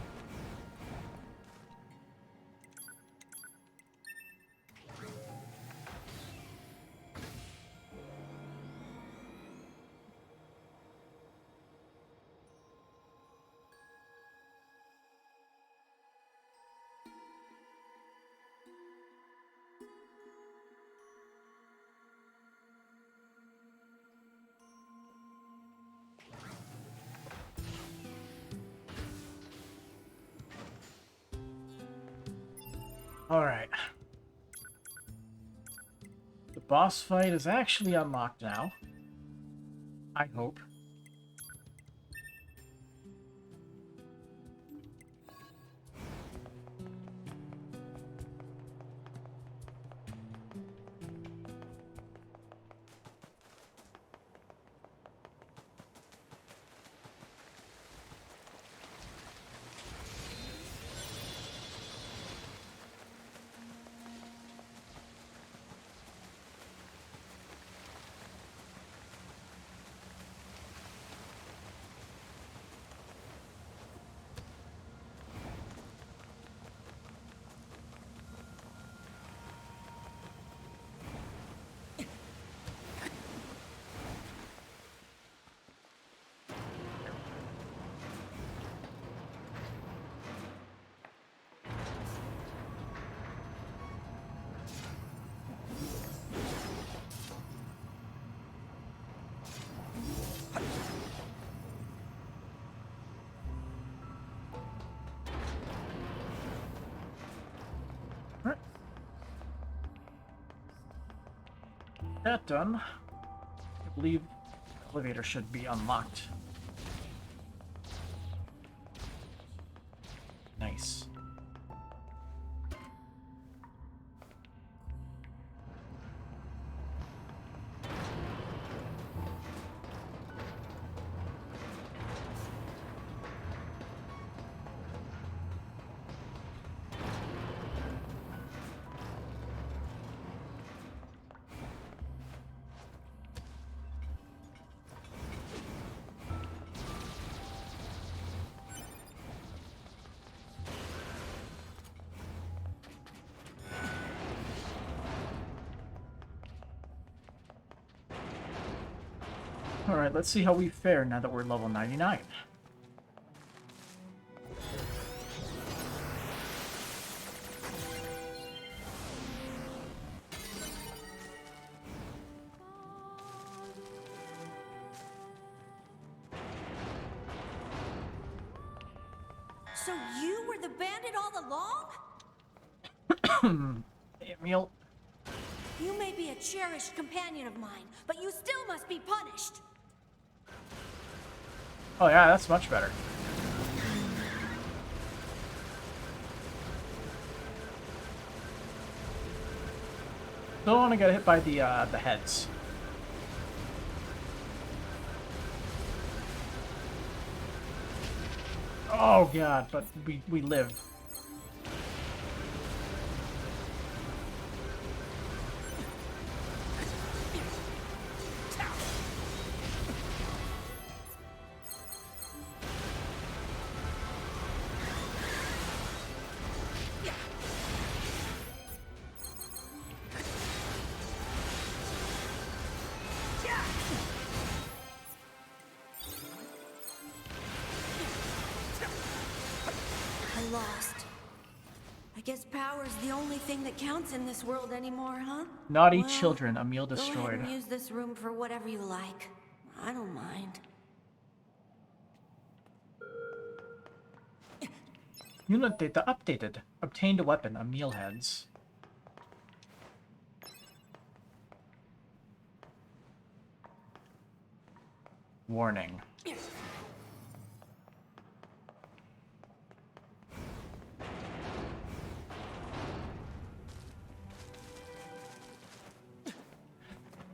Alright. The boss fight is actually unlocked now. I hope. Alright. That done. I believe the elevator should be unlocked. Nice. Alright, let's see how we fare now that we're level 99. So you were the bandit all along? Hey, Emil. You may be a cherished companion of mine, but you still must be punished. Oh yeah, that's much better. Don't want to get hit by the heads. Oh god, but we live. lost. I guess power's the only thing that counts in this world anymore, huh? Naughty Well, children, a meal Go ahead destroyed. and use this room for whatever you like. I don't mind. Unit data updated. Obtained a weapon, a meal heads. Warning.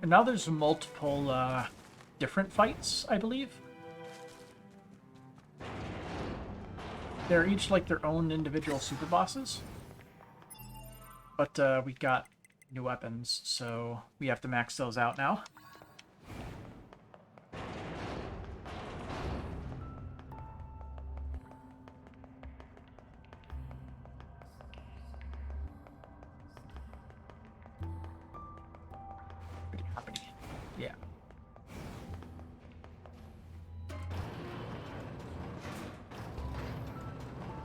And now there's multiple different fights, I believe. They're each like their own individual super bosses. But we got new weapons, so we have to max those out now. Yeah.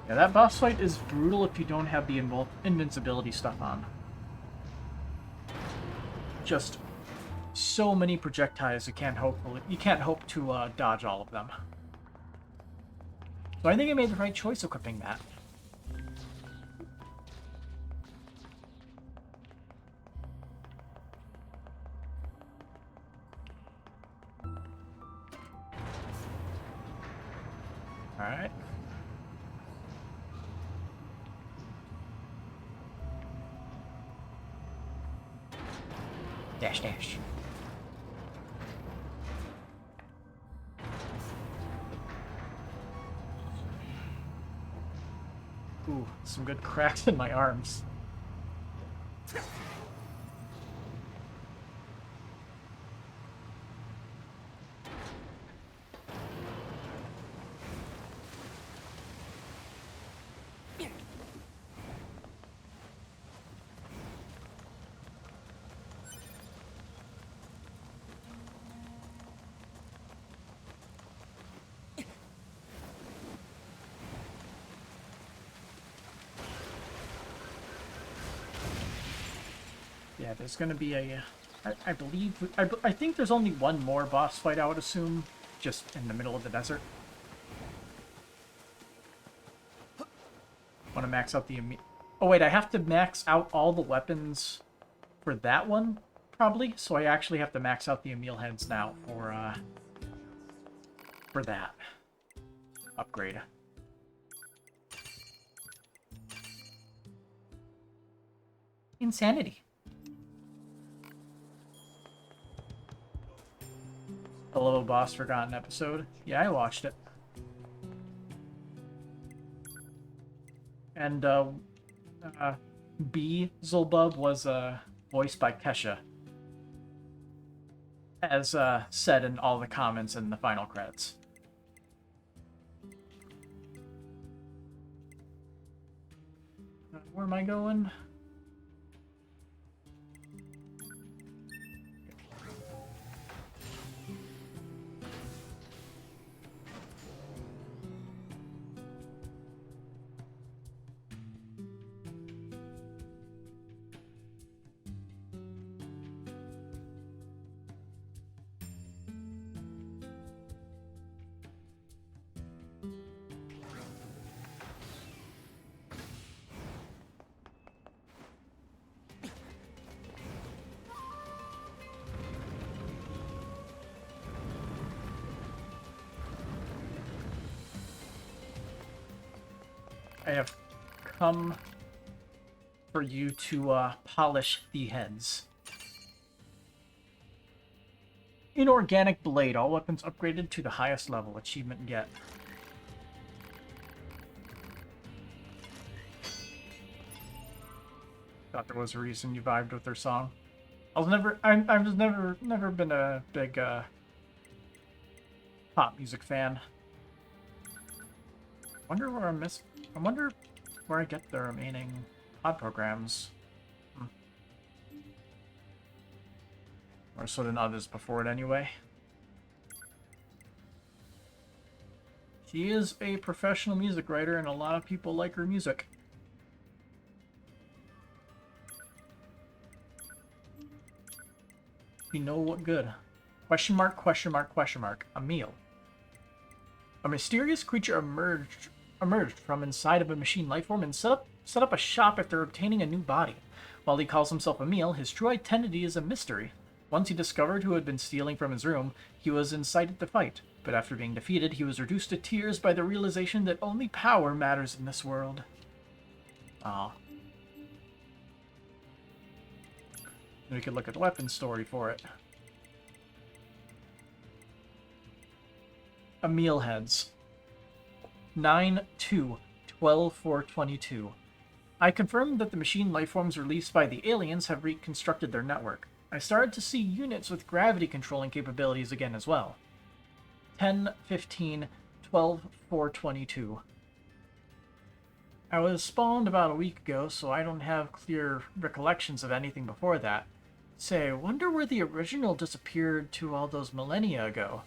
Yeah, that boss fight is brutal if you don't have the invincibility stuff on. Just so many projectiles you can't hope to dodge all of them. So I think I made the right choice equipping that. Alright. Dash, dash. Ooh, some good cracks in my arms. Yeah, there's gonna be a... I believe... I think there's only one more boss fight, I would assume, just in the middle of the desert. Want to max out the... Oh wait, I have to max out all the weapons for that one, probably. So I actually have to max out the Emil heads now for that upgrade. Insanity. Hello, Boss Forgotten episode. Yeah, I watched it. And B. Zulbub was voiced by Kesha, as said in all the comments in the final credits. Where am I going? I have come for you to polish the heads. Inorganic Blade. All weapons upgraded to the highest level. Achievement get. Thought there was a reason you vibed with their song. I'm just never been a big pop music fan. I wonder where I get the remaining pod programs. Or so did others before it anyway. She is a professional music writer, and a lot of people like her music. You know what good? Question mark, question mark, question mark. A meal. A mysterious creature emerged from inside of a machine lifeform and set up a shop after obtaining a new body. While he calls himself Emil, his true identity is a mystery. Once he discovered who had been stealing from his room, he was incited to fight. But after being defeated, he was reduced to tears by the realization that only power matters in this world. Ah. We could look at the weapon story for it. Emil heads. 9-2-12-4-22. I confirmed that the machine lifeforms released by the aliens have reconstructed their network. I started to see units with gravity controlling capabilities again as well. 10-15-12-4-22. I was spawned about a week ago, so I don't have clear recollections of anything before that. Say, I wonder where the original disappeared to all those millennia ago.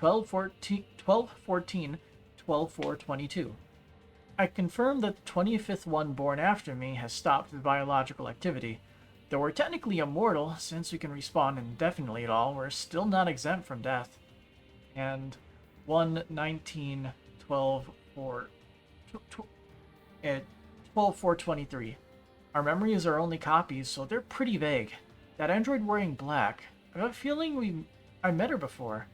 12-14-12-4-22. I confirm that the 25th one born after me has stopped the biological activity. Though we're technically immortal, since we can respawn indefinitely at all, we're still not exempt from death. And 1-19-12-4-23. Our memories are only copies, so they're pretty vague. That android wearing black, I have a feeling I met her before.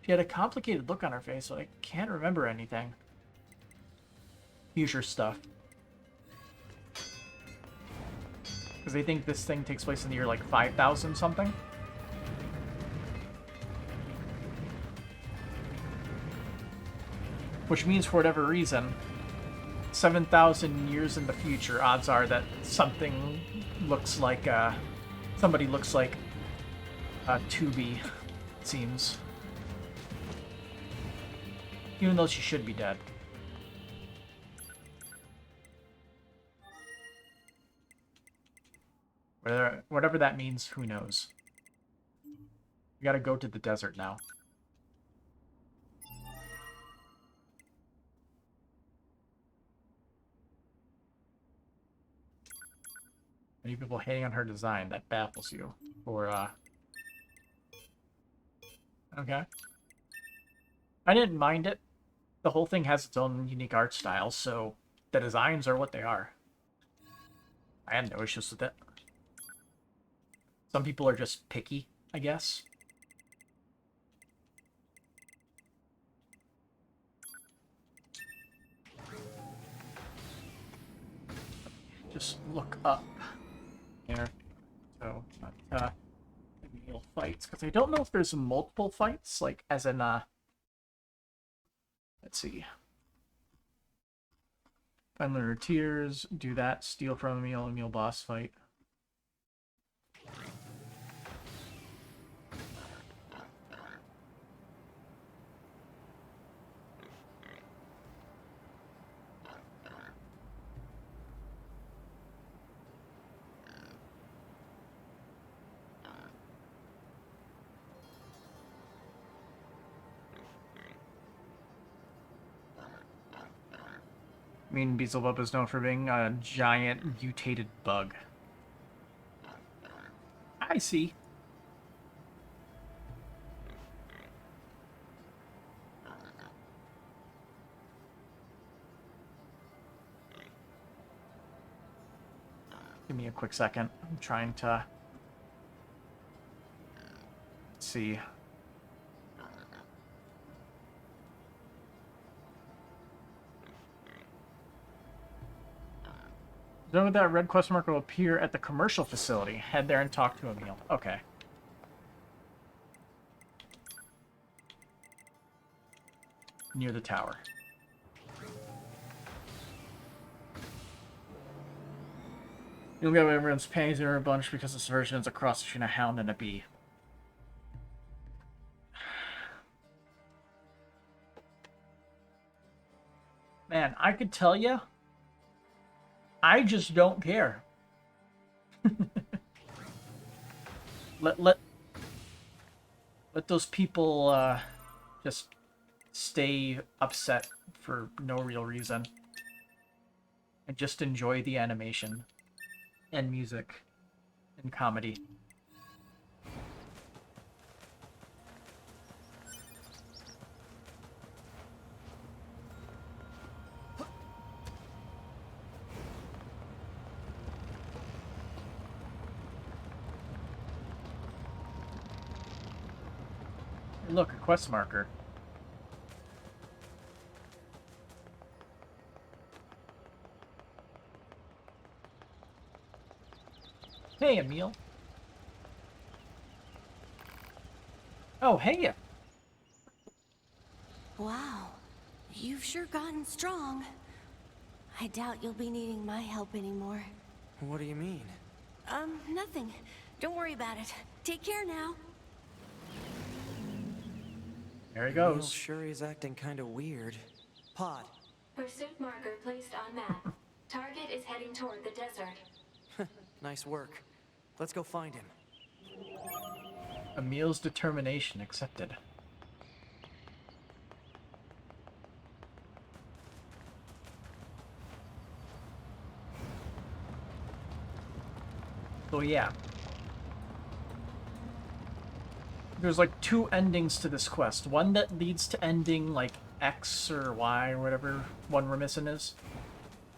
She had a complicated look on her face, so I can't remember anything. Future stuff. Because they think this thing takes place in the year like 5,000 something. Which means, for whatever reason, 7,000 years in the future, odds are that something looks like, somebody looks like a 2B, it seems. Even though she should be dead. Whatever that means, who knows. We gotta go to the desert now. Many people hating on her design, that baffles you. Or, okay. I didn't mind it. The whole thing has its own unique art style, so the designs are what they are. I had no issues with it. Some people are just picky, I guess. Just look up here. So, meal fights, because I don't know if there's multiple fights, like, as in, let's see. Find Lunar Tears, do that, steal from Emil boss fight. I mean, Beelzebub is known for being a giant mutated bug. I see. Give me a quick second. I'm trying to see. Know that red question mark will appear at the commercial facility. Head there and talk to Emil. Okay. Near the tower. You'll get everyone's panties in a bunch because this version is a cross between a hound and a bee. Man, I could tell you, I just don't care. let those people just stay upset for no real reason. And just enjoy the animation and music and comedy. Look, a quest marker. Hey, Emil. Oh, hey. Wow, you've sure gotten strong. I doubt you'll be needing my help anymore. What do you mean? Nothing. Don't worry about it. Take care now. There he Neil goes. sure is acting kind of weird. Pod. Pursuit marker placed on map. Target is heading toward the desert. Nice work. Let's go find him. Emil's determination accepted. So yeah. There's like two endings to this quest. One that leads to ending like X or Y or whatever one we're missing is.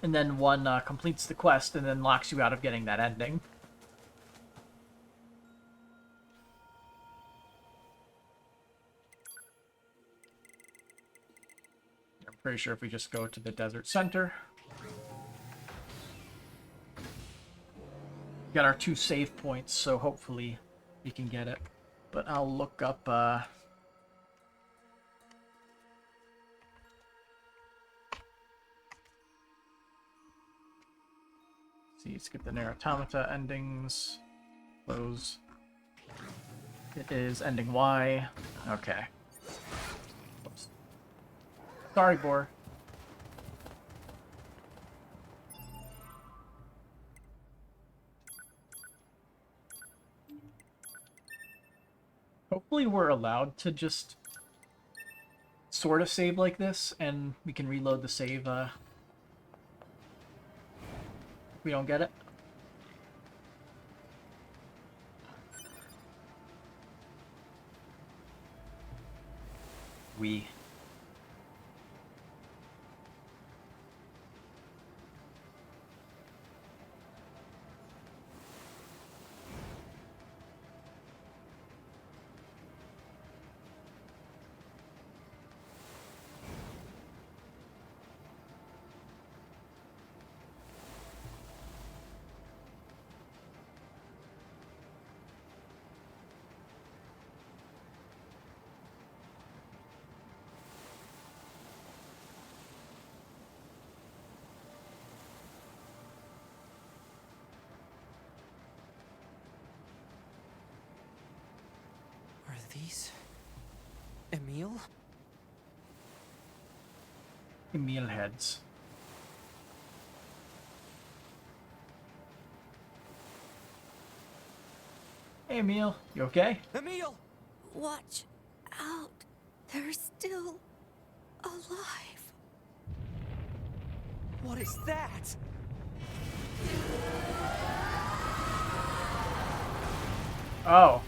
And then one completes the quest and then locks you out of getting that ending. I'm pretty sure if we just go to the desert center. Got our 2 save points, so hopefully we can get it. But I'll look up, see, let's get the NieR Automata endings. Close. It is ending Y. Okay. Oops. Sorry, Boar. Hopefully we're allowed to just sort of save like this, and we can reload the save if we don't get it. We. Are these... Emil? Emil heads. Hey Emil, you okay? Emil! Watch out. They're still alive. What is that? Oh.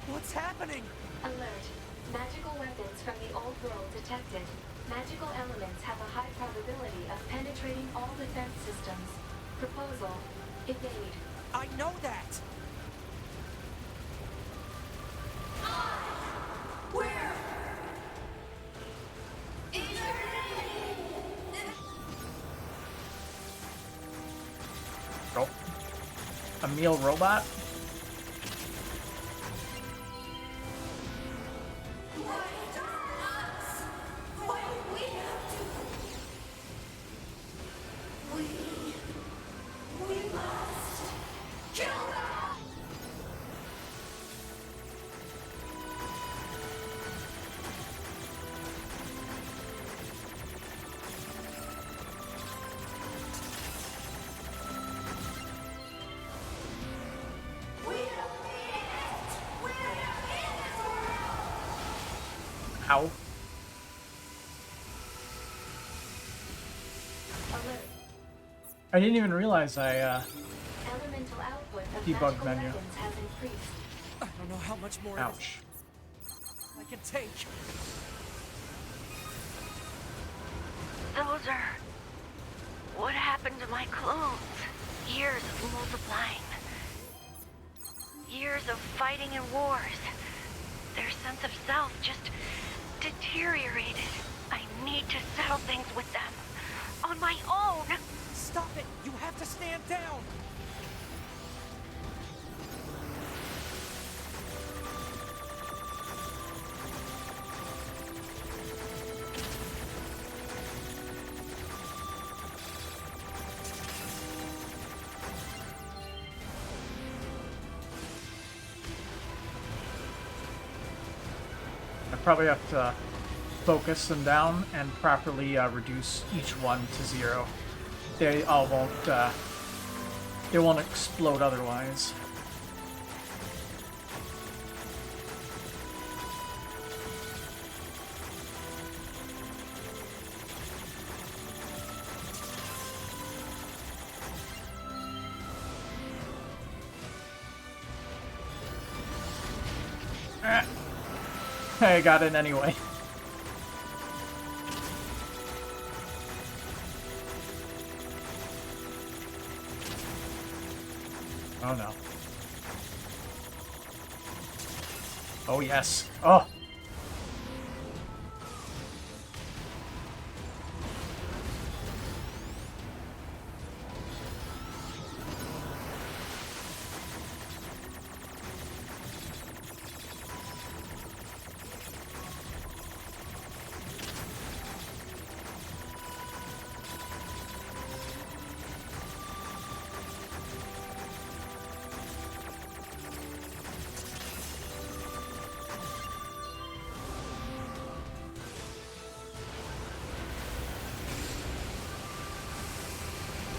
What's happening? Alert. Magical weapons from the old world detected. Magical elements have a high probability of penetrating all defense systems. Proposal. Evade. I know that! Oh. Emil robot? Ow. I didn't even realize I Elemental output of debug magical menu. weapons has increased. I don't know how much more Ouch. I can take. Those are... what happened to my clones? Years of multiplying. Years of fighting in wars. Their sense of self just deteriorated. I need to settle things with them. On my own! Stop it! You have to stand down! I probably have to focus them down and properly reduce each one to 0. They all won't, they won't explode otherwise. I got it anyway. Oh no. Oh yes. Oh!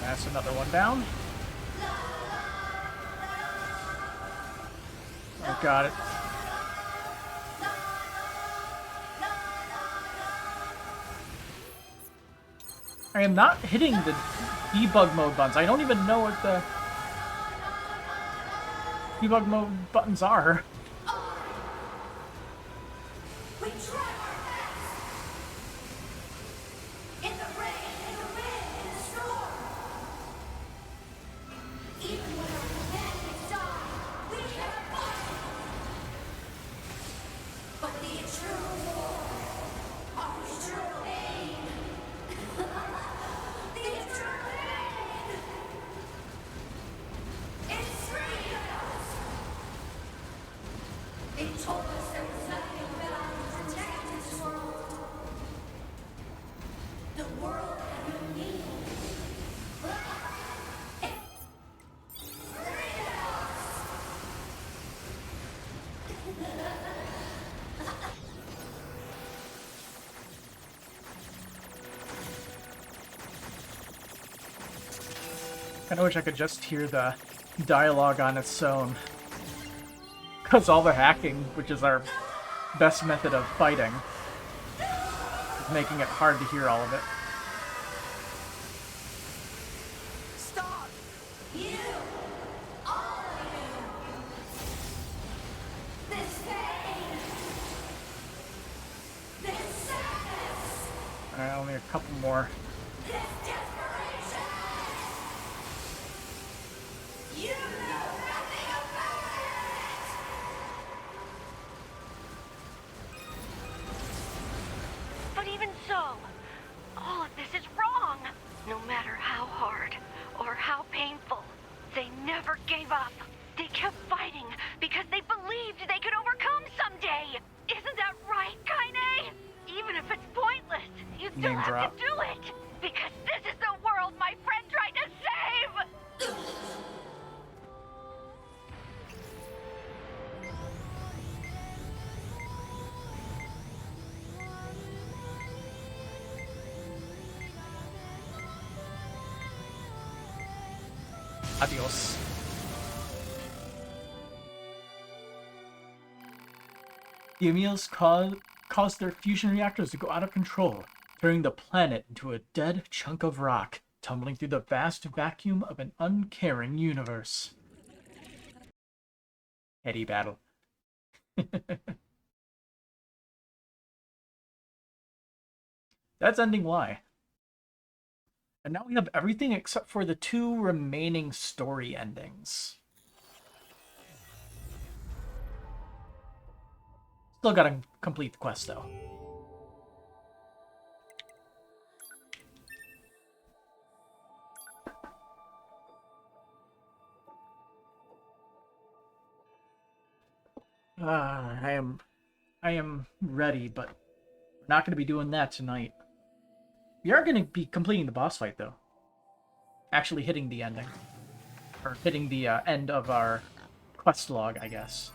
That's another one down. Oh, got it. I am not hitting the debug mode buttons. I don't even know what the debug mode buttons are. We try our best! In the rain, in the wind, in the storm! Even when our companions die, we can't fight! But the eternal war, our eternal aim! The eternal aim! It freed us! It told us there was nothing better to protect this world. The world had no need. It freed us! Kinda wish I could just hear the dialogue on its own. Because all the hacking, which is our best method of fighting, is making it hard to hear all of it. Stop! You! All of you! This pain! This sadness! Alright, only a couple more. This desperation! You know nothing about it! But even so, all of this is wrong. No matter how hard or how painful, they never gave up. They kept fighting because they believed they could overcome someday. Isn't that right, Kaine? Even if it's pointless, you still Name have drop. to do it. Because this is the world my friend tried to save! Adios. The Emils caused their fusion reactors to go out of control, turning the planet into a dead chunk of rock. tumbling through the vast vacuum of an uncaring universe. Heady battle. That's ending Y. And now we have everything except for the 2 remaining story endings. Still gotta complete the quest, though. I am ready, but we're not going to be doing that tonight. We are going to be completing the boss fight, though. Actually hitting the ending. Or hitting the end of our quest log, I guess.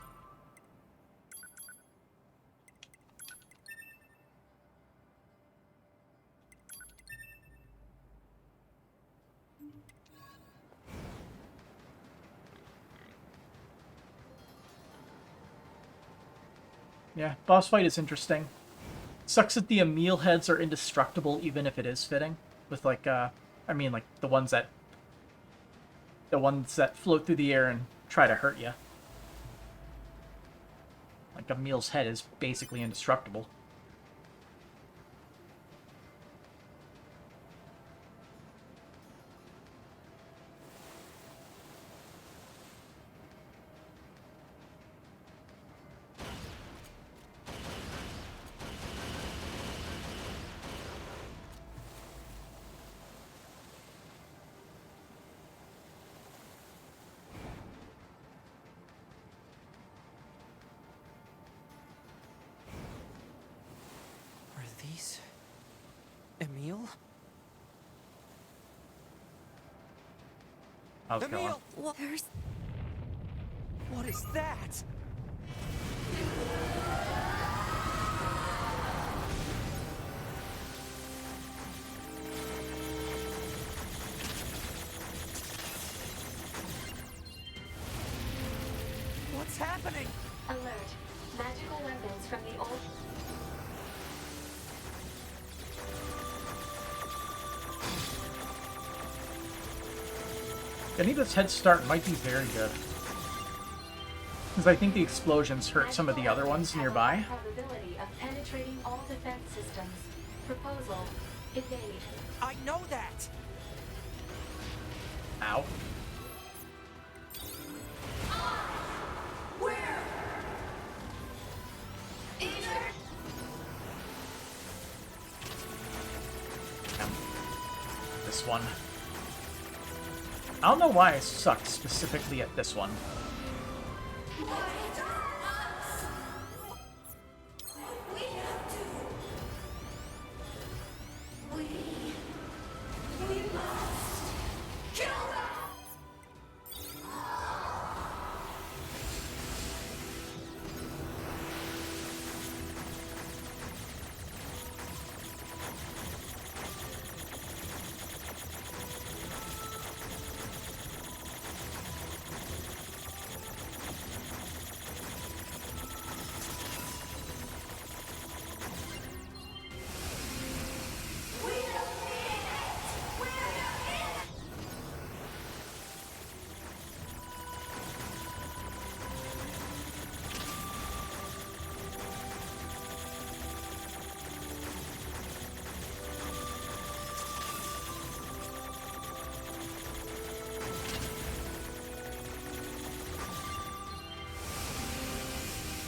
Yeah, boss fight is interesting. Sucks that the Emil heads are indestructible, even if it is fitting. With like, I mean, like the ones that float through the air and try to hurt you. Like Emil's head is basically indestructible. Emil? How's it going? Emil! What is that? What's happening? Alert. Magical weapons from the old... Getting this head start might be very good. Because I think the explosions hurt some of the other ones nearby. Probability of penetrating all defense systems. Proposal. Evade. I know that! Ow. This one. I don't know why I sucked specifically at this one.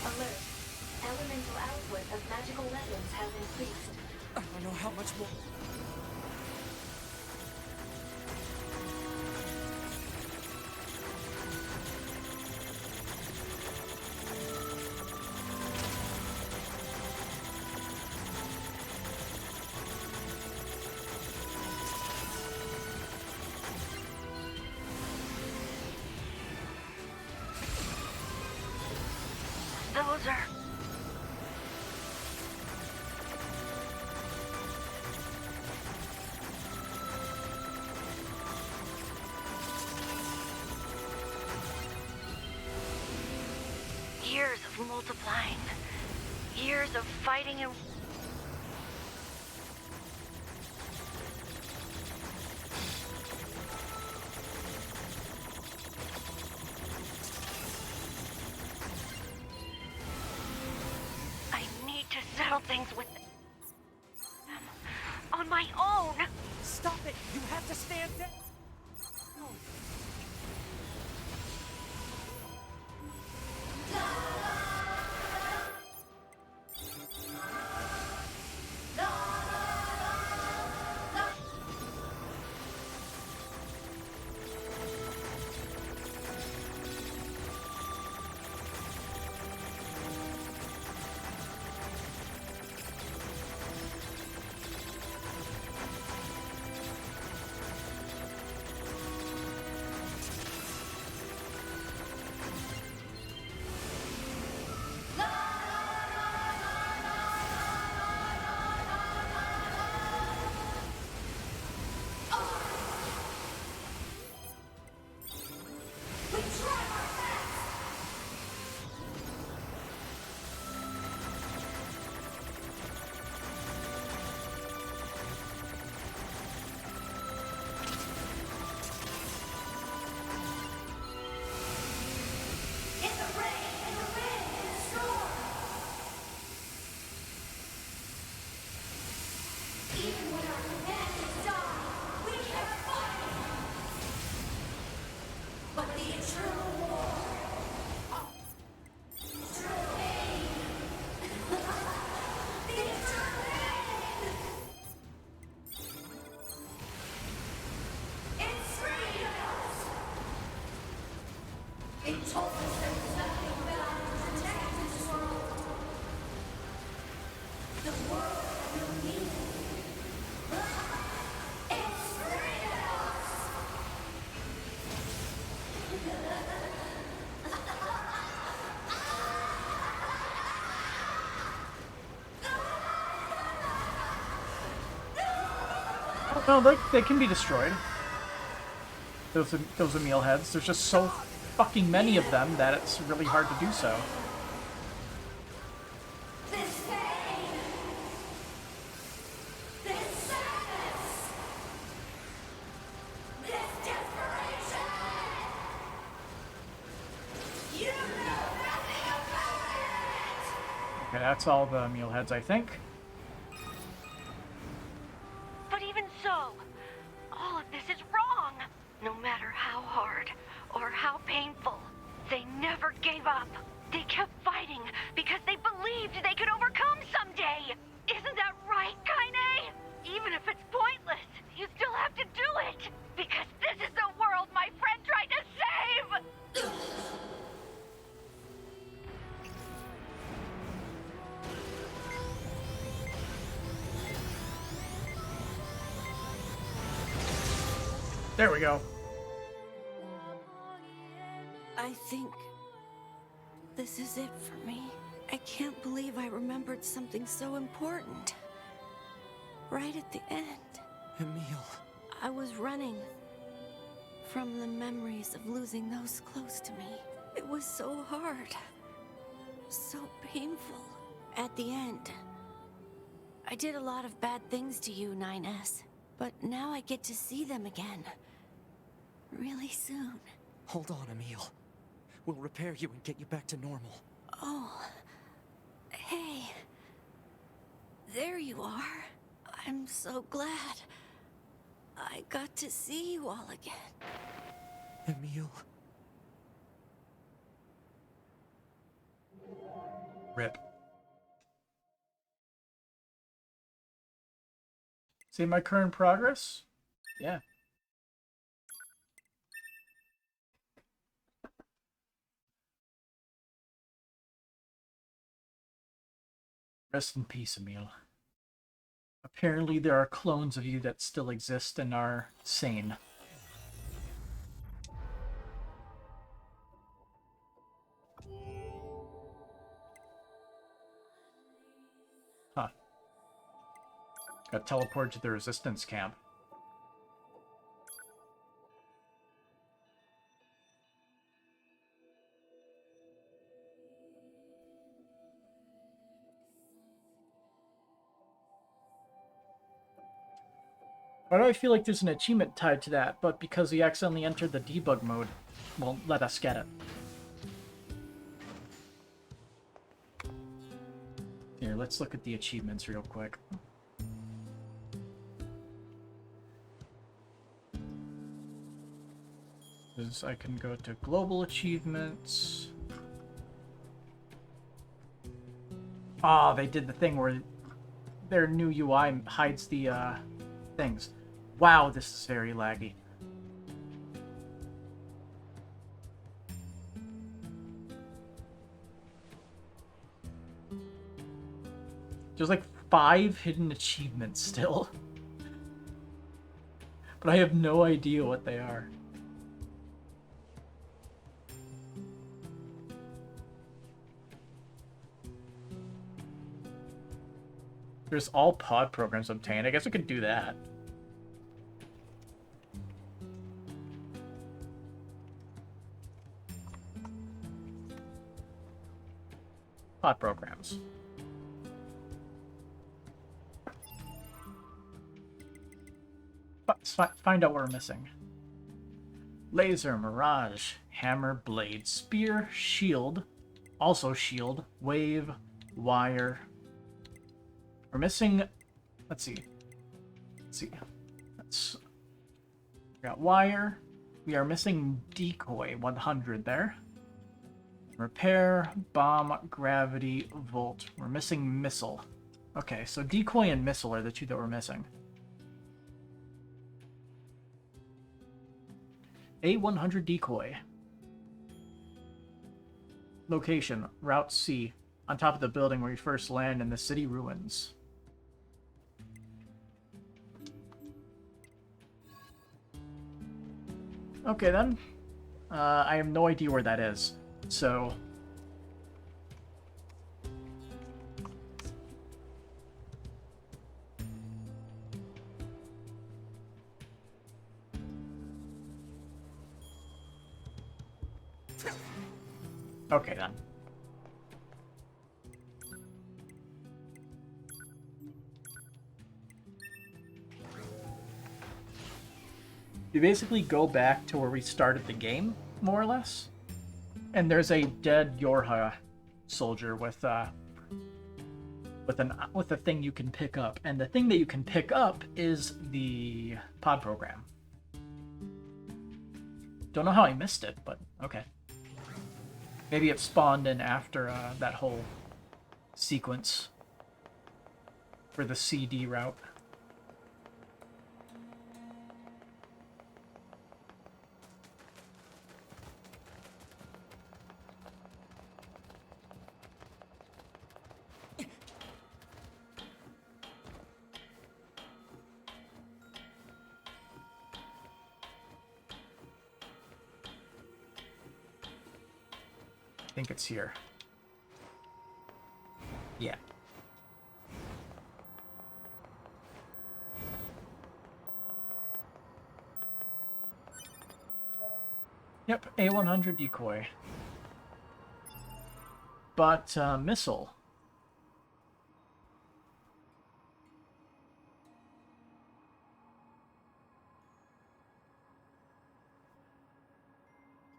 Alert. Elemental output of magical weapons has increased. I don't know how much more... Those are... years of multiplying. Years of fighting and... settle things with them on my own. Stop it! You have to stand down! No, they can be destroyed. Those Emil heads. There's just so fucking many of them that it's really hard to do so. Okay, that's all the Emil heads, I think. But even so, all of this is wrong. No matter how hard or how painful, they never gave up. They kept fighting because they believed they could overcome someday. Isn't that right, Kaine? Even if it's pointless, you still have to do it. Because this is the world my friend tried to save! There we go. I think this is it for me. I can't believe I remembered something so important. Right at the end. Emil. I was running from the memories of losing those close to me. It was so hard. So painful. At the end, I did a lot of bad things to you, 9S. But now I get to see them again. Really soon. Hold on, Emil. We'll repair you and get you back to normal. Oh. Hey. There you are. I'm so glad. I got to see you all again. Emil. Rip. See my current progress? Yeah. Rest in peace, Emil. Apparently there are clones of you that still exist and are sane. Huh. Got teleported to the resistance camp. Why do I feel like there's an achievement tied to that, but because we accidentally entered the debug mode, won't let us get it? Here, let's look at the achievements real quick. I can go to global achievements. Oh, they did the thing where their new UI hides the things. Wow, this is very laggy. There's like 5 hidden achievements still. But I have no idea what they are. There's all pod programs obtained. I guess we could do that. Pod programs. Let's find out what we're missing. Laser, Mirage, Hammer, Blade, Spear, Shield, also Shield, Wave, Wire. We're missing, let's see. We got Wire. We are missing Decoy, 100 there. Repair, Bomb, Gravity, Volt. We're missing Missile. Okay, so Decoy and Missile are the 2 that we're missing. A100 Decoy. Location, Route C. On top of the building where you first land in the city ruins. Okay then. I have no idea where that is. So... okay then. You basically go back to where we started the game, more or less. And there's a dead Yorha soldier with a thing you can pick up, and the thing that you can pick up is the pod program. Don't know how I missed it, but okay. Maybe it spawned in after that whole sequence for the CD route. I think it's here. Yeah. Yep, A100 Decoy. But, Missile.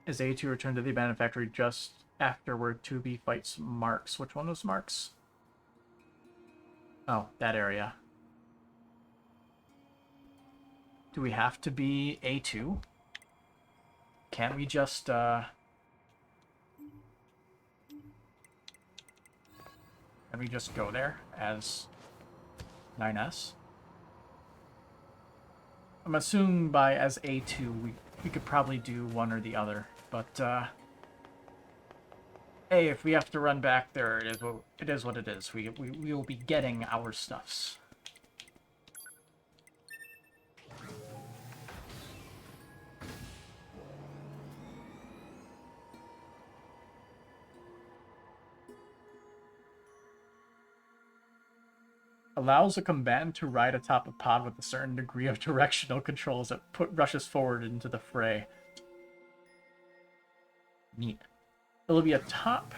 Is A2 returned to the abandoned factory just afterward 2B fights Marks. Which one was Marks? Oh, that area. Do we have to be A2? Can't we just, Can we just go there as 9S? I'm assuming by as A2 we could probably do one or the other, but hey, if we have to run back there, it is what it is. We will be getting our stuffs. Allows a combatant to ride atop a pod with a certain degree of directional controls that rushes forward into the fray. Neat. It'll be atop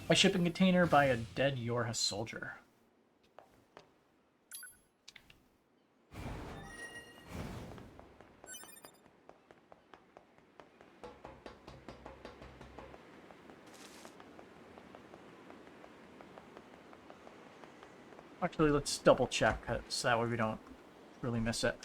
a shipping container by a dead Yorha soldier. Actually, let's double check, so that way we don't really miss it.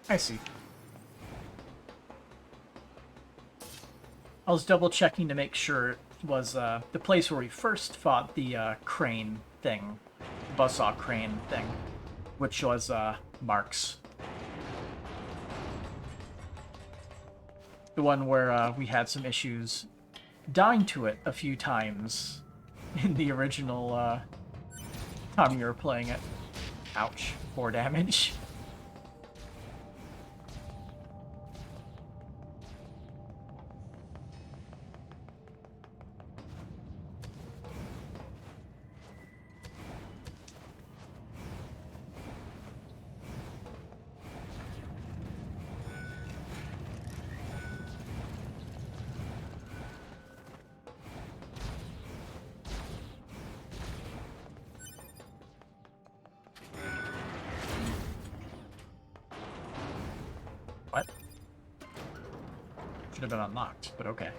I see. I was double checking to make sure it was the place where we first fought the crane thing, buzzsaw crane thing, which was Mark's. The one where we had some issues dying to it a few times in the original time you were playing it. Ouch, 4 damage. What? Should have been unlocked, but okay.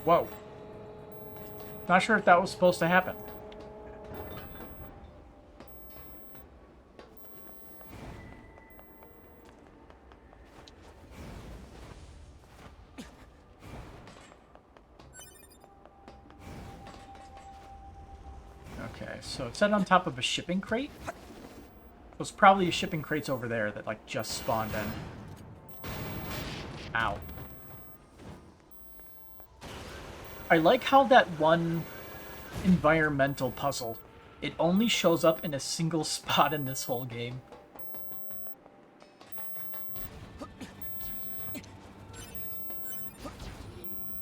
Whoa. Not sure if that was supposed to happen. Okay, so it's set on top of a shipping crate. There's probably shipping crates over there that, like, just spawned in. Ow. I like how that one environmental puzzle, it only shows up in a single spot in this whole game.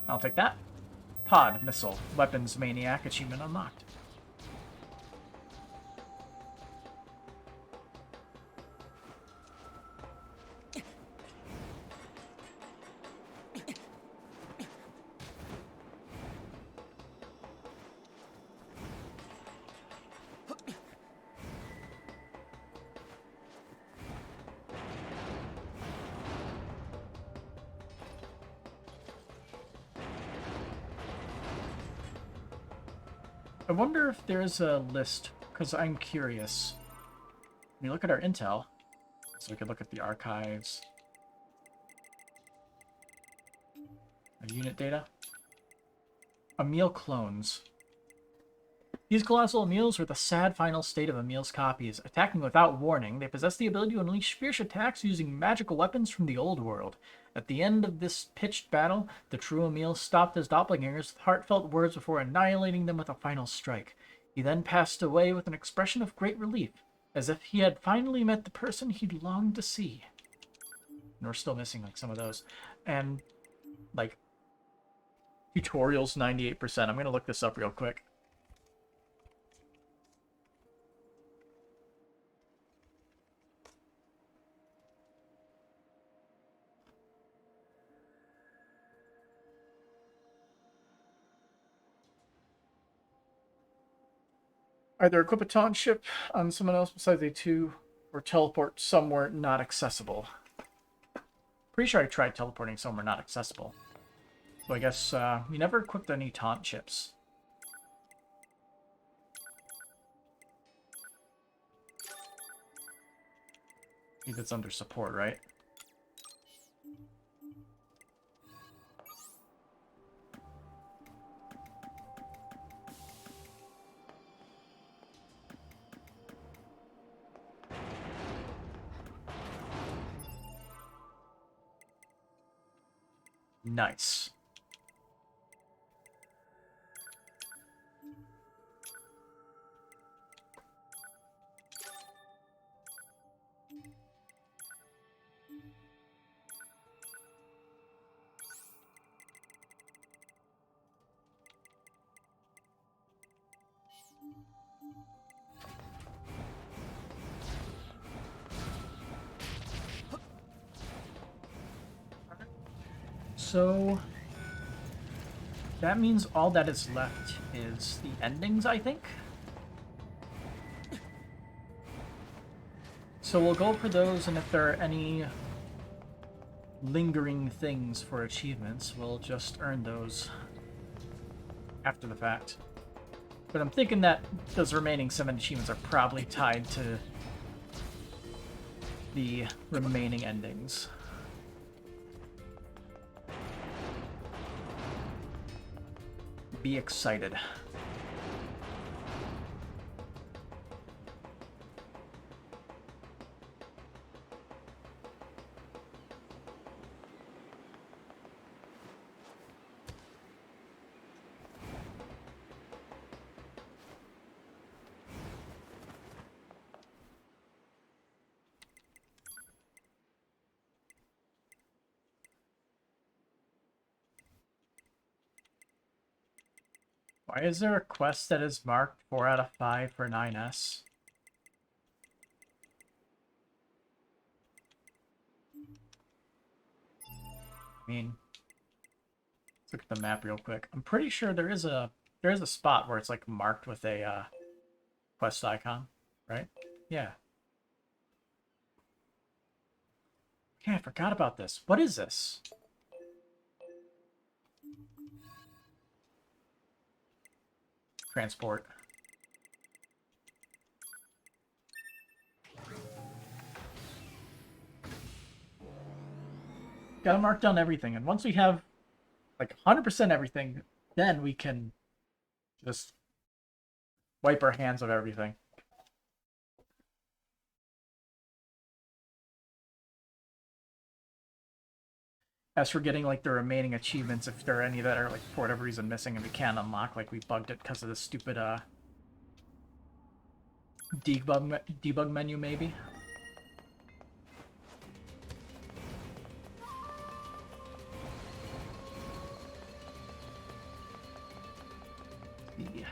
I'll take that. Pod, missile, weapons maniac, achievement unlocked. I wonder if there's a list, because I'm curious. When you look at our intel, so we could look at the archives, our unit data. Emil clones. These colossal Emils are the sad final state of Emil's copies. Attacking without warning, they possess the ability to unleash fierce attacks using magical weapons from the old world. At the end of this pitched battle, the true Emil stopped his doppelgangers with heartfelt words before annihilating them with a final strike. He then passed away with an expression of great relief, as if he had finally met the person he'd longed to see. And we're still missing, like, some of those. And, like, tutorials 98%. I'm going to look this up real quick. Either equip a taunt ship on someone else besides A2, or teleport somewhere not accessible. Pretty sure I tried teleporting somewhere not accessible. So I guess we never equipped any taunt ships. I think it's under support, right? Nice. So that means all that is left is the endings, I think. So we'll go for those, and if there are any lingering things for achievements, we'll just earn those after the fact. But I'm thinking that those remaining 7 achievements are probably tied to the remaining endings. Be excited. Why is there a quest that is marked 4 out of 5 for 9S? I mean, let's look at the map real quick. I'm pretty sure there is a spot where it's like marked with a quest icon, right? Yeah. Okay, I forgot about this. What is this? Transport. Gotta mark down everything, and once we have like 100% everything, then we can just wipe our hands of everything. As for getting like the remaining achievements, if there are any that are like for whatever reason missing and we can't unlock, like we bugged it because of the stupid debug menu maybe. Yeah.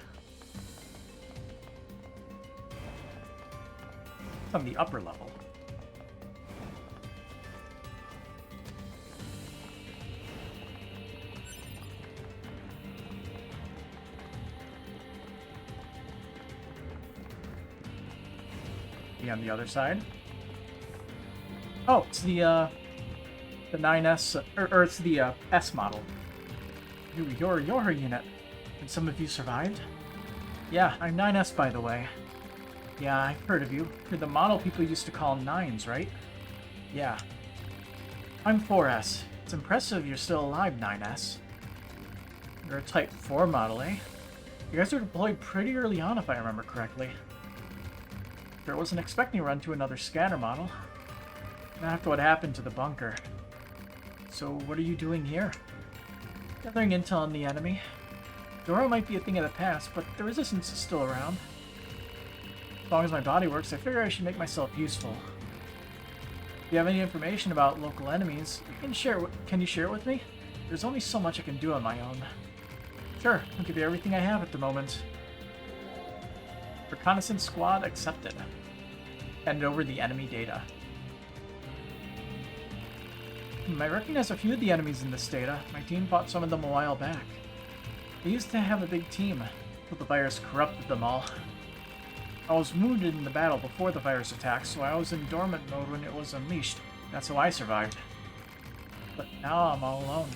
It's on the upper level. On the other side. Oh, it's the 9S, or it's the S model. You're your unit. And some of you survived? Yeah, I'm 9S, by the way. Yeah, I've heard of you. You're the model people used to call 9s, right? Yeah. I'm 4S. It's impressive you're still alive, 9S. You're a Type 4 model, eh? You guys were deployed pretty early on, if I remember correctly. I wasn't expecting to run to another scanner model. Not after what happened to the bunker. So what are you doing here? Gathering intel on the enemy. Dora might be a thing of the past, but the resistance is still around. As long as my body works, I figure I should make myself useful. If you have any information about local enemies, can you share it with me? There's only so much I can do on my own. Sure, I'll give you everything I have at the moment. Reconnaissance squad accepted. Hand over the enemy data. I recognize a few of the enemies in this data. My team fought some of them a while back. They used to have a big team, but the virus corrupted them all. I was wounded in the battle before the virus attack, so I was in dormant mode when it was unleashed. That's how I survived. But now I'm all alone.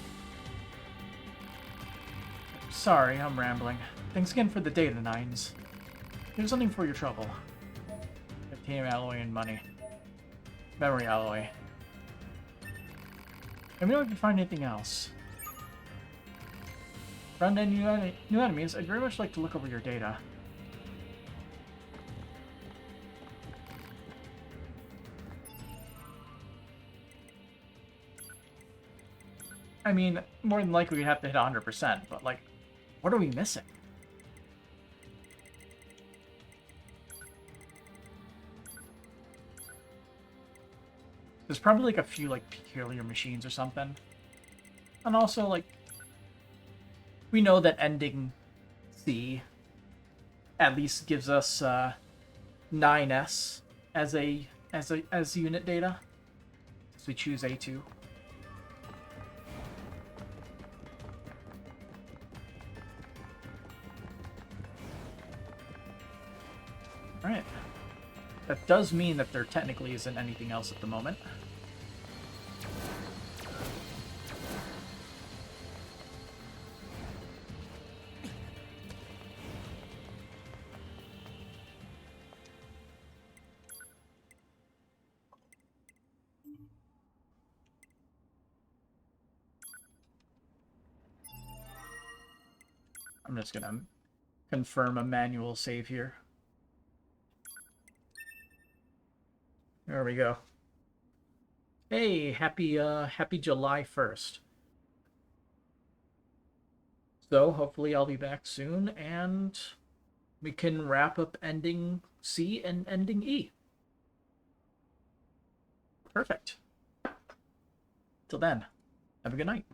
Sorry, I'm rambling. Thanks again for the data, Nines. Here's something for your trouble. Titanium alloy and money. Memory alloy. Let me know if you find anything else. Found any new enemies, I'd very much like to look over your data. I mean, more than likely we'd have to hit 100%, but like, what are we missing? There's probably like a few like peculiar machines or something. And also like we know that ending C at least gives us 9S as unit data. So we choose A2. Alright. That does mean that there technically isn't anything else at the moment. I'm just gonna confirm a manual save here. There we go. Hey, happy July 1st. So hopefully I'll be back soon and we can wrap up ending C and ending E. Perfect. Till then, have a good night.